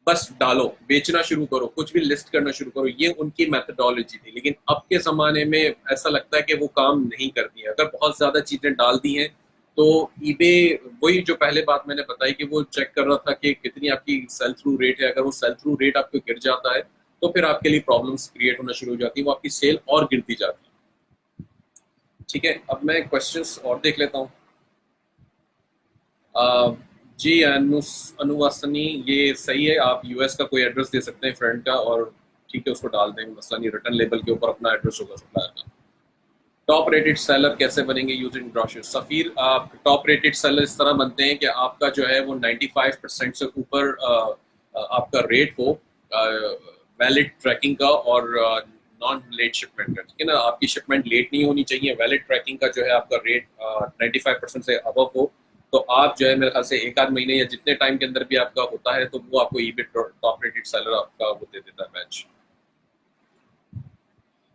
बस डालो, बेचना शुरू करो, कुछ भी लिस्ट करना शुरू करो। ये उनकी मेथडोलॉजी थी। लेकिन अब के जमाने में ऐसा लगता है कि वो काम नहीं करती है। अगर बहुत ज्यादा चीजें डाल दी हैं तो ईबे, वही जो पहले बात मैंने बताई कि वो चेक कर रहा था कि कितनी आपकी सेल थ्रू रेट है। अगर वो सेल थ्रू रेट आपको गिर जाता है तो फिर आपके लिए प्रॉब्लम्स क्रिएट होना शुरू हो जाती है, वो आपकी सेल और गिरती जाती है। ठीक है, अब मैं क्वेश्चंस और देख लेता हूँ। जी अनुवासनी, ये सही है। आप यूएस का कोई एड्रेस दे सकते हैं फ्रेंड का, और ठीक है उसको डाल देंगे, मसला नहीं। रिटर्न लेबल के ऊपर अपना एड्रेस होगा सप्लायर का। टॉप रेटेड सेलर कैसे बनेंगे यूजिंग ब्रोशर? सफीर, आप टॉप रेटेड सेलर इस तरह बनते हैं कि आपका जो है वो 95% से ऊपर आपका रेट हो वैलिड ट्रैकिंग का और नॉन लेट शिपमेंट का। ठीक है ना, आपकी शिपमेंट लेट नहीं होनी चाहिए। वैलिड ट्रैकिंग का जो है आपका रेट 95% से अबव हो, तो आप जो है मेरे ख्याल से एक आध महीने या जितने टाइम के अंदर भी आपका होता है तो वो आपको ईबे टॉप रेटेड सेलर आपका वो दे देता है बैच।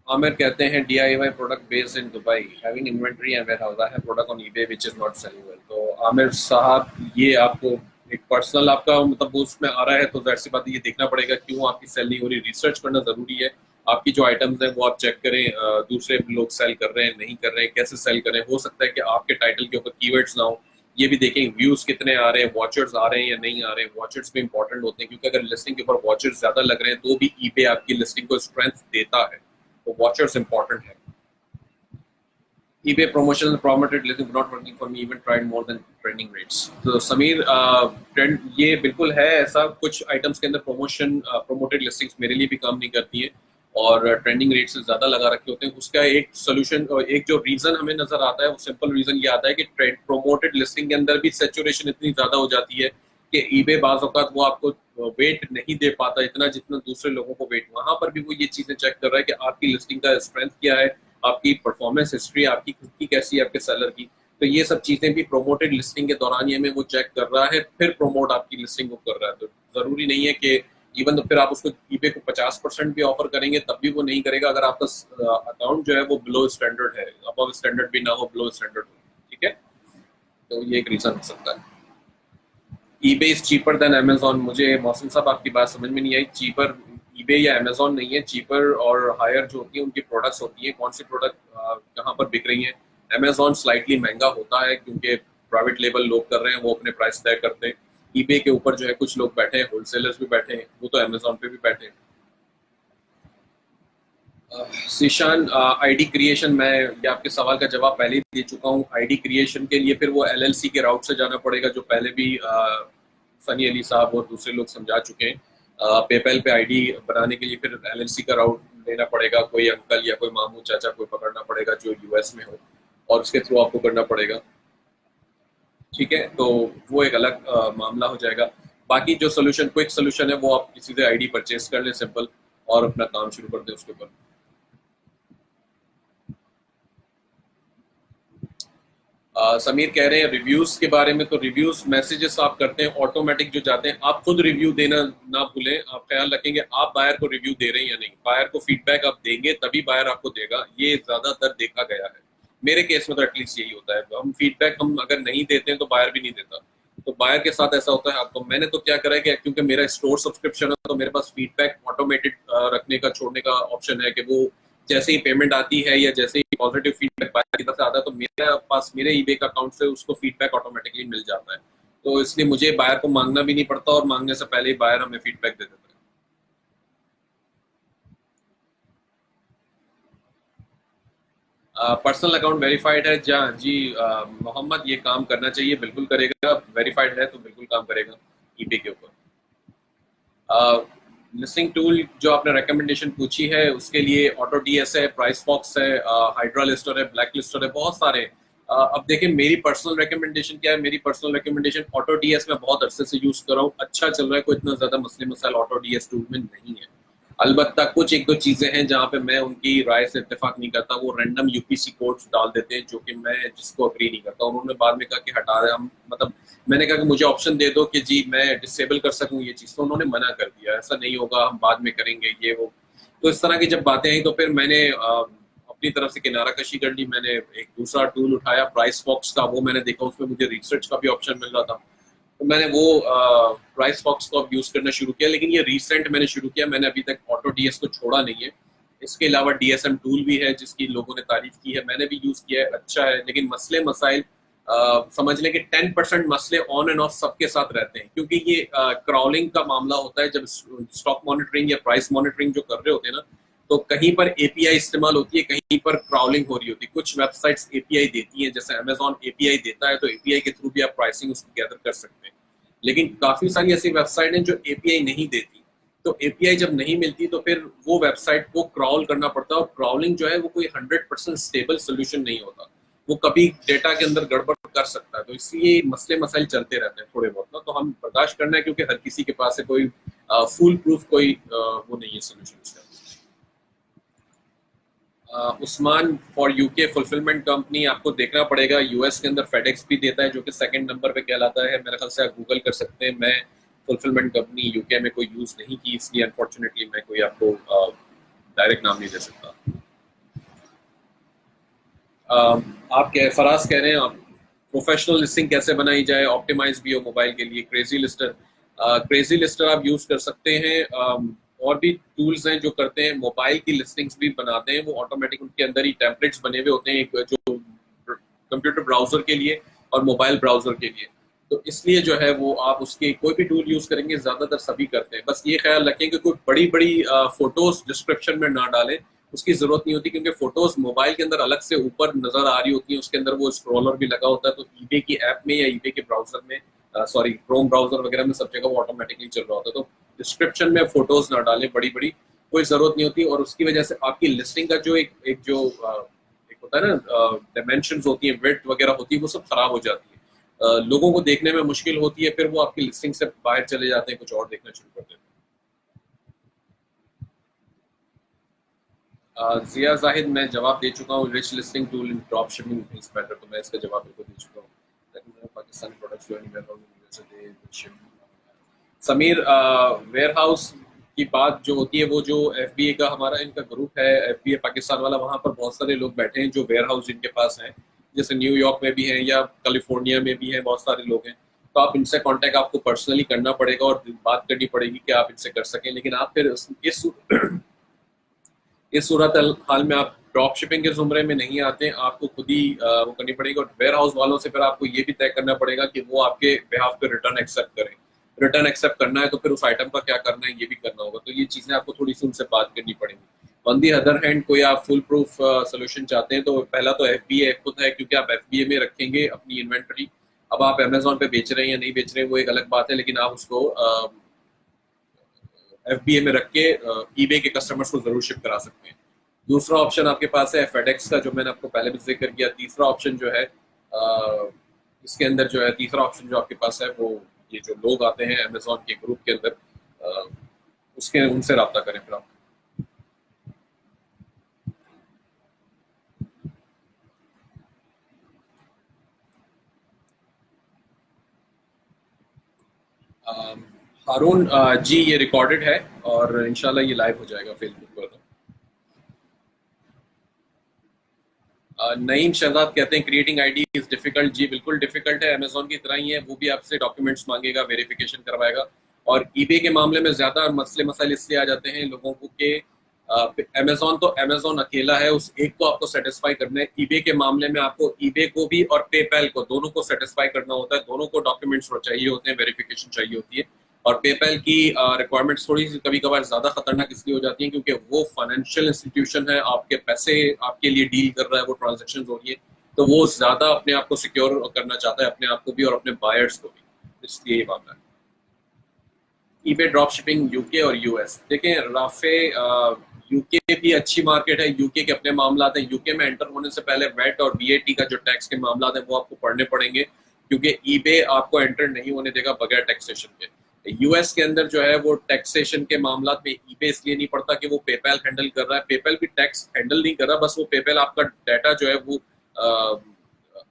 आमिर कहते हैं DIY product based in Dubai, having inventory and warehouse, I have product on eBay which is not selling well. तो आमिर साहब, ये आपको एक पर्सनल आपका मतलब उसमें आ रहा है, तो जाहिर सी बात है ये देखना पड़ेगा क्यों आपकी सेल नहीं हो रही। रिसर्च करना जरूरी है। आपकी जो आइटम्स हैं वो आप चेक करें, दूसरे लोग सेल कर रहे हैं नहीं कर रहे हैं, कैसे सेल करें। हो सकता है कि आपके टाइटल के ऊपर कीवर्ड्स ना हो। ये भी देखें व्यूज कितने आ रहे हैं, वॉचर्स आ रहे हैं या नहीं आ रहे हैं। वॉचर्स भी इंपॉर्टेंट होते हैं, क्योंकि अगर लिस्टिंग के ऊपर वॉचर्स ज्यादा लग रहे हैं तो भी ईबे आपकी लिस्टिंग को स्ट्रेंथ देता है। तो वॉचर्स इंपॉर्टेंट है। eBay promotions promoted listings not working for me, even tried more than trending rates। तो समीर, ट्रेंड ये बिल्कुल है ऐसा, कुछ आइटम्स के अंदर प्रोमोटेड लिस्टिंग्स मेरे लिए भी काम नहीं करती है और ट्रेंडिंग रेट से ज्यादा लगा रखे होते हैं। उसका एक सोल्यूशन, एक जो रीजन हमें नजर आता है, वो सिंपल रीजन ये आता है कि प्रोमोटेड लिस्टिंग के अंदर भी सैचुरेशन इतनी ज्यादा हो जाती है कि ईबे बाज़ औक़ात वो आपको वेट नहीं दे पाता इतना जितना दूसरे लोगों को वेट। वहां पर भी वो ये चीजें चेक कर रहा है कि आपकी लिस्टिंग का स्ट्रेंथ क्या है, आपकी परफॉर्मेंस हिस्ट्री आपकी खुद की कैसी है, आपके सेलर की। तो ये सब चीजें भी प्रोमोटेड लिस्टिंग के दौरान ये में वो चेक कर रहा है, फिर प्रोमोट आपकी लिस्टिंग को कर रहा है। तो जरूरी नहीं है कि इवन तो फिर आप उसको ईबे को 50% भी ऑफर करेंगे तब भी वो नहीं करेगा, अगर आपका अकाउंट जो है वो बिलो स्टैंडर्ड है। अबव स्टैंडर्ड भी ना हो, बिलो स्टैंडर्ड हो। ठीक है, तो ये एक रीजन हो सकता है। EBay is cheaper than Amazon. मुझे मौसम साहब आपकी बात समझ में नहीं आई। चीपर ईबे या अमेजोन नहीं है। चीपर और हायर जो होती है उनकी प्रोडक्ट्स होती है, कौन सी प्रोडक्ट कहाँ पर बिक रही है। अमेजोन स्लाइटली महंगा होता है क्योंकि प्राइवेट लेबल लोग कर रहे हैं, वो अपने प्राइस तय करते हैं। ईबे के ऊपर जो है कुछ लोग बैठे हैं, होलसेलर्स भी बैठे हैं, वो तो अमेजोन पे भी बैठे हैं। शीशान, आईडी क्रिएशन, मैं ये आपके सवाल का जवाब पहले ही दे चुका हूँ। आईडी क्रिएशन के लिए फिर वो एलएलसी के राउट से जाना पड़ेगा, जो पहले भी सनी अली साहब और दूसरे लोग समझा चुके हैं। पेपैल पे आईडी बनाने के लिए फिर एलएलसी का राउट लेना पड़ेगा, कोई अंकल या कोई मामू चाचा कोई पकड़ना पड़ेगा जो यूएस में हो, और उसके थ्रू आपको करना पड़ेगा। ठीक है, तो वो एक अलग मामला हो जाएगा। बाकी जो सोल्यूशन, क्विक सोल्यूशन है, वो आप किसी से आईडी परचेज कर लें सिंपल, और अपना काम शुरू कर दें उसके ऊपर। समीर कह रहे हैं रिव्यूज के बारे में, तो रिव्यूज मैसेजेस आप करते हैं ऑटोमेटिक जो जाते हैं, आप खुद रिव्यू देना ना भूलें। आप ख्याल रखेंगे आप बायर को रिव्यू दे रहे हैं या नहीं। बायर को फीडबैक आप देंगे तभी बायर आपको देगा, ये ज्यादातर देखा गया है। मेरे केस में तो एटलीस्ट यही होता है। हम फीडबैक हम अगर नहीं देते हैं तो बायर भी नहीं देता। तो बायर के साथ ऐसा होता है। तो मैंने तो क्या करा है कि क्योंकि मेरा स्टोर सब्सक्रिप्शन है तो मेरे पास फीडबैक ऑटोमेटेड रखने का, छोड़ने का ऑप्शन है कि वो जैसे ही पेमेंट आती है या जैसे ही पॉजिटिव फीडबैक बायर की तरफ से आता है तो मेरे पास, मेरे ईबे का अकाउंट से उसको फीडबैक ऑटोमेटिकली मिल जाता है। तो इसलिए मुझे बायर को मांगना भी नहीं पड़ता, और मांगने से पहले ही बायर हमें फीडबैक दे देता है। पर्सनल अकाउंट वेरीफाइड है जहाँ जी मोहम्मद, ये काम करना चाहिए, बिल्कुल करेगा। वेरीफाइड है तो बिल्कुल काम करेगा ईबे के ऊपर। लिस्टिंग टूल जो आपने रिकमेंडेशन पूछी है उसके लिए ऑटो डीएस है, प्राइस फॉक्स है, हाइड्रा लिस्टर है, ब्लैक लिस्टर है, बहुत सारे। अब देखिए मेरी पर्सनल रिकमेंडेशन क्या है। मेरी पर्सनल रिकमेंडेशन ऑटो डीएस में बहुत अरसे से यूज कर रहा हूँ, अच्छा चल रहा है, कोई इतना ज्यादा मसले मसाइल ऑटो डीएस टूल में नहीं है। अलबत्ता कुछ एक दो चीजें हैं जहां पे मैं उनकी राय से इत्तेफाक नहीं करता। वो रैंडम यूपीसी कोड्स डाल देते हैं जो कि मैं जिसको अग्री नहीं करता। उन्होंने बाद में कहा कि हटा रहे हम, मतलब मैंने कहा कि मुझे ऑप्शन दे दो कि जी मैं डिसेबल कर सकूं ये चीज, तो उन्होंने मना कर दिया, ऐसा नहीं होगा, हम बाद में करेंगे ये वो। तो इस तरह की जब बातें आई तो फिर मैंने अपनी तरफ से किनारा कशी कर ली। मैंने एक दूसरा टूल उठाया प्राइस फॉक्स का, वो मैंने देखा उसमें मुझे रिसर्च का भी ऑप्शन मिल रहा था, तो मैंने वो प्राइस फॉक्स को अब यूज करना शुरू किया। लेकिन ये रिसेंट मैंने शुरू किया, मैंने अभी तक ऑटो डीएस को छोड़ा नहीं है। इसके अलावा डीएसएम टूल भी है जिसकी लोगों ने तारीफ की है, मैंने भी यूज किया है, अच्छा है। लेकिन मसले मसाइल समझ लें कि 10% मसले ऑन एंड ऑफ सबके साथ रहते हैं, क्योंकि ये क्रॉलिंग का मामला होता है। जब स्टॉक मॉनिटरिंग या प्राइस मॉनिटरिंग जो कर रहे होते हैं ना, तो कहीं पर एपीआई इस्तेमाल होती है, कहीं पर क्राउलिंग हो रही होती है। कुछ वेबसाइट्स एपीआई देती हैं, जैसे अमेजॉन एपीआई देता है, तो एपीआई के थ्रू भी आप प्राइसिंग उसकी गैदर कर सकते हैं। लेकिन काफी सारी ऐसी वेबसाइट हैं जो एपीआई नहीं देती, तो एपीआई जब नहीं मिलती तो फिर वो वेबसाइट को क्रॉल करना पड़ता है। और क्रॉलिंग जो है वो कोई 100% स्टेबल सोल्यूशन नहीं होता, वो कभी डेटा के अंदर गड़बड़ कर सकता है। तो इसलिए मसले मसाइल चलते रहते हैं थोड़े बहुत ना, तो हम बर्दाश्त करना है, क्योंकि हर किसी के पास है कोई फुल प्रूफ कोई वो नहीं है सोल्यूशन इसका। Usman for UK fulfilment company, आपको देखना पड़ेगा। यूएस के अंदर फेडेक्स भी देता है जो कि सेकंड नंबर पे कहलाता है, मेरे ख्याल से आप गूगल कर सकते हैं। मैं फुलफिलमेंट कंपनी यूके में कोई यूज नहीं की, इसलिए अनफॉर्चुनेटली मैं कोई आपको डायरेक्ट नाम नहीं दे सकता। आप कह फराज कह रहे हैं आप प्रोफेशनल लिस्टिंग कैसे बनाई जाए ऑप्टिमाइज भी हो मोबाइल के लिए। क्रेजी लिस्टर, क्रेजी लिस्टर आप यूज कर सकते हैं। और भी टूल्स हैं जो करते हैं, मोबाइल की लिस्टिंग्स भी बनाते हैं, वो ऑटोमेटिक उनके अंदर ही टेम्पलेट्स बने हुए होते हैं, जो कंप्यूटर ब्राउजर के लिए और मोबाइल ब्राउजर के लिए। तो इसलिए जो है वो आप उसके कोई भी टूल यूज करेंगे, ज्यादातर सभी करते हैं। बस ये ख्याल रखें कि कोई बड़ी बड़ी फोटोज डिस्क्रिप्शन में ना डालें, उसकी जरूरत नहीं होती, क्योंकि फोटोज मोबाइल के अंदर अलग से ऊपर नजर आ रही होती है, उसके अंदर वो स्क्रॉलर भी लगा होता है। तो ईबे की ऐप में या ईबे के ब्राउजर में, सॉरी क्रोम ब्राउजर वगैरह में, सब जगह वो ऑटोमेटिकली चल रहा होता है। तो डिस्क्रिप्शन में फोटोज ना डालें बड़ी बड़ी, कोई जरूरत नहीं होती। और उसकी वजह से आपकी लिस्टिंग का जो एक जो एक होता है ना, डायमेंशंस होती है, विड्थ वगैरह होती है, वो सब खराब हो जाती है। लोगों को देखने में मुश्किल होती है, फिर वो आपकी लिस्टिंग से बाहर चले जाते हैं, कुछ और देखना शुरू कर देते हैं। जिया जाहिद, मैं जवाब दे चुका हूँ। Rich listing tool in drop shipping is better, तो मैं इसका जवाब बिल्कुल दे चुका हूँ। Pakistani products. Sameer, warehouse की बात जो होती है, वो जो एफबीए का हमारा इनका ग्रुप है, एफबीए पाकिस्तान वाला, वहाँ पर बहुत सारे लोग बैठे हैं जो वेयर हाउस जिनके पास हैं, जैसे न्यूयॉर्क में भी हैं या कैलिफोर्निया में भी हैं, बहुत सारे लोग हैं। तो आप इनसे कांटेक्ट आपको पर्सनली करना पड़ेगा और बात करनी पड़ेगी कि आप इनसे कर सकें। लेकिन आप फिर इस सूरत हाल में आप ड्रॉप शिपिंग के जुमरे में नहीं आते, आपको खुद ही वो करनी पड़ेगी। और वेयर हाउस वालों से फिर आपको ये भी तय करना पड़ेगा कि वो आपके बिहाफ पे रिटर्न एक्सेप्ट करें। रिटर्न एक्सेप्ट करना है तो फिर उस आइटम का क्या करना है ये भी करना होगा। तो ये चीजें आपको थोड़ी सी उनसे बात करनी पड़ेगी। ऑन दी अदर हैंड, कोई आप फुल प्रूफ सोल्यूशन चाहते हैं, तो पहला तो एफबीए खुद है, क्योंकि आप एफबीए में रखेंगे अपनी इन्वेंटरी। अब आप अमेजोन पे बेच रहे हैं या नहीं बेच रहे हैं वो एक अलग बात है, लेकिन आप उसको एफबीए में रख के ईबे के कस्टमर्स को जरूर शिप करा सकते हैं। दूसरा ऑप्शन आपके पास है फेडेक्स का, जो मैंने आपको पहले भी जिक्र किया। तीसरा ऑप्शन जो है इसके अंदर जो है, तीसरा ऑप्शन जो आपके पास है वो ये जो लोग आते हैं अमेजोन के ग्रुप के अंदर, उसके उनसे रब्ता करें फिर आप। हारून जी, ये रिकॉर्डेड है और इंशाल्लाह ये लाइव हो जाएगा फेसबुक पर। नईम शहजाद कहते हैं क्रिएटिंग आईडी इज डिफिकल्ट। जी बिल्कुल डिफिकल्ट है, अमेजोन की तरह ही है, वो भी आपसे डॉक्यूमेंट्स मांगेगा, वेरिफिकेशन करवाएगा। और ईबे के मामले में ज्यादा मसले मसाइल इसलिए आ जाते हैं लोगों को कि अमेजोन तो अमेजोन अकेला है, उस एक को आपको सेटिस्फाई करना है। ईबे के मामले में आपको ईबे को भी और पेपैल को, दोनों को सेटिस्फाई करना होता है, दोनों को डॉक्यूमेंट्स चाहिए होते हैं, वेरिफिकेशन चाहिए होती है। और पेपैल की रिक्वायरमेंट्स थोड़ी सी कभी कभार ज्यादा खतरनाक इसलिए हो जाती हैं क्योंकि वो फाइनेंशियल इंस्टीट्यूशन है, आपके पैसे आपके लिए डील कर रहा है, वो ट्रांजेक्शन हो रही है, तो वो ज्यादा अपने आप को सिक्योर करना चाहता है, अपने आप को भी और अपने बायर्स को भी, इसलिए ये बात है। ईबे ड्रॉप शिपिंग यूके और यूएस, देखें राफे, यूके भी अच्छी मार्केट है, यूके के अपने मामला हैं। यूके में एंटर होने से पहले वेट और वीएटी का जो टैक्स के मामला हैं वो आपको पढ़ने पड़ेंगे, क्योंकि ईबे आपको एंटर नहीं होने देगा बगैर टैक्सेशन के। यूएस के अंदर जो है वो टैक्सेशन के मामला में ईबे इसलिए नहीं पड़ता कि वो पेपैल हैंडल कर रहा है, पेपैल भी टैक्स हैंडल नहीं कर रहा, बस वो पेपैल आपका डाटा जो है वो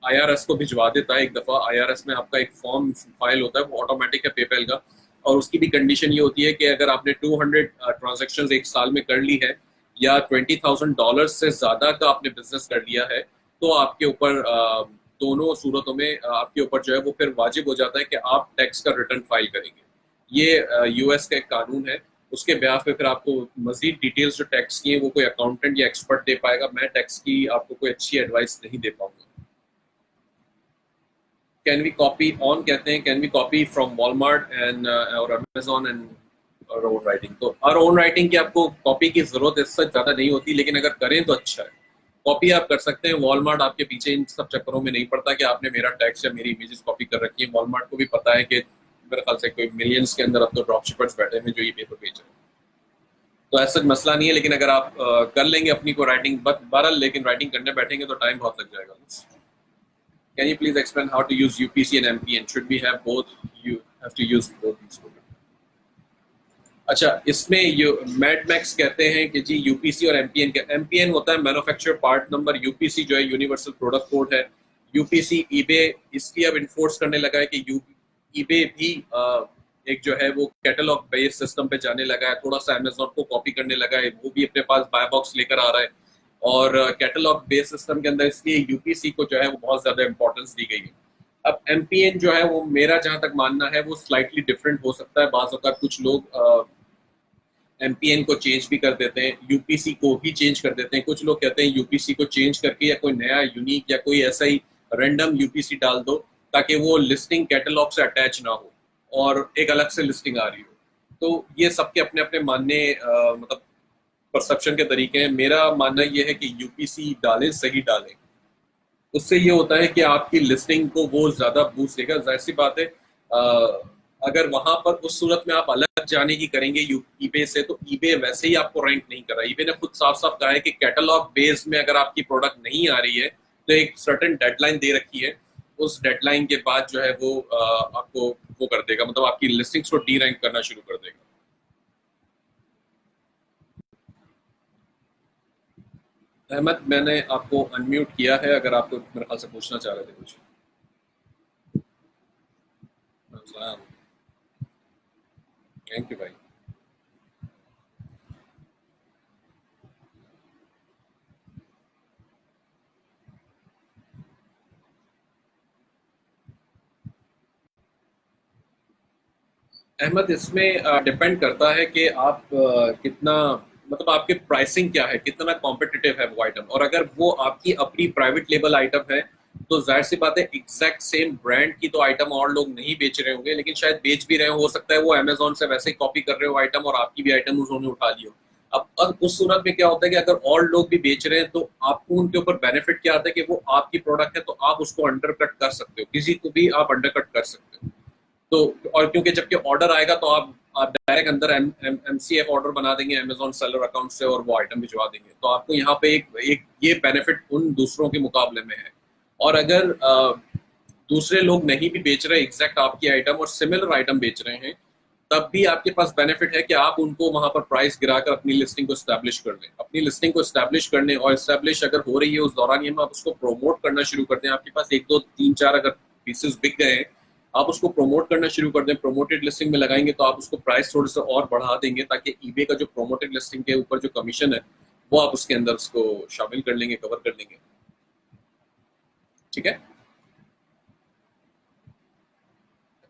आईआरएस को भिजवा देता है। एक दफा आईआरएस में आपका एक फॉर्म फाइल होता है, वो ऑटोमेटिक है पेपैल का, और उसकी भी कंडीशन ये होती है कि अगर आपने 200 ट्रांजेक्शन एक साल में कर ली है या $20,000 से ज्यादा का आपने बिजनेस कर लिया है, तो आपके ऊपर दोनों सूरतों में आपके ऊपर जो है वो फिर वाजिब हो जाता है कि आप टैक्स का रिटर्न फाइल करेंगे। ये यूएस का एक कानून है। उसके ब्याह पे फिर आपको मजीद डिटेल्स जो टैक्स की है वो कोई अकाउंटेंट या एक्सपर्ट दे पाएगा। मैं टैक्स की आपको कोई अच्छी एडवाइस नहीं दे पाऊंगा। कैन वी कॉपी ऑन कहते हैं, can we copy from Walmart and or Amazon and or own writing. तो और ओन राइटिंग की आपको कॉपी की जरूरत इससे ज्यादा नहीं होती, लेकिन अगर करें तो अच्छा है। कॉपी आप कर सकते हैं। वॉलमार्ट आपके पीछे इन सब चक्करों में नहीं पड़ता कि आपने मेरा टैक्स या मेरी इमेजेस कॉपी कर रखी है। वॉलमार्ट को भी पता है कि मेरे ख्याल से कोई मिलियंस के अंदर अब तो ड्रॉप शिपर्स बैठे हैं जो ये पेपर बेच रहे हैं, तो ऐसा मसला नहीं है। लेकिन अगर आप कर लेंगे अपनी को राइटिंग बहरहाल, लेकिन राइटिंग करने बैठेंगे तो टाइम बहुत लग जाएगा। Can you please explain how to use UPC and MPN? Should we have both? You have to use both. अच्छा, इसमें मैड मैक्स कहते हैं कि जी यूपीसी और एमपीएन का, एमपीएन होता है मैन्युफैक्चर पार्ट नंबर, यूपीसी जो है यूनिवर्सल प्रोडक्ट कोड है। यूपीसी ईबे इसलिए अब इन्फोर्स करने लगा है कि ईबे भी एक जो है वो कैटलॉग बेस्ड सिस्टम पे जाने लगा है, थोड़ा सा अमेजोन को कॉपी करने लगा है, वो भी अपने पास बाय बॉक्स लेकर आ रहा है। और कैटलॉग बेस्ड सिस्टम के अंदर इसलिए यूपीसी को जो है वो बहुत ज्यादा इंपॉर्टेंस दी गई है। अब एमपीएन जो है वो मेरा जहां तक मानना है वो स्लाइटली डिफरेंट हो सकता है। बाज़ औक़ात कुछ लोग एमपीएन को चेंज भी कर देते हैं, यूपीसी को भी चेंज कर देते हैं। कुछ लोग कहते हैं यूपीसी को चेंज करके या कोई नया यूनिक या कोई ऐसा ही रैंडम यूपीसी डाल दो ताकि वो लिस्टिंग कैटलॉग से अटैच ना हो और एक अलग से लिस्टिंग आ रही हो। तो ये सबके अपने अपने मानने मतलब परसेप्शन के तरीके हैं। मेरा मानना ये है कि यूपीसी डालें, सही डालें। उससे ये होता है कि आपकी लिस्टिंग को वो ज्यादा बूस्ट देगा। जाहिर सी बात है अगर वहां पर उस सूरत में आप अलग जाने की करेंगे ईबे से, तो ईबे वैसे ही आपको रैंक नहीं कर रहा। ईबे ने खुद साफ साफ कहा है कि कैटलॉग बेस में अगर आपकी प्रोडक्ट नहीं आ रही है तो एक सर्टेन डेडलाइन दे रखी है, उस डेडलाइन के बाद जो है वो आपको वो कर देगा, मतलब आपकी लिस्टिंग्स को डी रैंक करना शुरू कर देगा। अहमद, मैंने आपको अनम्यूट किया है, अगर आपको मेरे ख्याल से पूछना चाह रहे थे कुछ। थैंक यू भाई। अहमद, इसमें डिपेंड करता है कि आप कितना, मतलब आपके प्राइसिंग क्या है, कितना कॉम्पिटिटिव है वो आइटम। और अगर वो आपकी अपनी प्राइवेट लेबल आइटम है तो जाहिर सी बात है एग्जैक्ट सेम ब्रांड की तो आइटम और लोग नहीं बेच रहे होंगे, लेकिन शायद बेच भी रहे हो सकता है वो अमेजोन से वैसे ही कॉपी कर रहे हो आइटम और आपकी भी आइटम उन्होंने उठा ली हो। अब उस सूरत में क्या होता है कि अगर और लोग भी बेच रहे हैं तो आपको उनके ऊपर बेनिफिट क्या आता है कि वो आपकी प्रोडक्ट है तो आप उसको अंडरकट कर सकते हो, किसी को भी आप अंडरकट कर सकते हो। तो और क्योंकि जबकि ऑर्डर आएगा तो आप डायरेक्ट अंदर एमसीएफ ऑर्डर बना देंगे अमेजोन सेलर अकाउंट से और वो आइटम भिजवा देंगे, तो आपको यहाँ पे एक ये बेनिफिट उन दूसरों के मुकाबले में है। और अगर दूसरे लोग नहीं भी बेच रहे एग्जैक्ट आपकी आइटम और सिमिलर आइटम बेच रहे हैं, तब भी आपके पास बेनिफिट है कि आप उनको वहां पर प्राइस गिराकर अपनी लिस्टिंग को एस्टैब्लिश कर दें। अपनी लिस्टिंग को एस्टैब्लिश करने और एस्टैब्लिश अगर हो रही है उस दौरान ये आप उसको प्रोमोट करना शुरू कर दें। आपके पास 1 2 3 4 अगर पीसेस बिक गए हैं, आप उसको प्रमोट करना शुरू कर दें, प्रोमोटेड लिस्टिंग में लगाएंगे तो आप उसको प्राइस थोड़े से और बढ़ा देंगे ताकि ईबे का जो प्रोमोटेड लिस्टिंग के ऊपर जो कमीशन है वो आप उसके अंदर उसको शामिल कर लेंगे, कवर कर लेंगे। ठीक है।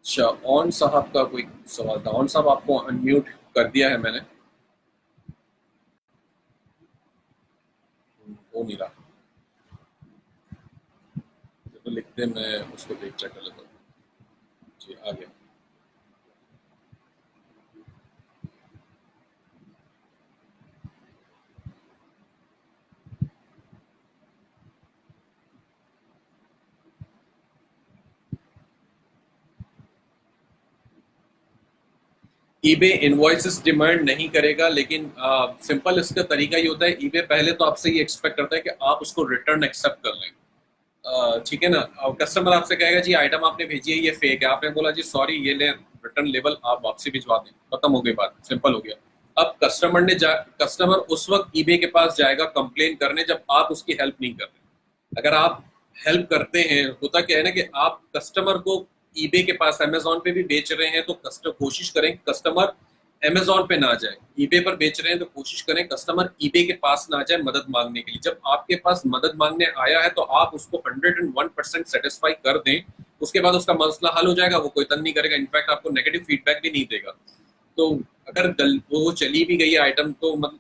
अच्छा, ऑन साहब का कोई सवाल था। ऑन साहब, आपको अनम्यूट कर दिया है मैंने, हो नहीं रहा तो लिखते मैं उसको देख चेक कर लेता हूँ। जी, आ गया। ईबे इनवॉइसेस डिमांड नहीं करेगा, लेकिन सिंपल इसका तरीका ये होता है, ईबे पहले तो आपसे ये एक्सपेक्ट करता है कि आप उसको रिटर्न एक्सेप्ट कर लें। ठीक है ना। अब कस्टमर आपसे कहेगा जी आइटम आपने भेजी है ये फेक है, आपने बोला जी सॉरी ये ले रिटर्न लेबल, आप वापसी भिजवा दें, खत्म हो गई बात, सिंपल हो गया। अब कस्टमर उस वक्त ईबे के पास जाएगा कंप्लेन करने जब आप उसकी हेल्प नहीं कर रहे। अगर आप हेल्प करते हैं, होता क्या है ना कि आप कस्टमर को ईबे के पास अमेजोन पे भी बेच रहे हैं तो कोशिश करें कस्टमर अमेजोन पे ना जाए। ईबे पर बेच रहे हैं तो कोशिश करें कस्टमर ईबे के पास ना जाए मदद मांगने के लिए। जब आपके पास मदद मांगने आया है तो आप उसको 101% सेटिस्फाई कर दें, उसके बाद उसका मसला हल हो जाएगा, वो कोई तंग नहीं करेगा, इनफैक्ट आपको नेगेटिव फीडबैक भी नहीं देगा। तो अगर वो चली भी गई आइटम तो मतलब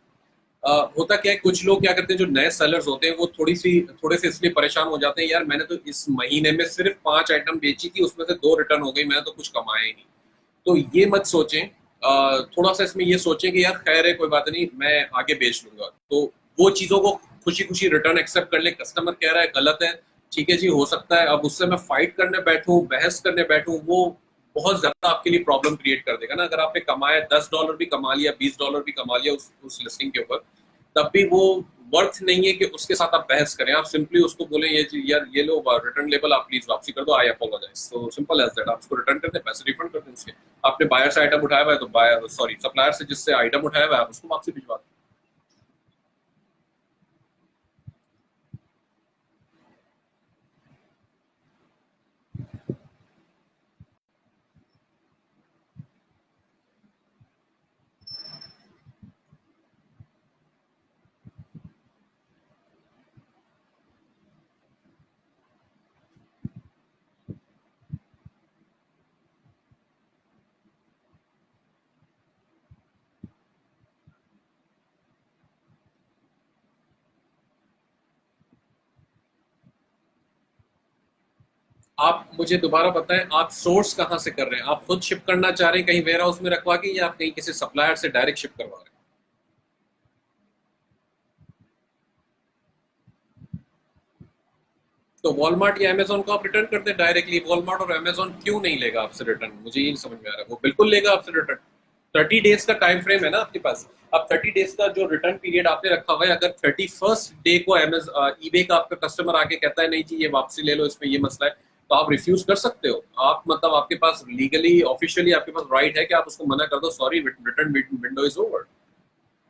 होता क्या है, कुछ लोग क्या करते हैं, जो नए सेलर्स होते हैं वो थोड़े से इसलिए परेशान हो जाते हैं, यार मैंने तो इस महीने में सिर्फ 5 आइटम बेची थी, उसमें से 2 रिटर्न हो गई, मैंने तो कुछ कमाया ही नहीं। तो ये मत सोचें, थोड़ा सा इसमें ये सोचें कि यार खैर है, कोई बात नहीं, मैं आगे बेच लूंगा। तो वो चीजों को खुशी खुशी रिटर्न एक्सेप्ट कर ले। कस्टमर कह रहा है गलत है, ठीक है जी, हो सकता है, अब उससे मैं फाइट करने बैठूं, बहस करने बैठूं, वो बहुत ज्यादा आपके लिए प्रॉब्लम क्रिएट कर देगा ना। अगर आपने कमाया $10 भी कमा लिया, $20 भी कमा लिया उस लिस्टिंग के ऊपर, तब भी वो वर्थ नहीं है कि उसके साथ आप बहस करें। आप सिंपली उसको बोलें ये यार ये लो रिटर्न लेबल, आप प्लीज वापसी कर दो, आई अपोलोजाइज। तो सिंपल एज दैट, आप उसको रिटर्न कर दें, पैसे रिफंड कर दें उसके। आपने बायर से आइटम उठाया हुआ है तो बायर, सॉरी, सप्लायर से जिससे आइटम उठाया हुआ है आप उसको वापसी भिजवा दें। आप मुझे दोबारा बताएं, आप सोर्स कहाँ से कर रहे हैं? आप खुद शिप करना चाह रहे हैं कहीं वेयर हाउस में रखवा के, या आप कहीं किसी सप्लायर से डायरेक्ट शिप करवा रहे हैं? तो वॉलमार्ट या अमेजोन को आप रिटर्न कर दें डायरेक्टली। वॉलमार्ट और अमेजोन क्यों नहीं लेगा आपसे रिटर्न? मुझे ये नहीं समझ में आ रहा है। वो बिल्कुल लेगा आपसे रिटर्न। 30 डेज का टाइम फ्रेम है ना आपके पास। अब 30 डेज का जो रिटर्न पीरियड आपने रखा हुआ है, अगर 31st डे को ईबे का आपका कस्टमर आके कहता है नहीं जी ये वापसी ले लो, इसमें ये मसला है, तो आप रिफ्यूज कर सकते हो। आप मतलब आपके पास लीगली ऑफिशियली आपके पास राइट है कि आप उसको मना कर दो, sorry return window is over.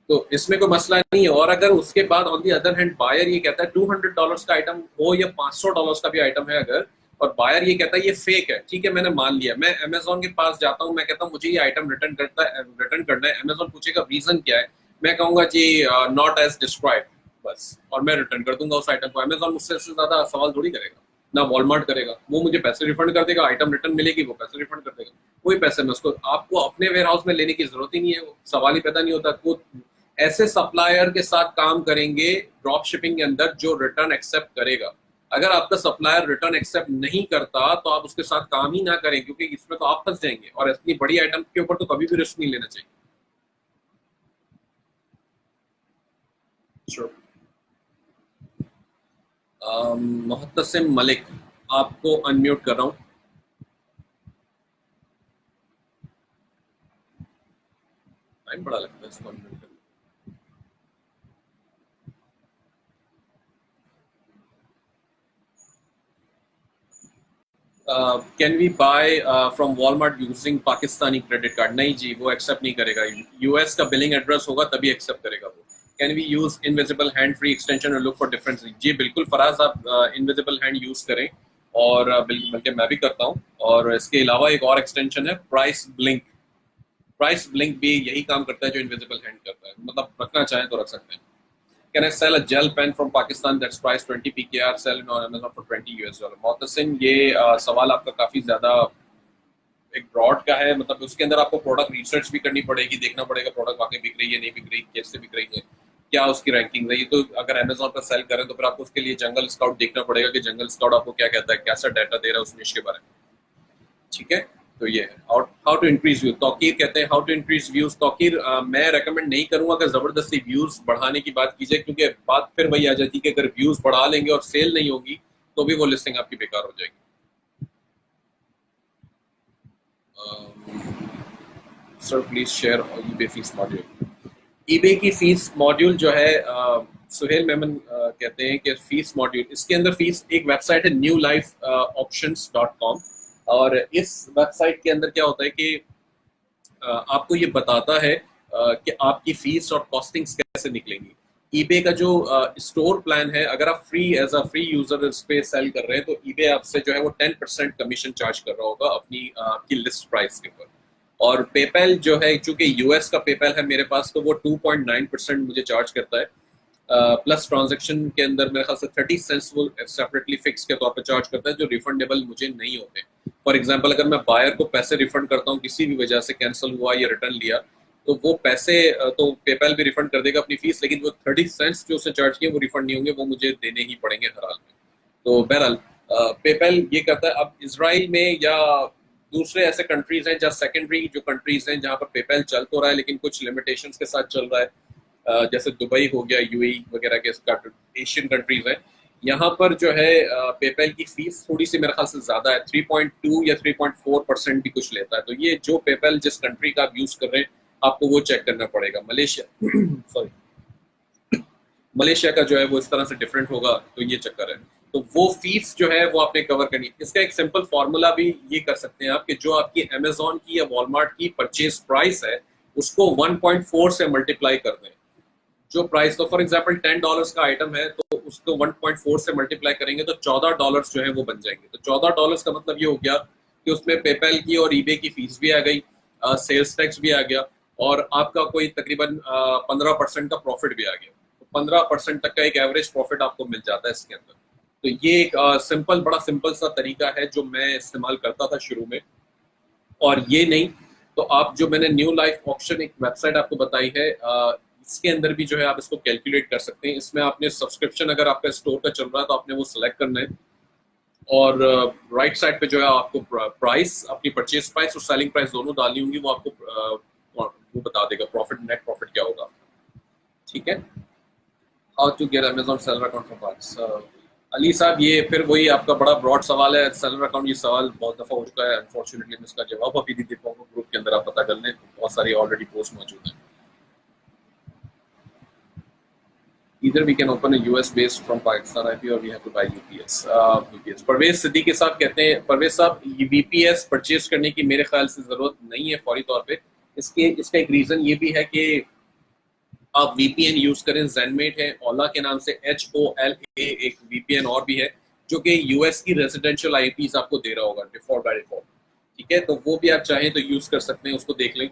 तो इसमें कोई मसला नहीं है। और अगर उसके बाद on the other hand buyer ये कहता है $200 का आइटम हो या $500 का भी आइटम है अगर, और बायर ये कहता है ये फेक है, ठीक है मैंने मान लिया, मैं अमेजोन के पास जाता हूँ, मैं कहता हूँ मुझे ये आइटम रिटर्न करना है, अमेजोन पूछेगा रीजन क्या है, मैं कहूंगा जी नॉट एज डिस्क्राइब, बस, और मैं रिटर्न कर दूंगा उस आइटम को। अमेजोन मुझसे इससे ज्यादा सवाल थोड़ी करेगा, ना वॉलमार्ट करेगा। वो मुझे पैसे रिफंड कर देगा, आइटम रिटर्न मिलेगी, वो पैसे रिफंड कर देगा, वही पैसे में उसको, आपको अपने वेयर हाउस में लेने की जरूरत ही नहीं है, वो सवाल ही पैदा नहीं होता। को ऐसे सप्लायर के साथ काम करेंगे ड्रॉप शिपिंग के अंदर जो रिटर्न एक्सेप्ट करेगा। अगर आपका सप्लायर रिटर्न एक्सेप्ट नहीं करता तो आप उसके साथ काम ही ना करें, क्योंकि इसमें तो आप फंस जाएंगे, और इतनी बड़ी आइटम के ऊपर तो कभी भी रिस्क नहीं लेना चाहिए। Sure. मोहतसिम मलिक, आपको अनम्यूट कर रहा हूँ। टाइम बड़ा लगता है इसको अनम्यूट करने में। Can we buy from Walmart using Pakistani credit card? नहीं जी, वो एक्सेप्ट नहीं करेगा। यूएस का बिलिंग एड्रेस होगा तभी एक्सेप्ट करेगा वो। Can we use invisible hand free extension और लुक फॉर डिफरेंस? जी बिल्कुल फराज, आप इनविजिबल हैंड यूज करें, और बल्कि मैं भी करता हूँ। और इसके अलावा एक और एक्सटेंशन है प्राइस ब्लिंक। प्राइस ब्लिंक भी यही काम करता है जो इनविजिबल हैंड करता है, मतलब रखना चाहें तो रख सकते हैं। Can I sell a gel pen from Pakistan that's priced 20 PKR, sell it on Amazon for $20? Mohtasim, ये सवाल आपका काफी ज्यादा एक ब्रॉड का है, मतलब उसके अंदर आपको प्रोडक्ट रिसर्च भी करनी पड़ेगी, देखना पड़ेगा प्रोडक्ट वाकई बिक रही है नहीं बिक रही, कैसे बिक रही है, क्या उसकी रैंकिंग रही। तो अगर अमेजोन पर सेल करें तो फिर आपको उसके लिए जंगल स्काउट देखना पड़ेगा कि जंगल स्काउट आपको क्या कहता है, कैसा डाटा दे रहा है उस निश के बारे में, ठीक है। तो ये है। और how to increase view, Tauqeer कहते हैं how to increase views. Tauqeer, मैं रेकमेंड नहीं करूंगा अगर जबरदस्ती व्यूज बढ़ाने की बात कीजिए, क्योंकि बात फिर वही आ जाती है कि अगर व्यूज बढ़ा लेंगे और सेल नहीं होगी तो भी वो लिस्टिंग आपकी बेकार हो जाएगी। Sir please share eBay fees module. EBay की फीस मॉड्यूल जो है, सुहेल मेमन कहते हैं कि फीस मॉड्यूल, इसके अंदर फीस, एक वेबसाइट है newlifeoptions.com, और इस वेबसाइट के अंदर क्या होता है कि आपको ये बताता है कि आपकी फीस और कॉस्टिंग्स कैसे निकलेंगी। ईबे का जो स्टोर प्लान है, अगर आप free as a free user इस पे सेल कर रहे हैं तो ईबे आपसे जो है वो 10% कमीशन चार्ज कर रहा होगा अपनी आपकी लिस्ट प्राइस के ऊपर। और पेपैल जो है, चूंकि यूएस का पेपैल है मेरे पास, तो वो 2.9% मुझे चार्ज करता है, प्लस ट्रांजैक्शन के अंदर मेरे ख्याल से 30 सेंट्स वो सेपरेटली फिक्स के तौर पर चार्ज करता है, जो रिफंडेबल मुझे नहीं होते। फॉर एग्जांपल, अगर मैं बायर को पैसे रिफंड करता हूँ किसी भी वजह से, कैंसिल हुआ या रिटर्न लिया, तो वो पैसे तो पेपैल भी रिफंड कर देगा अपनी फीस, लेकिन वो 30 सेंट्स जो उसने चार्ज किए वो रिफंड नहीं होंगे, वो मुझे देने ही पड़ेंगे हर हाल में। तो बहरहाल पेपैल ये करता है। अब इसराइल में या दूसरे ऐसे कंट्रीज हैं जहाँ सेकेंडरी जो कंट्रीज हैं जहाँ पर पेपैल चल तो रहा है लेकिन कुछ लिमिटेशंस के साथ चल रहा है, जैसे दुबई हो गया, यूएई वगैरह के एशियन कंट्रीज हैं, यहाँ पर जो है पेपैल की फीस थोड़ी सी मेरे ख्याल से ज्यादा है, 3.2 या 3.4% भी कुछ लेता है। तो ये जो पेपैल जिस कंट्री का आप यूज कर रहे हैं आपको वो चेक करना पड़ेगा। मलेशिया सॉरी मलेशिया का जो है वो इस तरह से डिफरेंट होगा, तो ये चक्कर है। तो वो फीस जो है वो आपने कवर करनी है। इसका एक सिंपल फॉर्मूला भी ये कर सकते हैं आप कि जो आपकी अमेजोन की या वॉलमार्ट की परचेज प्राइस है उसको 1.4 से मल्टीप्लाई कर दें। जो प्राइस, तो फॉर एग्जांपल $10 का आइटम है तो उसको 1.4 से मल्टीप्लाई करेंगे तो $14 जो है वो बन जाएंगे। तो $14 का मतलब ये हो गया कि उसमें पेपैल की और ईबे की फीस भी आ गई, सेल्स टैक्स भी आ गया, और आपका कोई तकरीबन 15% का प्रॉफिट भी आ गया। तो 15% तक का एक एवरेज प्रॉफिट आपको मिल जाता है इसके अंदर। तो ये एक बड़ा सिंपल सा तरीका है जो मैं इस्तेमाल करता था शुरू में। और ये नहीं तो आप जो मैंने न्यू लाइफ ऑप्शन एक वेबसाइट आपको बताई है, इसके अंदर भी जो है आप इसको कैलकुलेट कर सकते हैं। इसमें आपने सब्सक्रिप्शन अगर आपका स्टोर का चल रहा है तो आपने वो सिलेक्ट करना है, और राइट साइड पे जो है आपको प्राइस, अपनी परचेज प्राइस और सेलिंग प्राइस दोनों डालनी होंगी, वो आपको वो बता देगा प्रॉफिट, नेट प्रॉफिट क्या होगा। ठीक है। How to get Amazon seller account for parts. Ali sahab, ये फिर वही आपका बड़ा ब्रॉड सवाल है सेलर अकाउंट। ये सवाल बहुत दफा हो चुका है, अनफॉर्चुनेटली मैं इसका जवाब अभी नहीं दे पाऊंगा। ग्रुप के अंदर आप पता कर लें, बहुत सारी ऑलरेडी पोस्ट मौजूद है। Either we can open a US based from Pakistan IP or we have to buy UPS. UPS। Parvez Siddiqui साहब कहते हैं, परवेज साहब ये VPS परचेज करने की मेरे ख्याल से जरूरत नहीं है फौरी तौर पे। इसका एक रीजन ये भी है कि आप VPN यूज करें, ज़ेनमेट है, ओला के नाम से HOLA एक VPN और भी है जो कि US की रेजिडेंशियल IPs आपको दे रहा होगा डिफॉल्ट बाय डिफॉल्ट। ठीक है, तो वो भी आप चाहें तो यूज कर सकते हैं, उसको देख लें।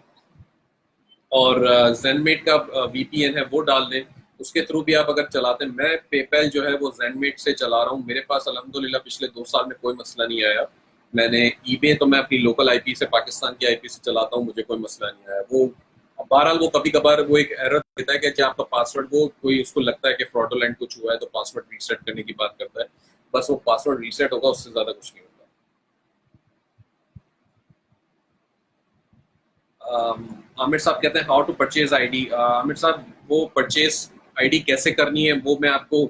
और ज़ेनमेट का VPN है वो डाल दें, उसके थ्रू भी आप अगर चलाते हैं। मैं पेपैल जो है वो ज़ेनमेट से चला रहा हूँ, मेरे पास अल्हम्दुलिल्लाह पिछले 2 साल में कोई मसला नहीं आया। मैंने ईबे तो मैं अपनी लोकल IP से, पाकिस्तान की IP से चलाता हूँ, मुझे कोई मसला नहीं आया। वो बहरहाल वो कभी कभार वो एक एरर देता है कि आपका पासवर्ड, वो कोई उसको लगता है कि फ्रॉडुलेंट कुछ हुआ है तो पासवर्ड रीसेट करने की बात करता है, बस वो पासवर्ड रीसेट होगा, उससे ज्यादा कुछ नहीं होगा। आमिर साहब कहते हैं how to purchase ID. Aamir sahab, वो परचेज आईडी कैसे करनी है वो मैं आपको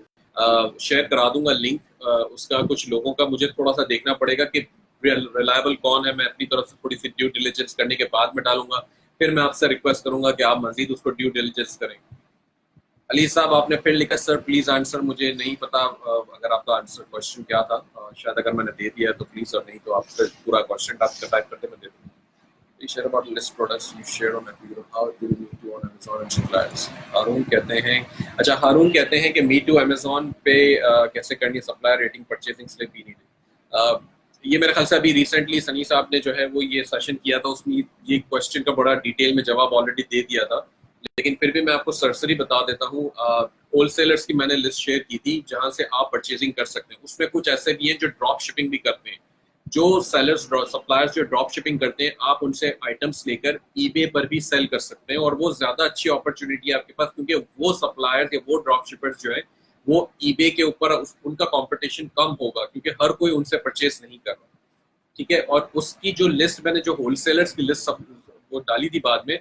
शेयर करा दूंगा लिंक। उसका कुछ लोगों का मुझे थोड़ा सा देखना पड़ेगा कि रिलायबल कौन है, मैं अपनी तरफ से थोड़ी सी ड्यू डिलिजेंस करने के बाद में डालूंगा। फिर मैं आपसे रिक्वेस्ट करूंगा कि आप मजीद उसको ड्यू डिलिजेंस करें। अली साहब, आपने फिर लिखा सर प्लीज आंसर, मुझे नहीं पता अगर आपका आंसर क्वेश्चन क्या था, शायद अगर मैंने दे दिया तो प्लीज, और नहीं तो आप फिर पूरा क्वेश्चन आपका टाइप करके मैं दे दूंगा। Share about list products you shared on Apple, how do you meet to on Amazon and suppliers। हारून कहते हैं, अच्छा हारून कहते हैं कि मीट टू अमेजोन पे कैसे करनी है सप्लायर रेटिंग परचेसिंग स्लिप भी नहीं। ये मेरे ख्याल से अभी रिसेंटली सनी साहब ने जो है वो ये सेशन किया था, उसमें ये क्वेश्चन का बड़ा डिटेल में जवाब ऑलरेडी दे दिया था, लेकिन फिर भी मैं आपको सरसरी बता देता हूँ। होलसेलर्स की मैंने लिस्ट शेयर की थी जहां से आप परचेजिंग कर सकते हैं। उसमें कुछ ऐसे भी हैं जो ड्रॉप शिपिंग भी करते हैं। जो सेलर्स, सप्लायर्स जो ड्रॉप शिपिंग करते हैं, आप उनसे आइटम्स लेकर ईबे पर भी सेल कर सकते हैं, और वो ज्यादा अच्छी अपॉर्चुनिटी है आपके पास, क्योंकि वो सप्लायर्स या वो ड्रॉप शिपर्स जो है वो ईबे के ऊपर उनका कंपटीशन कम होगा, क्योंकि हर कोई उनसे परचेस नहीं कर रहा। ठीक है, और उसकी जो लिस्ट मैंने जो होलसेलर्स की लिस्ट वो डाली थी बाद में,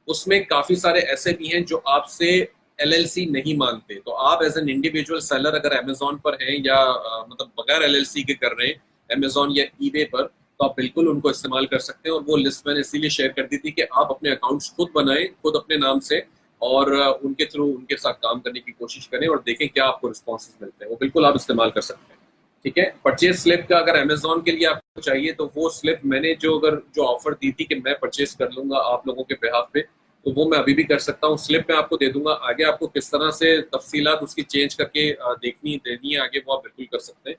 उसमें काफी सारे ऐसे भी हैं जो आपसे LLC नहीं मांगते। तो आप एज एन इंडिविजुअल सेलर अगर अमेजोन पर हैं या मतलब बगैर LLC के कर रहे हैं अमेजोन या ईबे पर, तो आप बिल्कुल उनको इस्तेमाल कर सकते हैं। और वो लिस्ट मैंने इसीलिए शेयर कर दी थी कि आप अपने अकाउंट्स खुद बनाएं, खुद अपने नाम से, और उनके थ्रू उनके साथ काम करने की कोशिश करें और देखें क्या आपको रिस्पॉन्सेज मिलते हैं। वो बिल्कुल आप इस्तेमाल कर सकते हैं। ठीक है, परचेज स्लिप का अगर अमेजोन के लिए आपको चाहिए तो वो स्लिप मैंने जो ऑफर दी थी कि मैं परचेज कर लूंगा आप लोगों के बिहाफ पे, तो वो मैं अभी भी कर सकता हूँ, स्लिप मैं आपको दे दूंगा। आगे आपको किस तरह से तफसीलात उसकी चेंज करके देखनी देनी है आगे, वो आप बिल्कुल कर सकते हैं,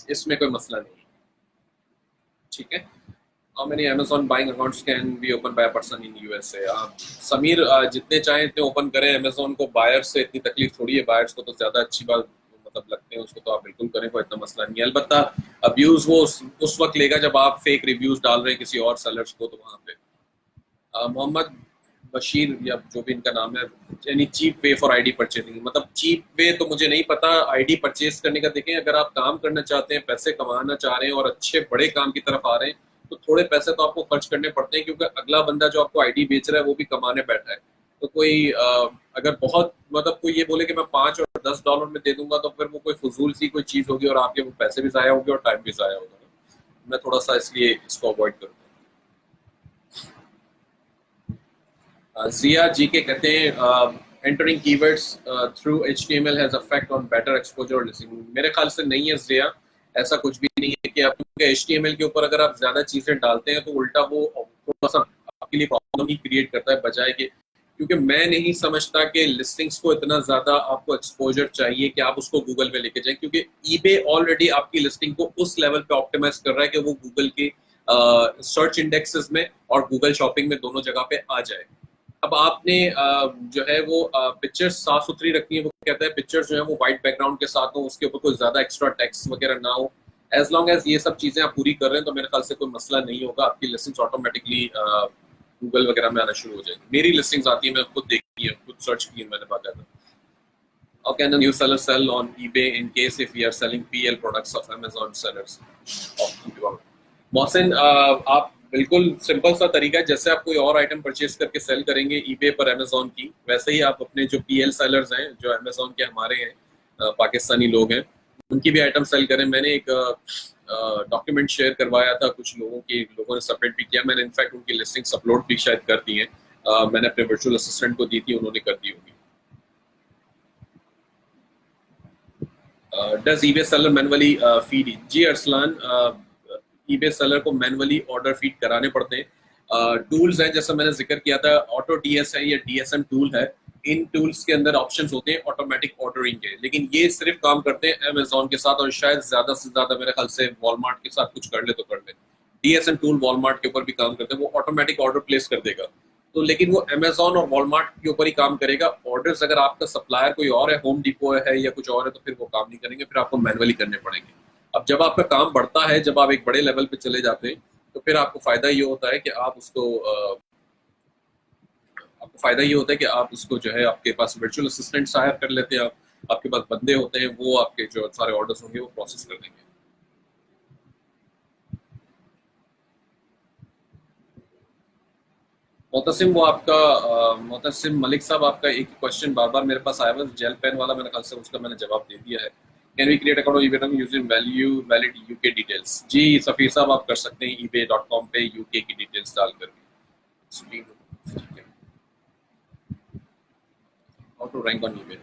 इसमें कोई मसला नहीं है। ठीक है। How many Amazon buying accounts can be opened by a person in USA? Sameer, जितने चाहें इतने ओपन करें। Amazon को बायर्स से इतनी तकलीफ थोड़ी है, बायर्स को तो ज्यादा अच्छी बात मतलब लगते हैं उसको, तो आप बिल्कुल करें, कोई इतना मसला नहीं है। अलबत्ता अब्यूज वो उस वक्त लेगा जब आप फेक रिव्यूज डाल रहे हैं किसी और सेलर्स को, तो वहां पे मोहम्मद बशीर या जो भी इनका नाम है, यानी cheap way for ID purchasing, मतलब चीप वे तो मुझे नहीं पता। आईडी परचेज करने का देखें, अगर आप काम करना चाहते हैं, पैसे कमाना चाह रहे हैं और अच्छे बड़े काम की तरफ आ रहे हैं, तो थोड़े पैसे तो आपको खर्च करने पड़ते हैं, क्योंकि अगला बंदा जो आपको आईडी बेच रहा है वो भी कमाने बैठा है। तो कोई अगर बहुत मतलब कोई ये बोले कि मैं $5 और $10 में दे दूंगा, तो फिर वो कोई फजूल सी कोई चीज होगी और आपके वो पैसे भी जाया होंगे और टाइम भी जाया होगा। मैं थोड़ा सा इसलिए इसको अवॉइड करूँगा। जिया जी के कहते हैं entering keywords through HTML has affect on better exposure और लिसनिंग। मेरे ख्याल से नहीं है जिया, ऐसा कुछ भी नहीं है कि आप HTML के ऊपर अगर आप ज्यादा चीजें डालते हैं तो उल्टा वो थोड़ा सा आपके लिए प्रॉब्लम ही क्रिएट करता है, बजाय कि, क्योंकि मैं नहीं समझता कि लिस्टिंग्स को इतना ज्यादा आपको एक्सपोजर चाहिए कि आप उसको गूगल पे लेके जाएं, क्योंकि ईबे ऑलरेडी आपकी लिस्टिंग को उस लेवल पे ऑप्टिमाइज कर रहा है कि वो गूगल के सर्च इंडेक्सेस में और गूगल शॉपिंग में दोनों जगह पे आ जाए। अब आपने जो है वो पिक्चर्स साफ सुथरी रखनी है। वो कहता है पिक्चर्स जो है वो वाइट बैकग्राउंड के साथ हो, उसके ऊपर कोई ज्यादा एक्स्ट्रा टेक्स्ट वगैरह ना हो। एज लॉन्ग एज ये सब चीजें आप पूरी कर रहे हैं तो मेरे ख्याल से कोई मसला नहीं होगा, आपकी लिस्टिंग्स ऑटोमेटिकली गूगल वगैरह में आना शुरू हो जाएगी। मेरी लिस्टिंग्स आती है, मैं खुद देखी है, खुद सर्च की है मैंने बाकायदा। How can a new seller sell on eBay in case if we are selling PL products of Amazon sellers of eBay? Mohsin, आप बिल्कुल सिंपल सा तरीका है, जैसे आप कोई और आइटम परचेज करके सेल करेंगे eBay पर अमेजोन की, वैसे ही आप अपने जो PL सेलर्स हैं जो अमेजोन के हमारे हैं, पाकिस्तानी लोग हैं, उनकी भी आइटम सेल करें। मैंने एक डॉक्यूमेंट शेयर करवाया था कुछ लोगों ने सबमिट भी किया। मैंने इनफैक्ट उनकी लिस्टिंग्स अपलोड भी शायद कर दी हैं। मैंने अपने वर्चुअल असिस्टेंट को दी थी, उन्होंने कर दी होगी। Does eBay seller manually feed? जी अरसलान, ईबे सेलर को मैनुअली ऑर्डर फीड कराने पड़ते हैं। टूल्स हैं, जैसा मैंने जिक्र किया था, ऑटो टीएस है या डीएसएम टूल है। इन टूल्स के अंदर ऑप्शंस होते हैं ऑटोमेटिक ऑर्डरिंग के, लेकिन ये सिर्फ काम करते हैं अमेजोन के साथ और शायद ज्यादा से ज्यादा मेरे ख्याल से वॉलमार्ट के साथ कुछ कर ले तो कर ले। डीएसएम टूल वॉलमार्ट के ऊपर भी काम करते हैं, वो ऑटोमेटिक ऑर्डर प्लेस कर देगा। तो लेकिन वो अमेजोन और वॉलमार्ट के ऊपर ही काम करेगा। ऑर्डर्स अगर आपका सप्लायर कोई और है, होम डिपो है या कुछ और है, तो फिर वो काम नहीं करेंगे, फिर आपको मैनुअली करने पड़ेंगे। अब जब आपका काम बढ़ता है, जब आप एक बड़े लेवल पे चले जाते हैं, तो फिर आपको फायदा ये होता है कि आप उसको जो है आपके पास वर्चुअल असिस्टेंट हायर कर लेते हैं आप, आपके पास बंदे होते हैं, वो आपके जो सारे ऑर्डर्स होंगे वो प्रोसेस कर देंगे। मोहतसिम मलिक साहब, आपका एक क्वेश्चन बार बार मेरे पास आया हुआ जेल पेन वाला, मेरे ख्याल से उसका मैंने जवाब दे दिया है। Can we create account eBay using valid UK details? जी सफीर साहब, आप कर सकते हैं ebay.com पे यूके की डिटेल्स डालकर भी। How to rank on eBay?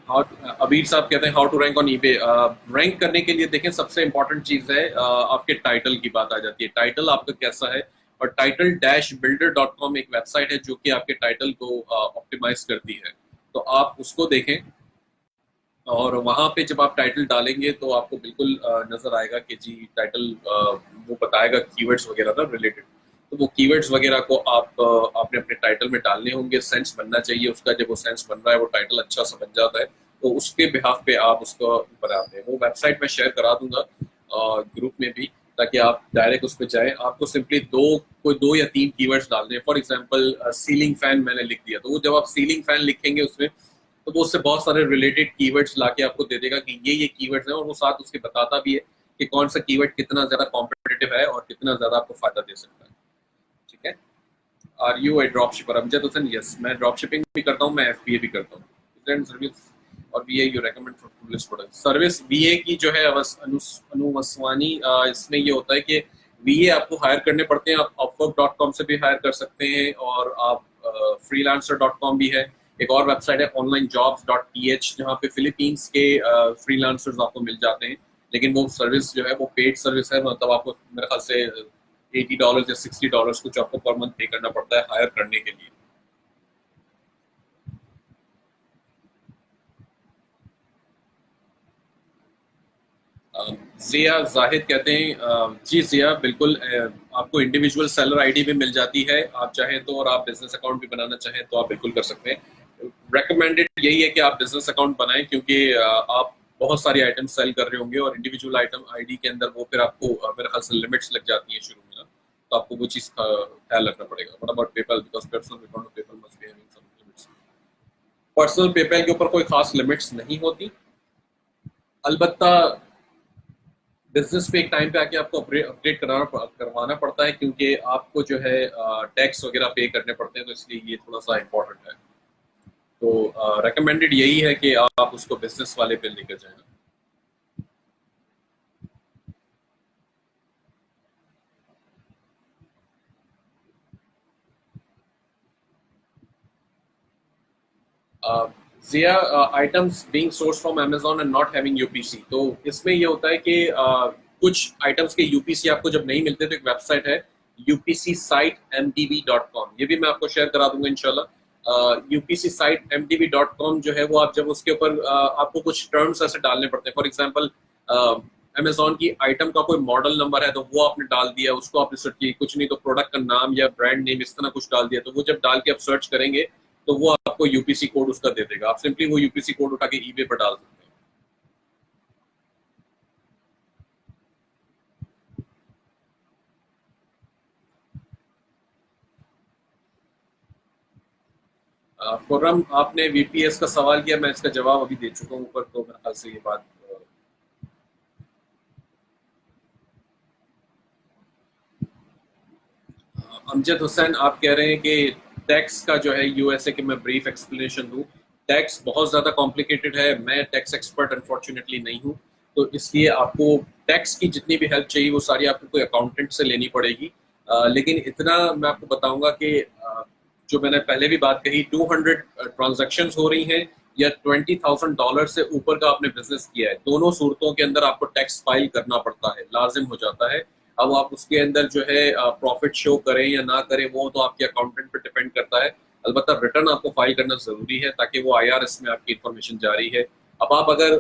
Abeer sahab कहते हैं how to rank on eBay. Rank करने के लिए देखें, सबसे इंपॉर्टेंट चीज है आपके टाइटल की बात आ जाती है। टाइटल आपका कैसा है, और title-builder.com एक वेबसाइट है जो कि आपके टाइटल को ऑप्टिमाइज करती है, तो आप उसको देखें। और वहां पे जब आप टाइटल डालेंगे तो आपको बिल्कुल नजर आएगा कि जी टाइटल वो बताएगा कीवर्ड्स वगैरह ना रिलेटेड, तो वो कीवर्ड्स वगैरह को आपने अपने टाइटल में डालने होंगे। सेंस बनना चाहिए उसका, जब वो सेंस बन रहा है, वो टाइटल अच्छा सा बन जाता है, तो उसके बिहाफ पे आप उसको बनाते हैं। वो वेबसाइट में शेयर करा दूंगा ग्रुप में भी, ताकि आप डायरेक्ट उस पर जाएं। आपको सिंपली कोई दो या तीन कीवर्ड्स डालने हैं। फॉर एग्जांपल सीलिंग फैन मैंने लिख दिया, तो वो जब आप सीलिंग फैन लिखेंगे उसमें, तो वो उससे बहुत सारे रिलेटेड कीवर्ड्स लाके आपको दे देगा कि ये कीवर्ड्स हैं, और वो साथ उसके बताता भी है कि कौन सा कीवर्ड कितना ज्यादा कॉम्पिटिटिव है और कितना ज्यादा आपको फायदा दे सकता है। ठीक है। Are you a drop shipper? Amjad Hussain, yes, मैं ड्रॉप शिपिंग भी करता हूँ, मैं FBA भी करता हूँ। सर्विस और VA you recommend for to list product? Service VA की जो है अनुवस्वानी, इसमें ये होता है कि VA आपको हायर करने पड़ते हैं। आप upwork.com से भी हायर कर सकते हैं, और आप freelancer.com भी है। एक और वेबसाइट है onlinejobs.th, जहाँ पे फिलीपींस के फ्रीलांसर्स आपको मिल जाते हैं, लेकिन वो सर्विस जो है वो पेड सर्विस है, मतलब आपको मेरे ख्याल से $80 या $60 कुछ आपको पर मंथ पे करना पड़ता है हायर करने के लिए। जिया जाहिद कहते हैं जी जिया बिल्कुल आपको इंडिविजुअल सेलर आईडी भी मिल जाती है आप चाहें तो, और आप बिजनेस अकाउंट भी बनाना चाहें तो आप बिल्कुल कर सकते हैं। रेकमेंडेड यही है कि आप बिजनेस अकाउंट बनाएं, क्योंकि आप बहुत सारी आइटम सेल कर रहे होंगे और इंडिविजुअल आइटम आईडी के अंदर वो फिर आपको मेरे ख्याल से लिमिट्स लग जाती हैं शुरू में ना, तो आपको वो चीज़ का ख्याल रखना पड़ेगा। What about PayPal, because personal account of PayPal must be having some limits. Personal PayPal के ऊपर कोई खास लिमिट्स नहीं होती, अलबत्ता बिजनेस पे एक टाइम पे आके आपको अपडेट करवाना पड़ता है, क्योंकि आपको जो है टैक्स वगैरह पे करने पड़ते हैं, तो इसलिए ये थोड़ा सा इम्पोर्टेंट है। तो रेकमेंडेड यही है कि आप उसको बिजनेस वाले पे लेकर जाएं। Zia, items being source from Amazon and not having UPC, तो इसमें ये होता है कि कुछ आइटम्स के यूपीसी आपको जब नहीं मिलते तो एक वेबसाइट है यूपीसी साइट mdb.com, ये भी मैं आपको शेयर करा दूंगा इंशाल्लाह। यूपीसी साइट mdb.com जो है वो आप जब उसके ऊपर आपको कुछ टर्म्स ऐसे डालने पड़ते हैं। फॉर एग्जांपल अमेजोन की आइटम का कोई मॉडल नंबर है तो वो आपने डाल दिया, उसको आपने सर्च किया, कुछ नहीं तो प्रोडक्ट का नाम या ब्रांड नेम इस तरह कुछ डाल दिया, तो वो जब डाल के आप सर्च करेंगे तो वो आपको यूपीसी कोड उसका दे देगा। आप सिंपली वो यूपीसी कोड उठा के ईबे पर डाल सकते हैं। खुर्रम, आपने वीपीएस का सवाल किया, मैं इसका जवाब अभी दे चुका हूँ ऊपर, तो मेरे ख्याल से ये बात अमजद हुसैन आप कह रहे हैं कि टैक्स का जो है यूएसए के, मैं ब्रीफ एक्सप्लेनेशन दूं। टैक्स बहुत ज़्यादा कॉम्प्लिकेटेड है, मैं टैक्स एक्सपर्ट अनफॉर्चुनेटली नहीं हूं, तो इसलिए आपको टैक्स की जितनी भी हेल्प चाहिए वो सारी आपको कोई अकाउंटेंट से लेनी पड़ेगी। लेकिन इतना मैं आपको बताऊंगा कि जो मैंने पहले भी बात कही, 200 ट्रांजेक्शन हो रही हैं या $20,000 से ऊपर का आपने बिजनेस किया है, दोनों सूरतों के अंदर आपको टैक्स फाइल करना पड़ता है, लाजिम हो जाता है। अब आप उसके अंदर जो है प्रॉफिट शो करें या ना करें वो तो आपके अकाउंटेंट पे डिपेंड करता है। अलबत्ता रिटर्न आपको फाइल करना जरूरी है ताकि वो आईआरएस में आपकी इंफॉर्मेशन जारी है। अब आप अगर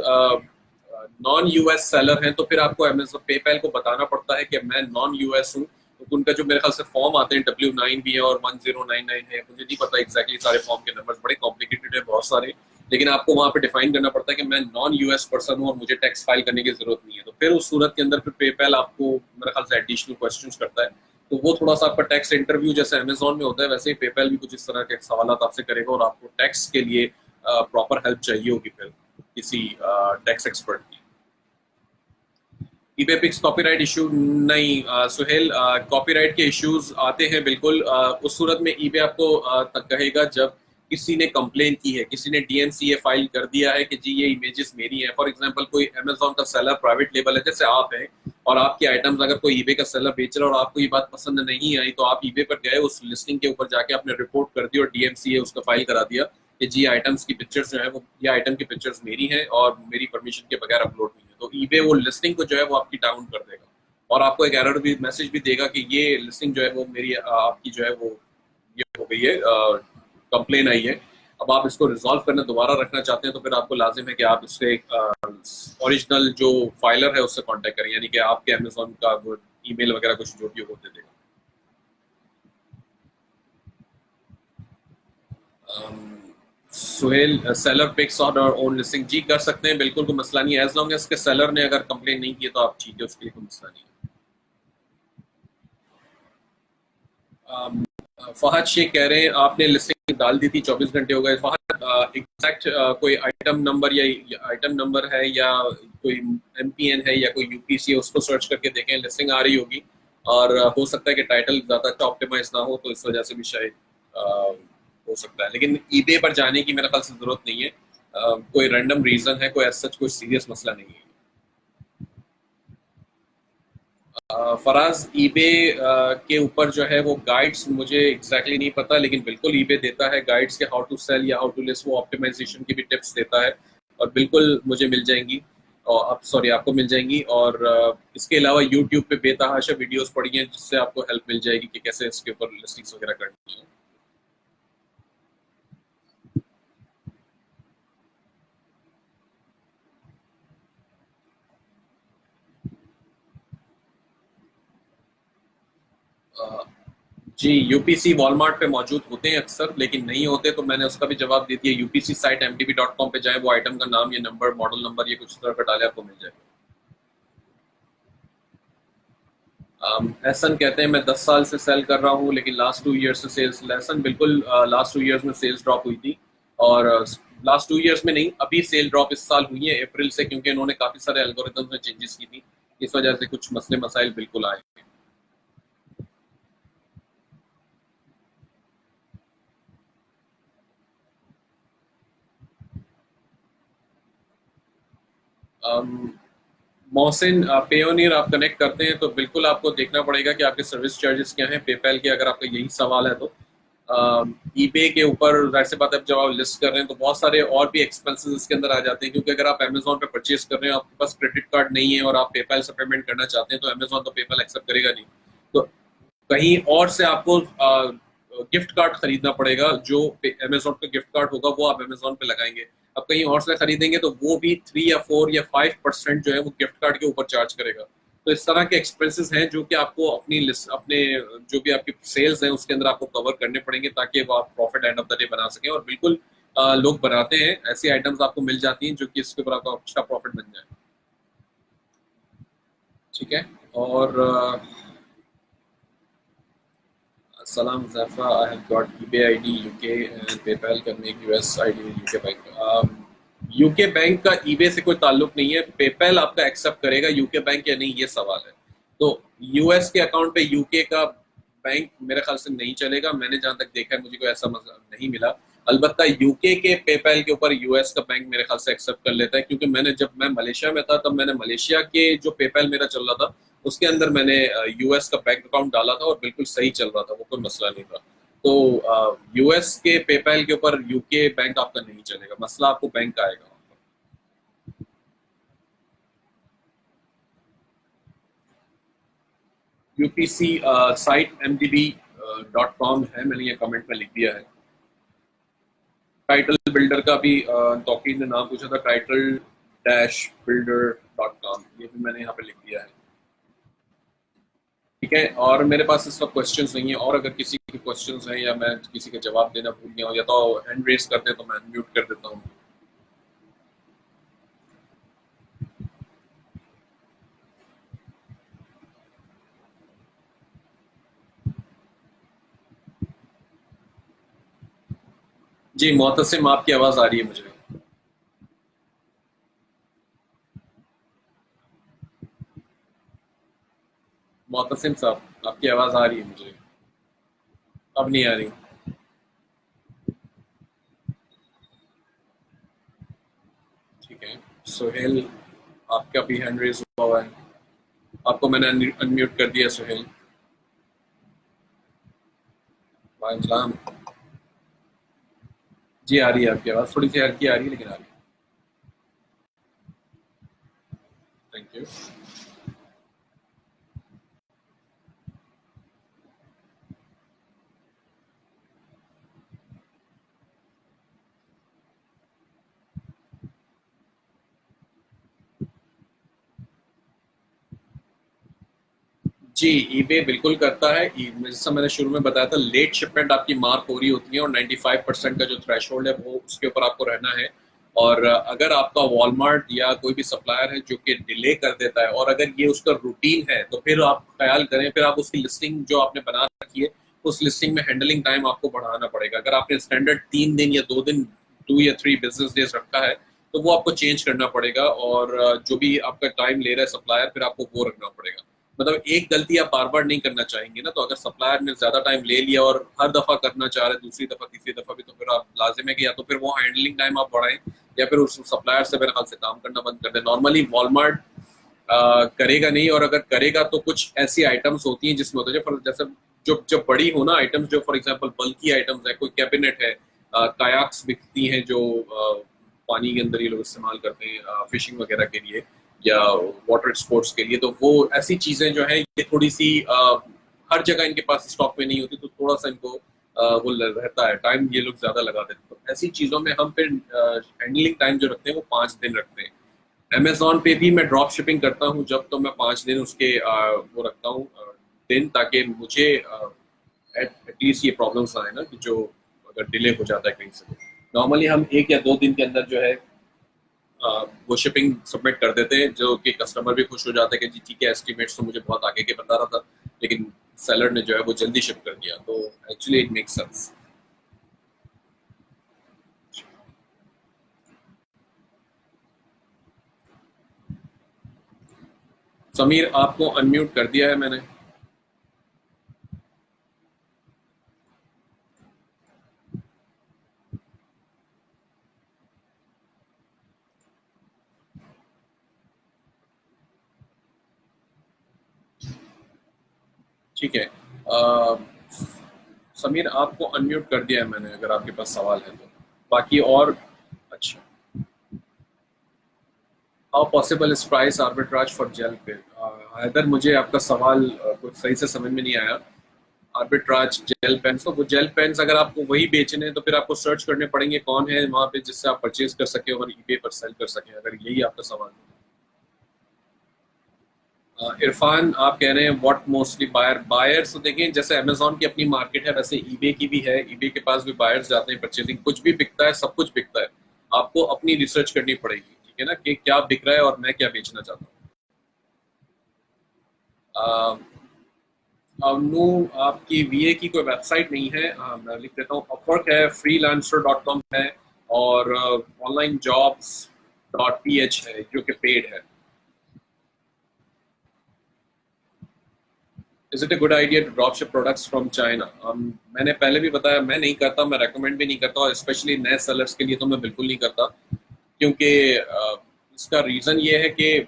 नॉन यूएस सेलर हैं तो फिर आपको अमेजोन पेपैल को बताना पड़ता है कि मैं नॉन यूएस हूँ, तो उनका जो मेरे ख्याल से फॉर्म आते हैं W9 भी है और 1099 है, मुझे नहीं पता एग्जैक्टली सारे फॉर्म के नंबर बड़े कॉम्प्लिकेटेड है बहुत सारे, लेकिन आपको वहां पे डिफाइन करना पड़ता है कि मैं नॉन यूएस पर्सन हूँ और मुझे टैक्स फाइल करने की जरूरत नहीं है। तो फिर उस सूरत के अंदर फिर पेपैल आपको मेरे ख्याल से एडिशनल क्वेश्चंस करता है, तो वो थोड़ा सा आपका टैक्स इंटरव्यू जैसे अमेजोन में होता है वैसे ही पेपैल भी कुछ इस तरह के सवाल आपसे करेगा और आपको टैक्स के लिए प्रॉपर हेल्प चाहिए होगी फिर किसी टैक्स एक्सपर्ट की। ईबे पिक्स कॉपीराइट इशू नहीं सुहेल, कॉपीराइट के इश्यूज आते हैं बिल्कुल। उस सूरत में ईबे आपको तक कहेगा जब किसी ने कंप्लेन की है, किसी ने डीएमसीए फाइल कर दिया है कि जी ये इमेजेस मेरी हैं। फॉर एग्जांपल कोई अमेजोन का सेलर प्राइवेट लेबल है जैसे आप हैं और आपकी आइटम्स अगर कोई ईबे का सेलर बेच रहा है और आपको ये बात पसंद नहीं आई तो आप ईबे पर गए, उस लिस्टिंग के ऊपर जाके आपने रिपोर्ट कर दी और डीएमसीए उसका फाइल करा दिया कि जी आइटम्स की पिक्चर्स जो है वो, ये आइटम की पिक्चर्स मेरी हैं और मेरी परमिशन के बगैर अपलोड हुई है, तो ईबे वो लिस्टिंग को जो है वो आपकी डाउन कर देगा और आपको एक एरर भी मैसेज भी देगा कि ये लिस्टिंग जो है वो मेरी आपकी जो है वो ये हो गई है, कंप्लेन आई है। अब आप इसको रिजॉल्व करना दोबारा रखना चाहते हैं तो फिर आपको लाजिम है कि आप इससे ओरिजिनल जो फाइलर है उससे कांटेक्ट करें, यानी कि आपके अमेजोन का वो ईमेल वगैरह कुछ जो भी वो दे देगा। सुहेल, सेलर पिक्स ऑन और ओन लिस्टिंग जी कर सकते हैं, बिल्कुल कोई मसला नहीं है, एज लॉन्ग एज के सेलर ने अगर कंप्लेन नहीं की तो आप ठीक है, उसके लिए कोई मसला नहीं है। फहद शेख कह रहे हैं आपने लिस्टिंग डाल दी थी 24 घंटे हो गए। फहद एग्जैक्ट कोई आइटम नंबर या आइटम नंबर है या कोई एमपीएन है या कोई यूपीसी है उसको सर्च करके देखें, लिस्टिंग आ रही होगी और हो सकता है कि टाइटल ज्यादा अच्छा ऑप्टिमाइज ना हो तो इस वजह से भी शायद हो सकता है, लेकिन ईबे पर जाने की मेरे ख्याल से जरूरत नहीं है। कोई रैंडम रीजन है, कोई सच कोई सीरियस मसला नहीं है। फराज, ईबे के ऊपर जो है वो गाइड्स मुझे एग्जैक्टली नहीं पता, लेकिन बिल्कुल ईबे देता है गाइड्स के, हाउ टू सेल या हाउ टू लिस्ट, वो ऑप्टिमाइजेशन की भी टिप्स देता है और बिल्कुल मुझे मिल जाएंगी और अब सॉरी आपको मिल जाएंगी। और इसके अलावा यूट्यूब पे बेतहाशा वीडियोस पड़ी हैं जिससे आपको हेल्प मिल जाएगी कि कैसे इसके ऊपर लिस्टिंग्स वगैरह करनी है। जी, यूपीसी वॉलमार्ट पे मौजूद होते हैं अक्सर, लेकिन नहीं होते तो मैंने उसका भी जवाब दे दिया। यूपीसी साइट mtb.com पे जाएं, वो आइटम का नाम, ये नंबर, मॉडल नंबर, ये कुछ तरह का डाले, आपको मिल जाएगा। एहसन कहते हैं मैं 10 साल से सेल कर रहा हूँ, लेकिन लास्ट 2 ईयर से सेल्स, एहसन बिल्कुल लास्ट 2 ईयर्स में सेल्स ड्रॉप हुई थी। और लास्ट 2 ईयर्स में नहीं, अभी सेल ड्रॉप इस साल हुई है अप्रैल से, क्योंकि इन्होंने काफी सारे एल्गोरिथम्स में चेंजेस की थी। इस वजह से कुछ मसले मसाइल बिल्कुल आए। मोहसिन, पेयोनियर आप कनेक्ट करते हैं तो बिल्कुल आपको देखना पड़ेगा कि आपके सर्विस चार्जेस क्या हैं पेपैल के, अगर आपका यही सवाल है तो। ईबे के ऊपर जाहिर सी बात है, जब आप लिस्ट कर रहे हैं तो बहुत सारे और भी एक्सपेंसेस इसके अंदर आ जाते हैं, क्योंकि अगर आप अमेजोन पे परचेज कर रहे हैं, आपके पास क्रेडिट कार्ड नहीं है और आप पेपैल से पेमेंट करना चाहते हैं, तो अमेजोन तो पेपैल एक्सेप्ट करेगा नहीं। तो कहीं और से आपको गिफ्ट कार्ड खरीदना पड़ेगा। जो अमेजोन का गिफ्ट कार्ड होगा वो आप अमेजोन पे लगाएंगे। अब कहीं और से खरीदेंगे तो वो भी 3 या 4 या 5% जो है वो गिफ्ट कार्ड के ऊपर चार्ज करेगा। तो इस तरह के एक्सपेंसेस हैं जो कि आपको अपनी लिस्ट, अपने जो भी आपकी सेल्स हैं उसके अंदर आपको कवर करने पड़ेंगे, ताकि वो आप profit end of the day बना सकें। और बिल्कुल लोग बनाते हैं, ऐसी आइटम्स आपको मिल जाती हैं जो कि इसके ऊपर आपका अच्छा प्रॉफिट बन जाए। ठीक है। और Salam Zafra, I have got eBay ID UK and PayPal can make US ID with UK bank. UK bank का ईबे से कोई ताल्लुक नहीं है, पेपैल आपका एक्सेप्ट करेगा यूके बैंक या नहीं, ये सवाल है। तो यूएस के अकाउंट पे यूके का बैंक मेरे ख्याल से नहीं चलेगा, मैंने जहां तक देखा है मुझे कोई ऐसा मसला नहीं मिला। अलबत्ता यूके के पेपैल के ऊपर यूएस का बैंक मेरे ख्याल से एक्सेप्ट कर लेता है, क्योंकि मैंने, जब मैं मलेशिया में था तब मैंने मलेशिया के जो पेपैल मेरा चल रहा था उसके अंदर मैंने यूएस का बैंक अकाउंट डाला था और बिल्कुल सही चल रहा था, वो कोई मसला नहीं था। तो यूएस के पेपैल के ऊपर यूके बैंक आपका नहीं चलेगा, मसला आपको बैंक का आएगा। यूपीसी साइट mdb.com है, मैंने ये कमेंट में लिख दिया है। टाइटल बिल्डर का भी तौकीर ने नाम पूछा था, title dash builder dot com, ये भी मैंने यहाँ पे लिख दिया है। ठीक है। और मेरे पास इस वक्त क्वेश्चंस नहीं है, और अगर किसी के क्वेश्चंस हैं या मैं किसी के जवाब देना भूल गया हूँ या तो हैंड रेस कर दे तो मैं म्यूट कर देता हूँ। जी मोहतसिम, आपकी आवाज आ रही है मुझे। मोहतसिम साहब, आपकी आवाज आ रही है मुझे। अब नहीं आ रही। ठीक है। सोहेल, आपका भी हैंड रेस हुआ है, आपको मैंने अनम्यूट कर दिया। सोहेल, वालेकुम। जी आ रही है, आपकी आवाज थोड़ी सी हल्की आ रही है लेकिन आ रही है। Thank you. जी, ईबे बिल्कुल करता है। जैसा मैंने शुरू में बताया था, लेट शिपमेंट आपकी मार्क हो रही होती है और 95% का जो थ्रेशोल्ड है वो उसके ऊपर आपको रहना है। और अगर आपका वॉलमार्ट या कोई भी सप्लायर है जो कि डिले कर देता है और अगर ये उसका रूटीन है, तो फिर आप ख्याल करें, फिर आप उसकी लिस्टिंग जो आपने बना रखी है उस लिस्टिंग में हैंडलिंग टाइम आपको बढ़ाना पड़ेगा। अगर आपने स्टैंडर्ड 3 दिन या 2 दिन, 2 या 3 बिजनेस डेज रखा है, तो वो आपको चेंज करना पड़ेगा। और जो भी आपका टाइम ले रहा है सप्लायर, फिर आपको वो रखना पड़ेगा। मतलब एक गलती आप बार बार नहीं करना चाहेंगे ना, तो अगर सप्लायर ने ज्यादा टाइम ले लिया और हर दफा करना चाह रहे दूसरी दफा तीसरी दफा भी, तो फिर आप लाजिम है कि या तो फिर वो हैंडलिंग टाइम आप बढ़ाएं या फिर उस सप्लायर से मेरे ख्याल से काम करना बंद कर दें। नॉर्मली वॉलमार्ट करेगा नहीं, और अगर करेगा तो कुछ ऐसी आइटम्स होती हैं जिसमें होता है, जैसे जो जो बड़ी हो ना आइटम्स, जो फॉर एग्जांपल बल्की आइटम्स है, कोई कैबिनेट है, कायाक्स बिकती हैं जो पानी के अंदर ये लोग इस्तेमाल करते हैं फिशिंग वगैरह के लिए या वाटर स्पोर्ट्स के लिए, तो वो ऐसी चीजें जो है ये थोड़ी सी हर जगह इनके पास स्टॉक में नहीं होती, तो थोड़ा सा इनको वो रहता है टाइम, ये लोग ज्यादा लगा देते हैं। तो ऐसी चीजों में हम फिर हैंडलिंग टाइम जो रखते हैं वो 5 दिन रखते हैं। अमेजोन पे भी मैं ड्रॉप शिपिंग करता हूँ जब, तो मैं 5 दिन उसके वो रखता हूँ दिन, ताकि मुझे एटलीस्ट ये प्रॉब्लम्स आए ना कि जो अगर डिले हो जाता है कहीं से। नॉर्मली हम 1 या 2 दिन के अंदर जो है वो शिपिंग सबमिट कर देते हैं, जो कि कस्टमर भी खुश हो जाता है कि जी ठीक है, एस्टिमेट्स तो मुझे बहुत आगे के बता रहा था, लेकिन सेलर ने जो है वो जल्दी शिप कर दिया, तो actually it makes sense. Sameer, आपको अनम्यूट कर दिया है मैंने। ठीक है, समीर आपको अनम्यूट कर दिया है मैंने, अगर आपके पास सवाल है तो। बाकी और अच्छा, how possible is price arbitrage for Zelle pay? Haider, मुझे आपका सवाल कुछ सही से समझ में नहीं आया। आर्बिट्राज जेल पेन्स, तो वो जेल पेन्स अगर आपको वही बेचने हैं तो फिर आपको सर्च करने पड़ेंगे कौन है वहां पे जिससे आप परचेज कर सके और ईबे पर सेल कर सके, अगर यही आपका सवाल है। इरफान, आप कह रहे हैं व्हाट मोस्टली बायर्स, तो देखें जैसे अमेजोन की अपनी मार्केट है वैसे ईबे की भी है, ईबे के पास भी बायर्स जाते हैं परचेजिंग, कुछ भी बिकता है, सब कुछ बिकता है। आपको अपनी रिसर्च करनी पड़ेगी, ठीक है ना, कि क्या बिक रहा है और मैं क्या बेचना चाहता हूँ। अनु, आपकी वीए की कोई वेबसाइट नहीं है, मैं लिख देता हूँ, अपवर्क है, freelancer.com है, और online jobs dot P H है जो कि पेड है। Is it a good idea to drop ship products from China? मैंने पहले भी बताया, मैं नहीं करता, मैं रेकमेंड भी नहीं करता, और स्पेशली नए सेलर्स के लिए तो मैं बिल्कुल नहीं करता, क्योंकि इसका रीजन ये है कि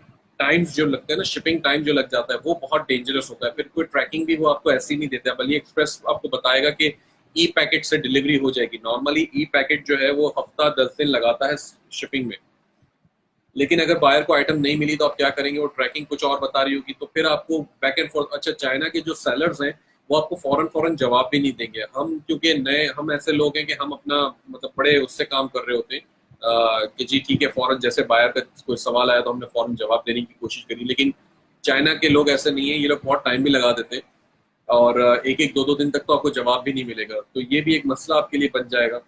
टाइम्स जो लगते हैं ना, शिपिंग टाइम जो लग जाता है वो बहुत डेंजरस होता है, फिर कोई ट्रैकिंग भी वो आपको ऐसी नहीं देता है। बल्कि एक्सप्रेस आपको बताएगा कि ई पैकेट से डिलीवरी हो जाएगी, नॉर्मली ई पैकेट जो है वो हफ्ता 10 दिन लगाता है शिपिंग में। लेकिन अगर बायर को आइटम नहीं मिली तो आप क्या करेंगे, वो ट्रैकिंग कुछ और बता रही होगी, तो फिर आपको बैक एंड फोर्थ। अच्छा, चाइना के जो सेलर्स हैं वो आपको फौरन फौरन जवाब भी नहीं देंगे। हम क्योंकि नए, हम ऐसे लोग हैं कि हम अपना मतलब बड़े उससे काम कर रहे होते हैं कि जी ठीक है, फौरन जैसे बायर का कोई सवाल आया तो हमने फौरन जवाब देने की कोशिश करी। लेकिन चाइना के लोग ऐसे नहीं है, ये लोग बहुत टाइम भी लगा देते हैं, और एक एक दो दो दिन तक तो आपको जवाब भी नहीं मिलेगा, तो ये भी एक मसला आपके लिए बन जाएगा।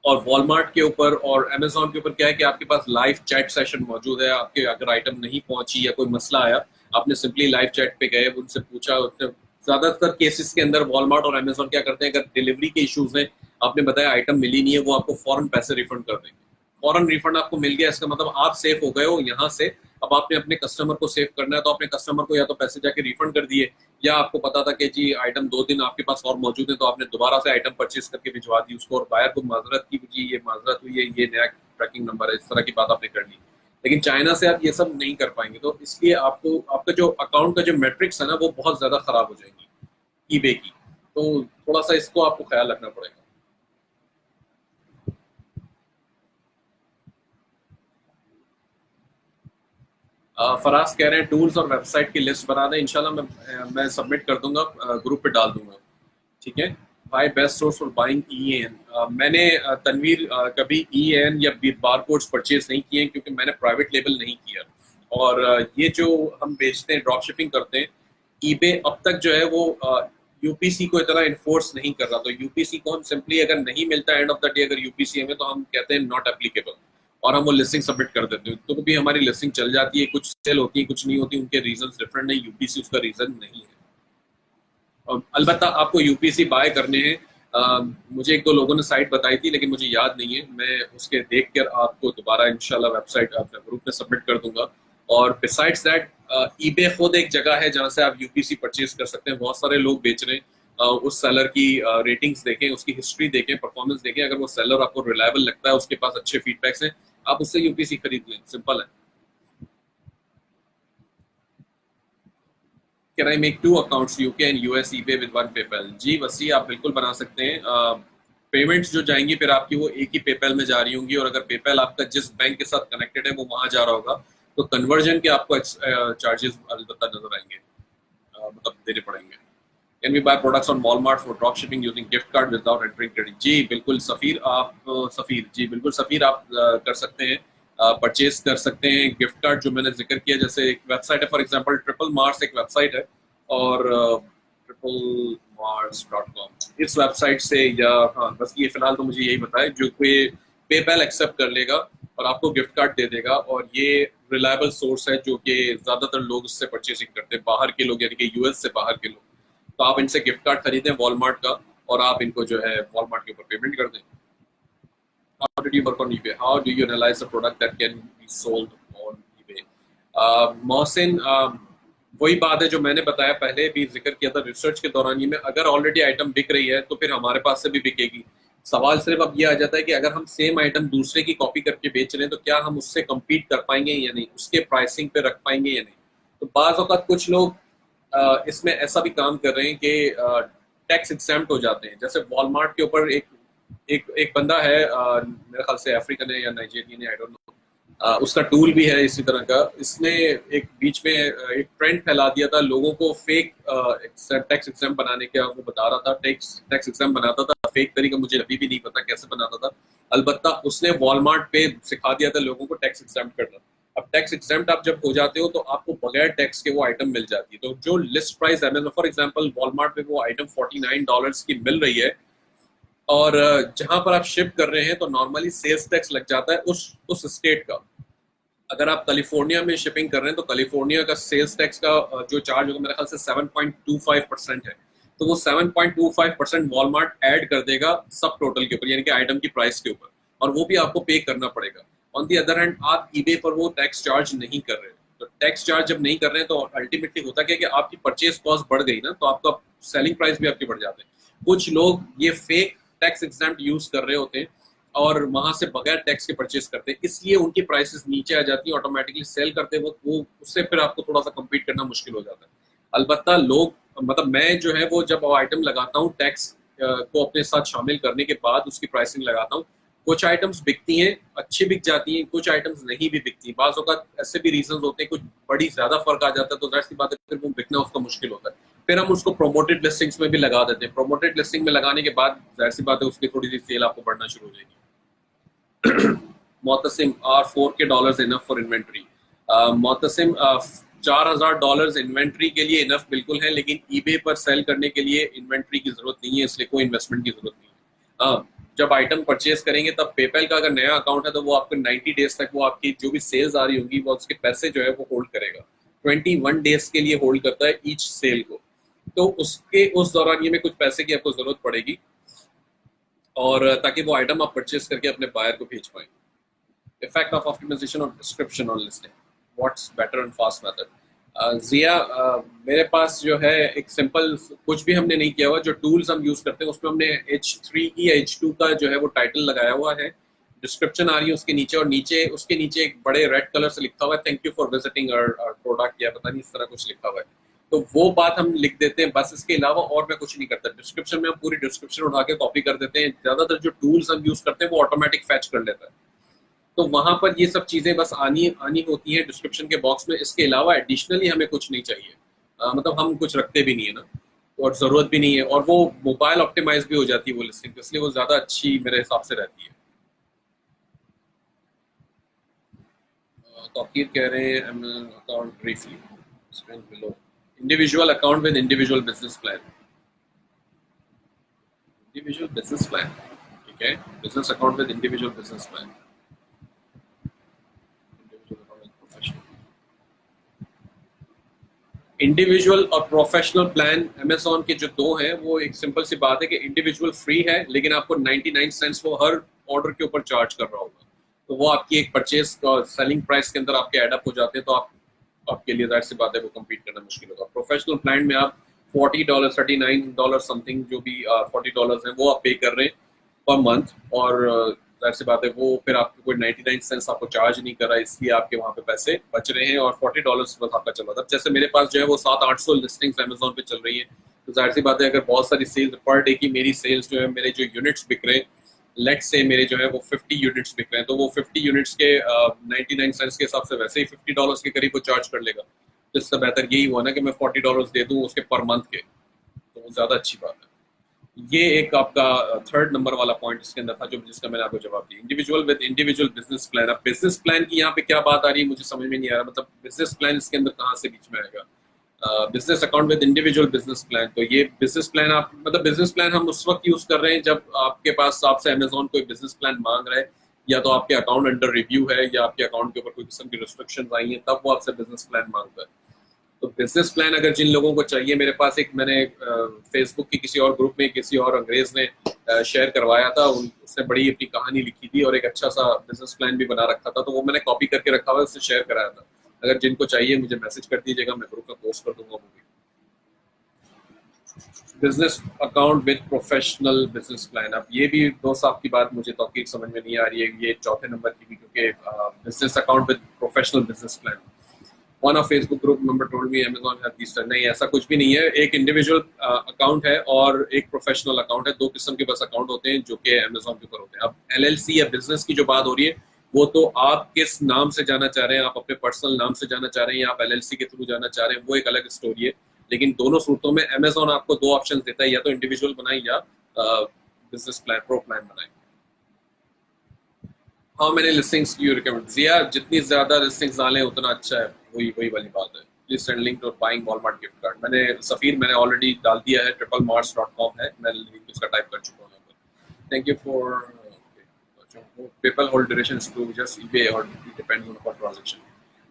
और वॉलमार्ट के ऊपर और अमेजोन के ऊपर क्या है कि आपके पास लाइव चैट सेशन मौजूद है, आपके अगर आइटम नहीं पहुंची या कोई मसला आया, आपने सिंपली लाइव चैट पे गए, उनसे पूछा, उसने ज्यादातर केसेस के अंदर वॉलमार्ट और अमेजोन क्या करते हैं, अगर डिलीवरी के इश्यूज हैं, आपने बताया आइटम मिली नहीं है, वो आपको फौरन पैसे रिफंड कर देंगे। फौरन रिफंड आपको मिल गया, इसका मतलब आप सेफ हो गए हो यहाँ से। अब आपने अपने कस्टमर को सेव करना है, तो अपने कस्टमर को या तो पैसे जाके रिफंड कर दिए, या आपको पता था कि जी आइटम 2 दिन आपके पास और मौजूद है, तो आपने दोबारा से आइटम परचेज करके भिजवा दी उसको, और बायर को माजरत की, जी ये माजरत हुई है, ये नया ट्रैकिंग नंबर है, इस तरह की बात आपने कर ली। लेकिन चाइना से आप ये सब नहीं कर पाएंगे, तो इसलिए आपको आपका जो अकाउंट का जो मेट्रिक्स है ना वो बहुत ज्यादा खराब हो जाएंगी ईबे की, तो थोड़ा सा इसको आपको ख्याल रखना पड़ेगा। फराज कह रहे हैं टूल्स और वेबसाइट की लिस्ट बना दें, इंशाल्लाह मैं सबमिट कर दूंगा, ग्रुप पे डाल दूंगा, ठीक है। By best source for buying EAN, मैंने तनवीर कभी ईएन या बार कोड्स परचेज नहीं किए, क्योंकि मैंने प्राइवेट लेबल नहीं किया, और ये जो हम बेचते हैं, ड्रॉप शिपिंग करते हैं, ईबे अब तक जो है वो यूपीसी को इतना इन्फोर्स नहीं कर रहा, तो यूपीसी को हम सिंपली अगर नहीं मिलता एंड ऑफ द डे अगर यूपीसी हमें, तो हम कहते हैं नॉट एप्लीकेबल, और हम वो लिस्टिंग सबमिट कर देते हैं, तो भी हमारी लिस्टिंग चल जाती है, कुछ सेल होती है कुछ नहीं होती, उनके रीजन डिफरेंट है, यूपीसी उसका रीजन नहीं है। और अलबत्ता आपको यूपीसी बाय करने हैं, मुझे एक दो लोगों ने साइट बताई थी लेकिन मुझे याद नहीं है, मैं उसके देख कर आपको दोबारा इंशाल्लाह वेबसाइट अपने ग्रुप में सबमिट कर दूंगा। और बिसाइड्स दैट, ईबे खुद एक जगह है जहां से आप यूपीसी परचेज कर सकते हैं, बहुत सारे लोग बेच रहे हैं, उस सेलर की रेटिंग्स देखें, उसकी हिस्ट्री देखें, परफॉर्मेंस देखें, अगर वो सेलर आपको रिलायबल लगता है, उसके पास अच्छे फीडबैक्स हैं, आप उससे यूपीसी खरीद लें, सिंपल है। Can I make 2 accounts, UK and US eBay with one PayPal? जी वसी, आप बिल्कुल बना सकते हैं। पेमेंट्स जो जाएंगी फिर आपकी वो एक ही पेपल में जा रही होंगी, और अगर पेपल आपका जिस बैंक के साथ कनेक्टेड है वो वहां जा रहा होगा, तो कन्वर्जन के आपको चार्जेस अलबत्ता नजर आएंगे, मतलब देने पड़ेंगे। Can we buy products on Walmart for drop shipping using gift card without entering credit? जी बिल्कुल सफीर, आप सफीर जी बिल्कुल सफीर, आप कर सकते हैं, परचेज कर सकते हैं गिफ्ट कार्ड, जो मैंने जिक्र किया, जैसे एक वेबसाइट है फॉर एग्जांपल ट्रिपल मार्स एक वेबसाइट है, और ट्रिपल Mars.com इस वेबसाइट से, या हाँ बस ये फिलहाल तो मुझे यही बताए, जो कोई पेपैल एक्सेप्ट कर लेगा और आपको गिफ्ट कार्ड दे देगा, और ये रिलायबल सोर्स है जो कि ज्यादातर लोग उससे परचेसिंग करते हैं, बाहर के लोग यानी कि यूएस से बाहर के लोग। तो आप इनसे गिफ्ट कार्ड खरीदें वॉलमार्ट का, और आप इनको जो है वॉलमार्ट के ऊपर पेमेंट कर दें। How did you work on eBay? How do you analyze a product that can be sold on eBay? Mohsin, वही बात है जो मैंने बताया, पहले भी जिक्र किया था रिसर्च के दौरान ही में, अगर ऑलरेडी आइटम बिक रही है तो फिर हमारे पास से भी बिकेगी। सवाल सिर्फ अब ये आ जाता है कि अगर हम सेम आइटम दूसरे की कॉपी करके बेच रहे हैं तो क्या हम उससे कम्पीट कर पाएंगे या नहीं, उसके प्राइसिंग पे रख पाएंगे या नहीं। तो बाज़ औक़ात कुछ लोग इसमें ऐसा भी काम कर रहे हैं कि टैक्स एग्जेम्प्ट हो जाते हैं। जैसे वॉलमार्ट के ऊपर एक बंदा है, मेरे ख्याल से अफ्रीकन है या नाइजीरियन है, आई डोंट नो, उसका टूल भी है इसी तरह का। इसने एक बीच में एक ट्रेंड फैला दिया था, लोगों को फेक टैक्स एग्जाम बनाने का वो बता रहा था, टैक्स एग्जाम बनाता था फेक तरीका, मुझे अभी भी नहीं पता कैसे बनाता था। अलबत्ता उसने वॉलमार्ट पे सिखा दिया था लोगों को टैक्स एग्जाम करना। अब टैक्स एग्जाम्प्ट आप जब हो जाते हो तो आपको बगैर टैक्स के वो आइटम मिल जाती है। तो जो लिस्ट प्राइस है, फॉर एग्जांपल वॉलमार्ट पे वो आइटम $49 की मिल रही है, और जहां पर आप शिप कर रहे हैं तो नॉर्मली सेल्स टैक्स लग जाता है उस स्टेट का। अगर आप कैलिफोर्निया में शिपिंग कर रहे हैं तो कैलिफोर्निया का सेल्स टैक्स का जो चार्ज होगा मेरे ख्याल से 7.25% है। तो वो 7.25% वॉलमार्ट ऐड कर देगा सब टोटल के ऊपर, यानी कि आइटम की प्राइस के ऊपर, और वो भी आपको पे करना पड़ेगा। ऑन दी अदर हैंड आप ईबे पर वो टैक्स चार्ज नहीं कर रहे, तो टैक्स चार्ज जब नहीं कर रहे हैं तो अल्टीमेटली होता क्या है कि आपकी परचेज कॉस्ट बढ़ गई ना, तो आपका सेलिंग प्राइस भी आपके बढ़ जाते हैं। कुछ लोग ये फेक टैक्स एग्जाम्प्ट यूज कर रहे होते हैं और वहां से बगैर टैक्स के परचेज करते हैं, इसलिए उनकी प्राइसेस नीचे आ जाती है ऑटोमेटिकली। सेल करते वक्त वो उससे फिर आपको थोड़ा सा कम्पीट करना मुश्किल हो जाता है। अलबत्ता लोग, मतलब मैं जो है वो जब आइटम लगाता हूँ टैक्स को अपने साथ शामिल करने के बाद उसकी प्राइसिंग लगाता हूँ। कुछ आइटम्स बिकती हैं, अच्छी बिक जाती हैं, कुछ आइटम्स नहीं भी बिकती। बाज़ औक़ात ऐसे भी रीजंस होते हैं, कुछ बड़ी ज्यादा फर्क आ जाता है तो ज़ाहिर सी बात है फिर वो बिकना उसका मुश्किल होता है। फिर हम उसको प्रोमोटेड लिस्टिंग्स में भी लगा देते हैं। प्रोमोटेड लिस्टिंग में लगाने के बाद जाहिर सी बात है उसकी थोड़ी सी सेल आपको बढ़ना शुरू हो जाएगी। Motasim, are $4K enough for inventory? Motasim, $4000 inventory के लिए इनफ बिल्कुल है, लेकिन ईबे पर सेल करने के लिए इन्वेंट्री की जरूरत नहीं है, इसलिए कोई इन्वेस्टमेंट की जरूरत नहीं है। जब आइटम परचेज करेंगे तब पेपैल का अगर नया अकाउंट है तो वो आपको 90 डेज तक वो आपकी जो भी सेल्स आ रही होंगी वो उसके पैसे जो है वो होल्ड करेगा। 21 डेज के लिए होल्ड करता है ईच सेल को। तो उस दौरान ये में कुछ पैसे की आपको जरूरत पड़ेगी, और ताकि वो आइटम आप परचेज करके अपने बायर को भेज पाए। Effect of optimization of description on listing, what's better and fast method? Zia, मेरे पास जो है एक सिंपल, कुछ भी हमने नहीं किया हुआ, जो टूल्स हम यूज करते हैं उसमें हमने H3 या H2 का जो है वो टाइटल लगाया हुआ है, डिस्क्रिप्शन आ रही है उसके नीचे, और उसके नीचे एक बड़े रेड कलर से लिखा हुआ है thank you for visiting our product, या पता नहीं इस तरह कुछ लिखा हुआ है, तो वो बात हम लिख देते हैं बस। इसके अलावा और मैं कुछ नहीं करता। डिस्क्रिप्शन में हम पूरी डिस्क्रिप्शन उठा के कॉपी कर देते हैं। ज्यादातर जो टूल्स हम यूज करते हैं वो ऑटोमेटिक फैच कर लेता है, तो वहां पर ये सब चीजें बस आनी होती है डिस्क्रिप्शन के बॉक्स में। इसके अलावा एडिशनली हमें कुछ नहीं चाहिए, मतलब हम कुछ रखते भी नहीं है ना, और जरूरत भी नहीं है, और वो मोबाइल ऑप्टिमाइज भी हो जाती है वो लिस्टिंग, तो इसलिए वो ज्यादा अच्छी मेरे हिसाब से रहती है। तौकीर कह रहे हैं account briefly below, individual account with individual business plan. Individual business plan, ठीक है, business account with individual business plan. Individual और प्रोफेशनल प्लान अमेज़न के जो दो हैं, वो एक सिंपल सी बात है कि इंडिविजुअल फ्री है, लेकिन आपको 99 सेंट्स वो हर ऑर्डर के ऊपर चार्ज कर रहा होगा, तो वो आपकी एक परचेज का सेलिंग प्राइस के अंदर आपके एड अप हो जाते हैं, तो आपके लिए जाहिर सी बात है वो कम्पीट करना मुश्किल होगा। प्रोफेशनल प्लान में आप $40, $39 समथिंग, जो भी $40 है वो आप पे कर रहे हैं पर मंथ, और जाहिर सी बात है वो फिर आपको कोई 99 सेंट्स आपको चार्ज नहीं कर रहा है, इसलिए आपके वहाँ पे पैसे बच रहे हैं, और $40 बस आपका चल रहा था। जैसे मेरे पास जो है वो 700-800 लिस्टिंग्स अमेज़न पे चल रही है, तो जाहिर सी बात है अगर बहुत सारी सेल्स पर डे की मेरी सेल्स जो है, मेरे जो यूनिट्स बिक रहे हैं, लेट्स से मेरे जो है वो 50 यूनिट्स बिक रहे हैं, तो वो 50 यूनिट्स के 99 सेंट्स के हिसाब से वैसे ही $50 के करीब वो चार्ज कर लेगा। तो इससे बेहतर यही हुआ ना कि मैं $40 दे दूँ उसके पर मंथ के, तो वो ज़्यादा अच्छी बात है। ये एक आपका थर्ड नंबर वाला पॉइंट इसके अंदर था जो जिसका मैंने आपको जवाब दिया। Individual with individual business plan. अब बिजनेस प्लान की यहाँ पे क्या बात आ रही है मुझे समझ में नहीं आ रहा, मतलब बिजनेस प्लान इसके अंदर कहाँ से बीच में आएगा? Business account with individual business plan. तो ये बिजनेस प्लान आप मतलब बिजनेस प्लान हम उस वक्त यूज कर रहे हैं जब आपके पास आपसे अमेजोन कोई बिजनेस प्लान मांग रहा है, या तो आपके अकाउंट अंडर रिव्यू है, या आपके अकाउंट के ऊपर कोई किस्म की रिस्ट्रिक्शन आई है, तब वो आपसे बिजनेस प्लान मांगता है। तो बिजनेस प्लान अगर जिन लोगों को चाहिए, मेरे पास एक मैंने फेसबुक की किसी और ग्रुप में किसी और अंग्रेज ने शेयर करवाया था, उसने बड़ी अपनी कहानी लिखी थी और एक अच्छा सा बिजनेस प्लान भी बना रखा था, तो वो मैंने कॉपी करके रखा हुआ है, उससे शेयर कराया था। अगर जिनको चाहिए मुझे मैसेज कर दीजिएगा, मैं ग्रुप में पोस्ट कर दूंगा वो भी। Business account with professional business plan, अब ये भी दोस्त आपकी बात मुझे तौकीद समझ में नहीं आ रही है, ये चौथे नंबर की भी, क्योंकि business account with professional business plan, one of Facebook group member told me Amazon have this. नहीं, ऐसा कुछ भी नहीं है। एक इंडिविजुअल अकाउंट है और एक प्रोफेशनल अकाउंट है, दो किस्म के बस अकाउंट होते हैं जो कि अमेज़न के ऊपर होते हैं। अब एलएलसी या बिजनेस की जो बात हो रही है, वो तो आप किस नाम से जाना चाह रहे हैं, आप अपने पर्सनल नाम से जाना चाह रहे हैं या आप एलएलसी के थ्रू जाना चाह रहे हैं, वो एक अलग स्टोरी है। लेकिन दोनों सूरतों में अमेज़न आपको दो ऑप्शन देता है, या तो इंडिविजुअल बनाए या बिजनेस प्लान प्रो प्लान बनाए। How many listings you recommend? Zia, जितनी ज्यादा लिस्टिंग्स डालें उतना अच्छा है, वही वही वाली बात है। Please send link to buying Walmart gift card. मैंने सफीर मैंने ऑलरेडी डाल दिया है, triplemarts.com है, मैं लिंक उसका टाइप कर चुका हूँ यहाँ पर। Thank you for PayPal hold duration to just eBay और depends on upon transaction.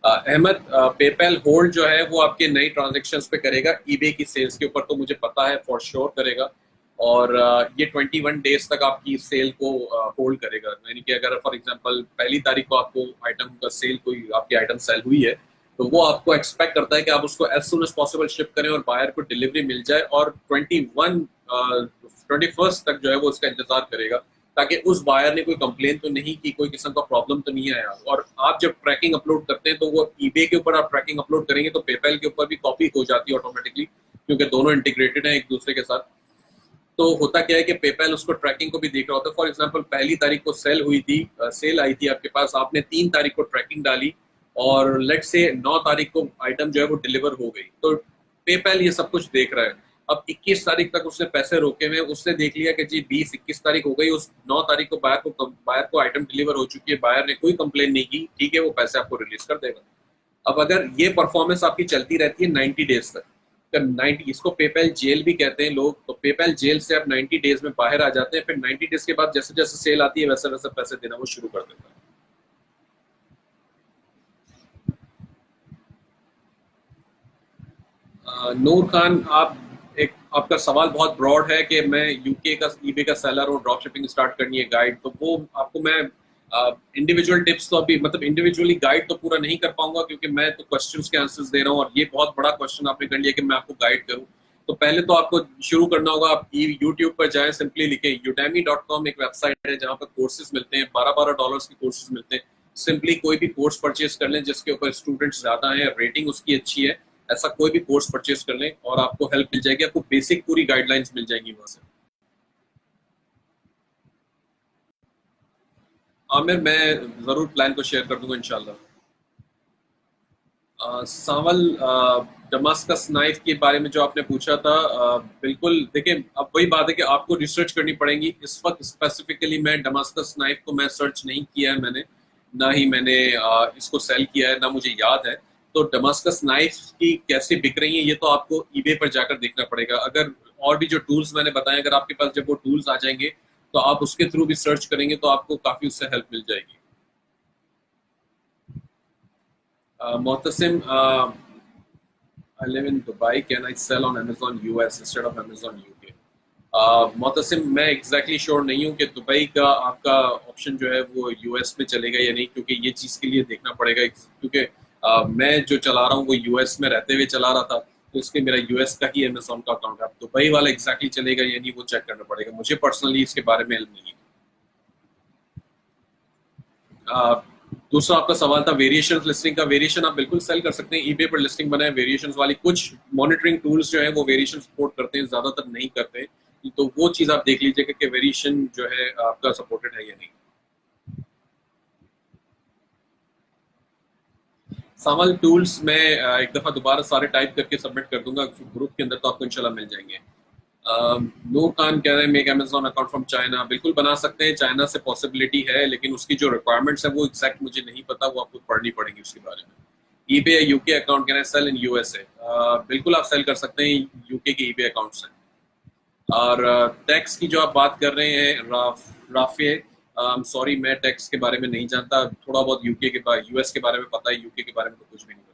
Ahmad, PayPal hold जो है वो आपके नई ट्रांजैक्शंस पे करेगा, ईबे की सेल्स के ऊपर तो मुझे पता है फॉर श्योर करेगा, और ये 21 डेज तक आपकी सेल को होल्ड करेगा। यानी कि अगर फॉर एग्जांपल पहली तारीख को आपको आइटम का सेल, कोई आपकी आइटम सेल हुई है, तो वो आपको एक्सपेक्ट करता है कि आप उसको as soon as possible ship करें और बायर को डिलीवरी मिल जाए, और 21 तक जो है वो उसका इंतजार करेगा, ताकि उस बायर ने कोई कंप्लेन तो नहीं की, कोई किस्म का प्रॉब्लम तो नहीं आया। और आप जब ट्रैकिंग अपलोड करते हैं तो वो ईबे के ऊपर आप ट्रैकिंग अपलोड करेंगे तो पेपैल के ऊपर भी कॉपी हो जाती है ऑटोमेटिकली, क्योंकि दोनों इंटीग्रेटेड हैं एक दूसरे के साथ। तो होता क्या है कि पेपैल उसको ट्रैकिंग को भी देख रहा होता है। फॉर एग्जांपल पहली तारीख को सेल हुई थी, सेल आई थी आपके पास, आपने 3 तारीख को ट्रैकिंग डाली और लेट से 9 तारीख को आइटम जो है वो डिलीवर हो गई, तो पेपैल ये सब कुछ देख रहा है। अब 21 तारीख तक उसने पैसे रोके हुए, उसने देख लिया कि जी 20-21 तारीख हो गई, उस 9 तारीख को बायर को आइटम डिलीवर हो चुकी है, बायर ने कोई कंप्लेन नहीं की, ठीक है, वो पैसे आपको रिलीज कर देगा। अब अगर ये परफॉर्मेंस आपकी चलती रहती है 90 डेज तक, 90, इसको पेपैल जेल भी कहते हैं लोग, तो पेपैल जेल से आप 90 डेज में बाहर आ जाते हैं, फिर 90 डेज के बाद जैसे जैसे सेल आती है वैसे वैसे पैसे देना वो शुरू कर देता है। नूर खान, आपका सवाल बहुत ब्रॉड है कि मैं यूके का ईबे का सेलर हूँ, ड्रॉप शिपिंग स्टार्ट करनी है, गाइड, तो वो आपको मैं इंडिविजुअल टिप्स तो अभी मतलब इंडिविजुअली गाइड तो पूरा नहीं कर पाऊंगा, क्योंकि मैं तो क्वेश्चंस के आंसर्स दे रहा हूँ और ये बहुत बड़ा क्वेश्चन आपने कर लिया कि मैं आपको गाइड करूँ। तो पहले तो आपको शुरू करना होगा, आप यूट्यूब पर जाएं, सिंपली लिखें udemy.com, एक वेबसाइट है जहाँ पर कोर्सेज मिलते हैं, $12 के कोर्सेज मिलते हैं। सिंपली कोई भी कोर्स परचेज कर लें जिसके ऊपर स्टूडेंट्स ज्यादा हैं, रेटिंग उसकी अच्छी है, ऐसा कोई भी कोर्स परचेज कर लें और आपको हेल्प मिल जाएगी, आपको बेसिक पूरी गाइडलाइंस मिल जाएंगी वहां से। आमिर, मैं जरूर प्लान को शेयर कर दूंगा इंशाल्लाह। सावल, डमास्कस नाइफ के बारे में जो आपने पूछा था, बिल्कुल देखिए, अब वही बात है कि आपको रिसर्च करनी पड़ेगी। इस वक्त स्पेसिफिकली मैं डमास्कस नाइफ को मैं सर्च नहीं किया है मैंने, ना ही मैंने इसको सेल किया है, ना मुझे याद है। तो डमास्कस नाइफ की कैसे बिक रही है ये तो आपको ईबे पर जाकर देखना पड़ेगा। अगर और भी जो टूल्स मैंने बताए, अगर आपके पास जब वो टूल्स आ जाएंगे तो आप उसके थ्रू भी सर्च करेंगे तो आपको काफी उससे हेल्प मिल जाएगी। Mohtasim, I live in Dubai. Can I sell on Amazon US instead of Amazon UK? Mohtasim, मैं एग्जैक्टली श्योर नहीं हूँ कि दुबई का आपका ऑप्शन जो है वो यूएस में चलेगा या नहीं, क्योंकि ये चीज़ के लिए देखना पड़ेगा, क्योंकि मैं जो चला रहा हूँ वो यूएस में रहते हुए चला रहा था, तो इसके मेरा यूएस का ही अमेजोन का अकाउंट है। अब दुबई वाला एग्जैक्टली चलेगा या नहीं वो चेक करना पड़ेगा, मुझे पर्सनली इसके बारे में इल्म नहीं है। दूसरा आपका सवाल था वेरिएशन लिस्टिंग का। वेरिएशन आप बिल्कुल सेल कर सकते हैं, ईबे पर लिस्टिंग बनाए वेरिएशन वाली। कुछ मॉनिटरिंग टूल्स जो है वो वेरिएशन सपोर्ट करते हैं, ज्यादातर नहीं करते, तो वो चीज आप देख लीजिएगा कि वेरिएशन जो है आपका सपोर्टेड है या नहीं। सामल टूल्स में एक दफा दोबारा सारे टाइप करके सबमिट कर दूंगा ग्रुप के अंदर, तो आपको इंशाल्लाह मिल जाएंगे। नूर खान कह रहे हैं make Amazon account from China. बिल्कुल बना सकते हैं, चाइना से पॉसिबिलिटी है, लेकिन उसकी जो रिक्वायरमेंट्स है वो एग्जैक्ट मुझे नहीं पता, वो आपको पढ़नी पड़ेगी उसके बारे में। EBay UK account can I sell in USA? बिल्कुल आप सेल कर सकते हैं यूके के ईबे अकाउंट से। और टैक्स की जो आप बात कर रहे हैं राफे, सॉरी मैं टैक्स के बारे में नहीं जानता, थोड़ा बहुत यूके के बारे यूएस के बारे में पता है, यूके के बारे में तो कुछ भी नहीं पता।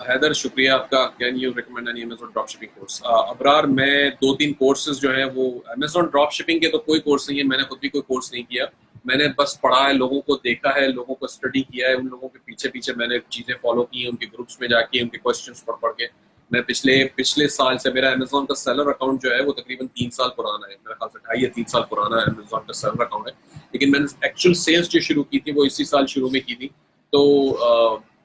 हैदर शुक्रिया आपका। Can you recommend any Amazon drop shipping course? Abrar, मैं 2-3 कोर्सेज जो है वो अमेज़न ड्रॉप शिपिंग के तो कोई कोर्स नहीं है, मैंने खुद भी कोई कोर्स नहीं किया। मैंने बस पढ़ा है, लोगों को देखा है, लोगों को स्टडी किया है, उन लोगों के पीछे पीछे मैंने चीज़ें फॉलो की हैं, उनके ग्रुप्स में जाके उनके क्वेश्चंस पढ़ पढ़ के। मैं पिछले पिछले साल से, मेरा अमेज़न का सेलर अकाउंट जो है वो तकरीबन 3 साल पुराना है, मेरे ख्याल से 2.5 या 3 साल पुराना है अमेज़न का सेलर अकाउंट है। लेकिन मैंने एक्चुअल सेल्स जो शुरू की थी वो इसी साल शुरू में की थी। तो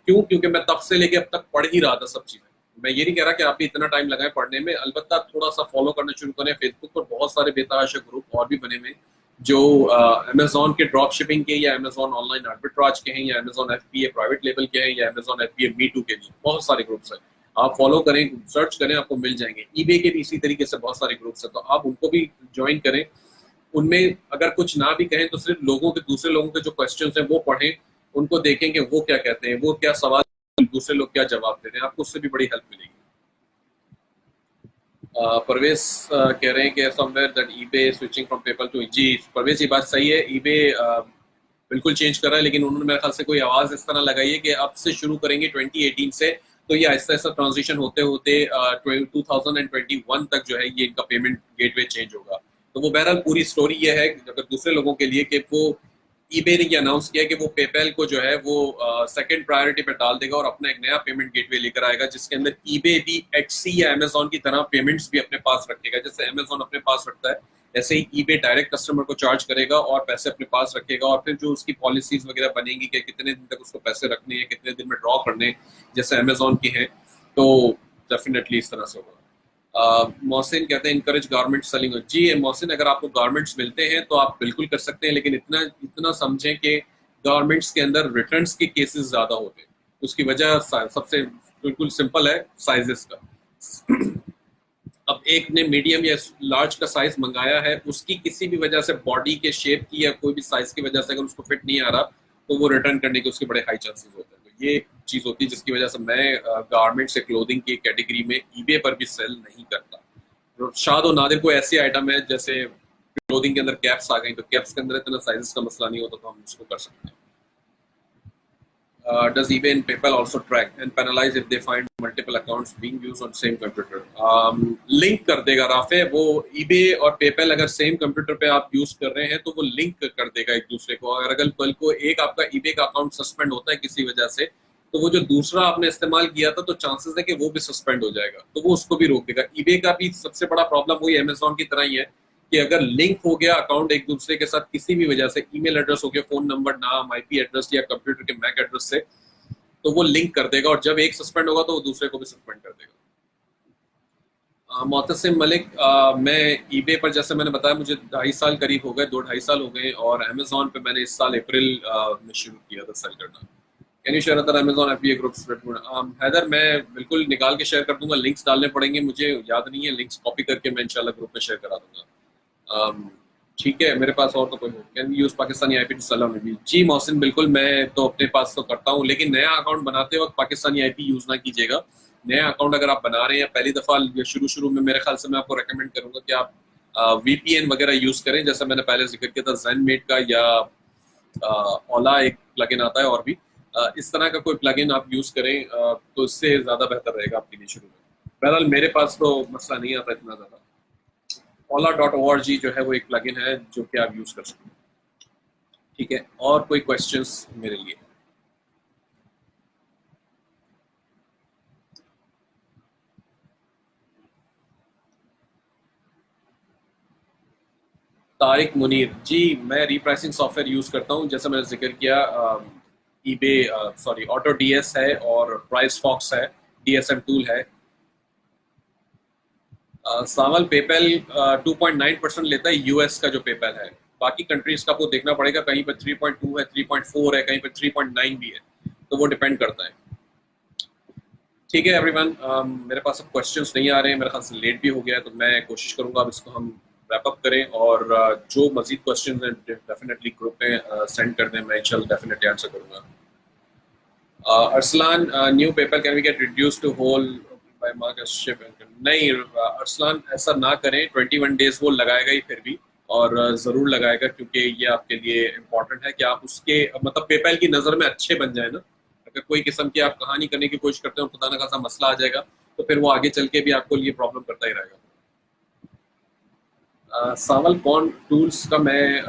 क्यों? क्योंकि मैं तब से लेके अब तक पढ़ ही रहा था सब चीजें। मैं ये नहीं कह रहा कि आप भी इतना टाइम लगाएं पढ़ने में, अलबत्ता थोड़ा सा फॉलो करना शुरू करें। फेसबुक पर बहुत सारे बेतहाशा ग्रुप और भी बने हुए जो अमेज़न के ड्रॉप शिपिंग के या अमेज़न ऑनलाइन आर्बिट्राज के हैं या अमेज़न एफबीए प्राइवेट लेबल के हैं या अमेज़न एफबीए मी टू के भी बहुत सारे ग्रुप्स हैं। आप फॉलो करें, सर्च करें, आपको मिल जाएंगे। ईबे के भी इसी तरीके से बहुत सारे ग्रुप्स हैं, तो आप उनको भी ज्वाइन करें। उनमें अगर कुछ ना भी कहें तो सिर्फ दूसरे लोगों के जो क्वेश्चंस हैं वो पढ़ें, उनको देखें कि वो क्या कहते हैं, वो क्या सवाल, दूसरे लोग क्या जवाब दे रहे हैं, आपको उससे भी बड़ी हेल्प मिलेगी। परवेज कह रहे हैं कि somewhere that eBay switching from PayPal to, जी परवेज ये बात सही है, ईबे बिल्कुल चेंज कर रहा है, लेकिन उन्होंने मेरे ख्याल से कोई आवाज इस तरह लगाई है कि अब से शुरू करेंगे 2018 से, तो ये आहिस्ता आहिस्ता ट्रांजिशन होते होते 2021 तक जो है ये इनका पेमेंट गेटवे चेंज होगा। तो वो बहरहाल पूरी स्टोरी ये है अगर दूसरे लोगों के लिए कि वो ईबे ने ये अनाउंस किया कि वो पेपैल को जो है वो सेकंड प्रायोरिटी पे डाल देगा और अपना एक नया पेमेंट गेटवे लेकर आएगा जिसके अंदर ईबे भी एक्सी या अमेज़न की तरह पेमेंट्स भी अपने पास रखेगा। जैसे अमेज़न अपने पास रखता है ऐसे ही ईबे डायरेक्ट कस्टमर को चार्ज करेगा और पैसे अपने पास रखेगा, और फिर जो उसकी पॉलिसीज वगैरह बनेंगी कि कितने दिन तक उसको पैसे रखने हैं, कितने दिन में ड्रॉ करने हैं, जैसे अमेज़न की है, तो डेफिनेटली इस तरह से होगा। मोहसिन कहते हैं इनकरेज गारमेंट सेलिंग। जी मोहसिन, अगर आपको गारमेंट्स मिलते हैं तो आप बिल्कुल कर सकते हैं, लेकिन इतना इतना समझें कि गारमेंट्स के अंदर रिटर्न्स के केसेस ज्यादा होते हैं। उसकी वजह सबसे बिल्कुल सिंपल है, साइजेस का। अब एक ने मीडियम या लार्ज का साइज मंगाया है, उसकी किसी भी वजह से बॉडी के शेप की या कोई भी साइज की वजह से अगर उसको फिट नहीं आ रहा तो वो रिटर्न करने के उसके बड़े हाई चांसेस होते हैं। तो ये चीज होती है जिसकी वजह से मैं गारमेंट्स या क्लोथिंग की कैटेगरी में ईबे पर भी सेल नहीं करता। शाद और नादिर को ऐसी आइटम है जैसे क्लोथिंग के अंदर कैप्स आ गई, तो कैप्स के अंदर इतना साइजेस का मसला नहीं होता, तो हम उसको कर सकते हैं। Does eBay and PayPal also track and penalize if they find multiple accounts being used on same computer? Link कर देगा राफे, वो eBay और PayPal अगर सेम कंप्यूटर पे आप यूज कर रहे हैं तो वो लिंक कर देगा एक दूसरे को। अगर कल को एक आपका eBay का अकाउंट सस्पेंड होता है किसी वजह से, तो वो जो दूसरा आपने इस्तेमाल किया था तो चांसेस है कि वो भी सस्पेंड हो जाएगा, तो वो उसको भी रोक देगा। eBay का भी सबसे बड़ा प्रॉब्लम वही अमेज़न की तरह ही है कि अगर लिंक हो गया अकाउंट एक दूसरे के साथ किसी भी वजह से, ईमेल एड्रेस हो गया, फोन नंबर, नाम, आईपी एड्रेस या कंप्यूटर के मैक एड्रेस से, तो वो लिंक कर देगा, और जब एक सस्पेंड होगा तो वो दूसरे को भी सस्पेंड कर देगा। मोहतसिम मलिक, मैं ईबे पर जैसे मैंने बताया मुझे 2.5 साल करीब हो गए, 2-2.5 साल हो गए, और अमेज़न पे मैंने इस साल अप्रैल में शुरू किया था सेल करना। Can you share other Amazon FBA groups? Haider, मैं बिल्कुल निकाल के शेयर कर दूंगा, लिंक्स डालने पड़ेंगे, मुझे याद नहीं है, लिंक्स कॉपी करके मैं इंशाल्लाह ग्रुप में शेयर करा दूंगा। ठीक है, मेरे पास और तो कोई can use Pakistani IP to sell on eBay? जी मोहसिन, बिल्कुल, मैं तो अपने पास तो करता हूँ, लेकिन नया अकाउंट बनाते वक्त पाकिस्तानी आईपी यूज ना कीजिएगा। नया अकाउंट अगर आप बना रहे हैं पहली दफा या शुरू में, मेरे ख्याल से मैं आपको रेकमेंड करूंगा कि आप वीपीएन वगैरह यूज करें, जैसा मैंने पहले जिक्र किया था ज़ेनमेट का, या ओला एक प्लगइन आता है, और भी इस तरह का कोई प्लगइन आप यूज करें, तो इससे ज्यादा बेहतर रहेगा आपके लिए शुरू में। बहरहाल मेरे पास तो मसला नहीं आता इतना ज्यादा। ola.org जो है वो एक प्लगइन है जो कि आप यूज कर सकते हैं। ठीक है, और कोई क्वेश्चंस मेरे लिए? तारिक मुनीर, जी मैं रीप्राइसिंग सॉफ्टवेयर यूज करता हूं, जैसा मैंने जिक्र किया, ईबे, सॉरी ऑटो डीएस है और प्राइस फॉक्स है, डीएसएम टूल है। सावल, पेपैल 2.9% लेता है यूएस का जो पेपैल है, बाकी कंट्रीज का आपको देखना पड़ेगा, कहीं पर 3.2 है, 3.4 है, कहीं पर 3.9 भी है, तो वो डिपेंड करता है। ठीक है एवरीवन, मेरे पास अब क्वेश्चंस नहीं आ रहे हैं, मेरे ख्याल से लेट भी हो गया है, तो मैं कोशिश करूंगा अब इसको हम रैप अप करें, और जो मजीद क्वेश्चंस हैं डेफिनेटली ग्रुप में सेंड कर दें, मैं इंशाल्लाह डेफिनेटली आंसर करूंगा। Arsalan, new paper can we get reduce to whole buy mark ship? नहीं अरसलान, ऐसा ना करें। 21 डेज वो लगाएगा ही फिर भी, और जरूर लगाएगा, क्योंकि ये आपके लिए इम्पोर्टेंट है कि आप उसके मतलब पेपैल की नज़र में अच्छे बन जाए ना। अगर कोई किस्म की आप कहानी करने की कोशिश करते हो, खुदा ना खासा मसला आ जाएगा, तो फिर वो आगे चल के भी आपको ये प्रॉब्लम करता ही रहेगा। सावल, कौन टूल्स का मैं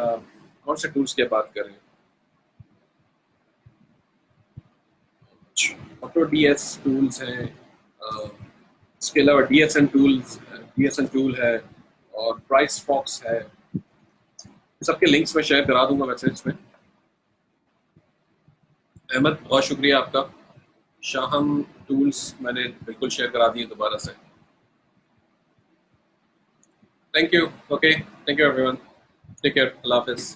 कौन से टूल्स की बात कर रहे हैं? ऑटो डीएस टूल्स हैं, इसके अलावा डीएसएन टूल है, और प्राइस फॉक्स है। सबके लिंक्स मैं शेयर करा दूंगा मैसेज में। अहमद, बहुत शुक्रिया आपका। शाहम टूल्स मैंने बिल्कुल शेयर करा दिए दोबारा से। Thank you. Okay, thank you everyone, take care, अल्लाह हाफिज।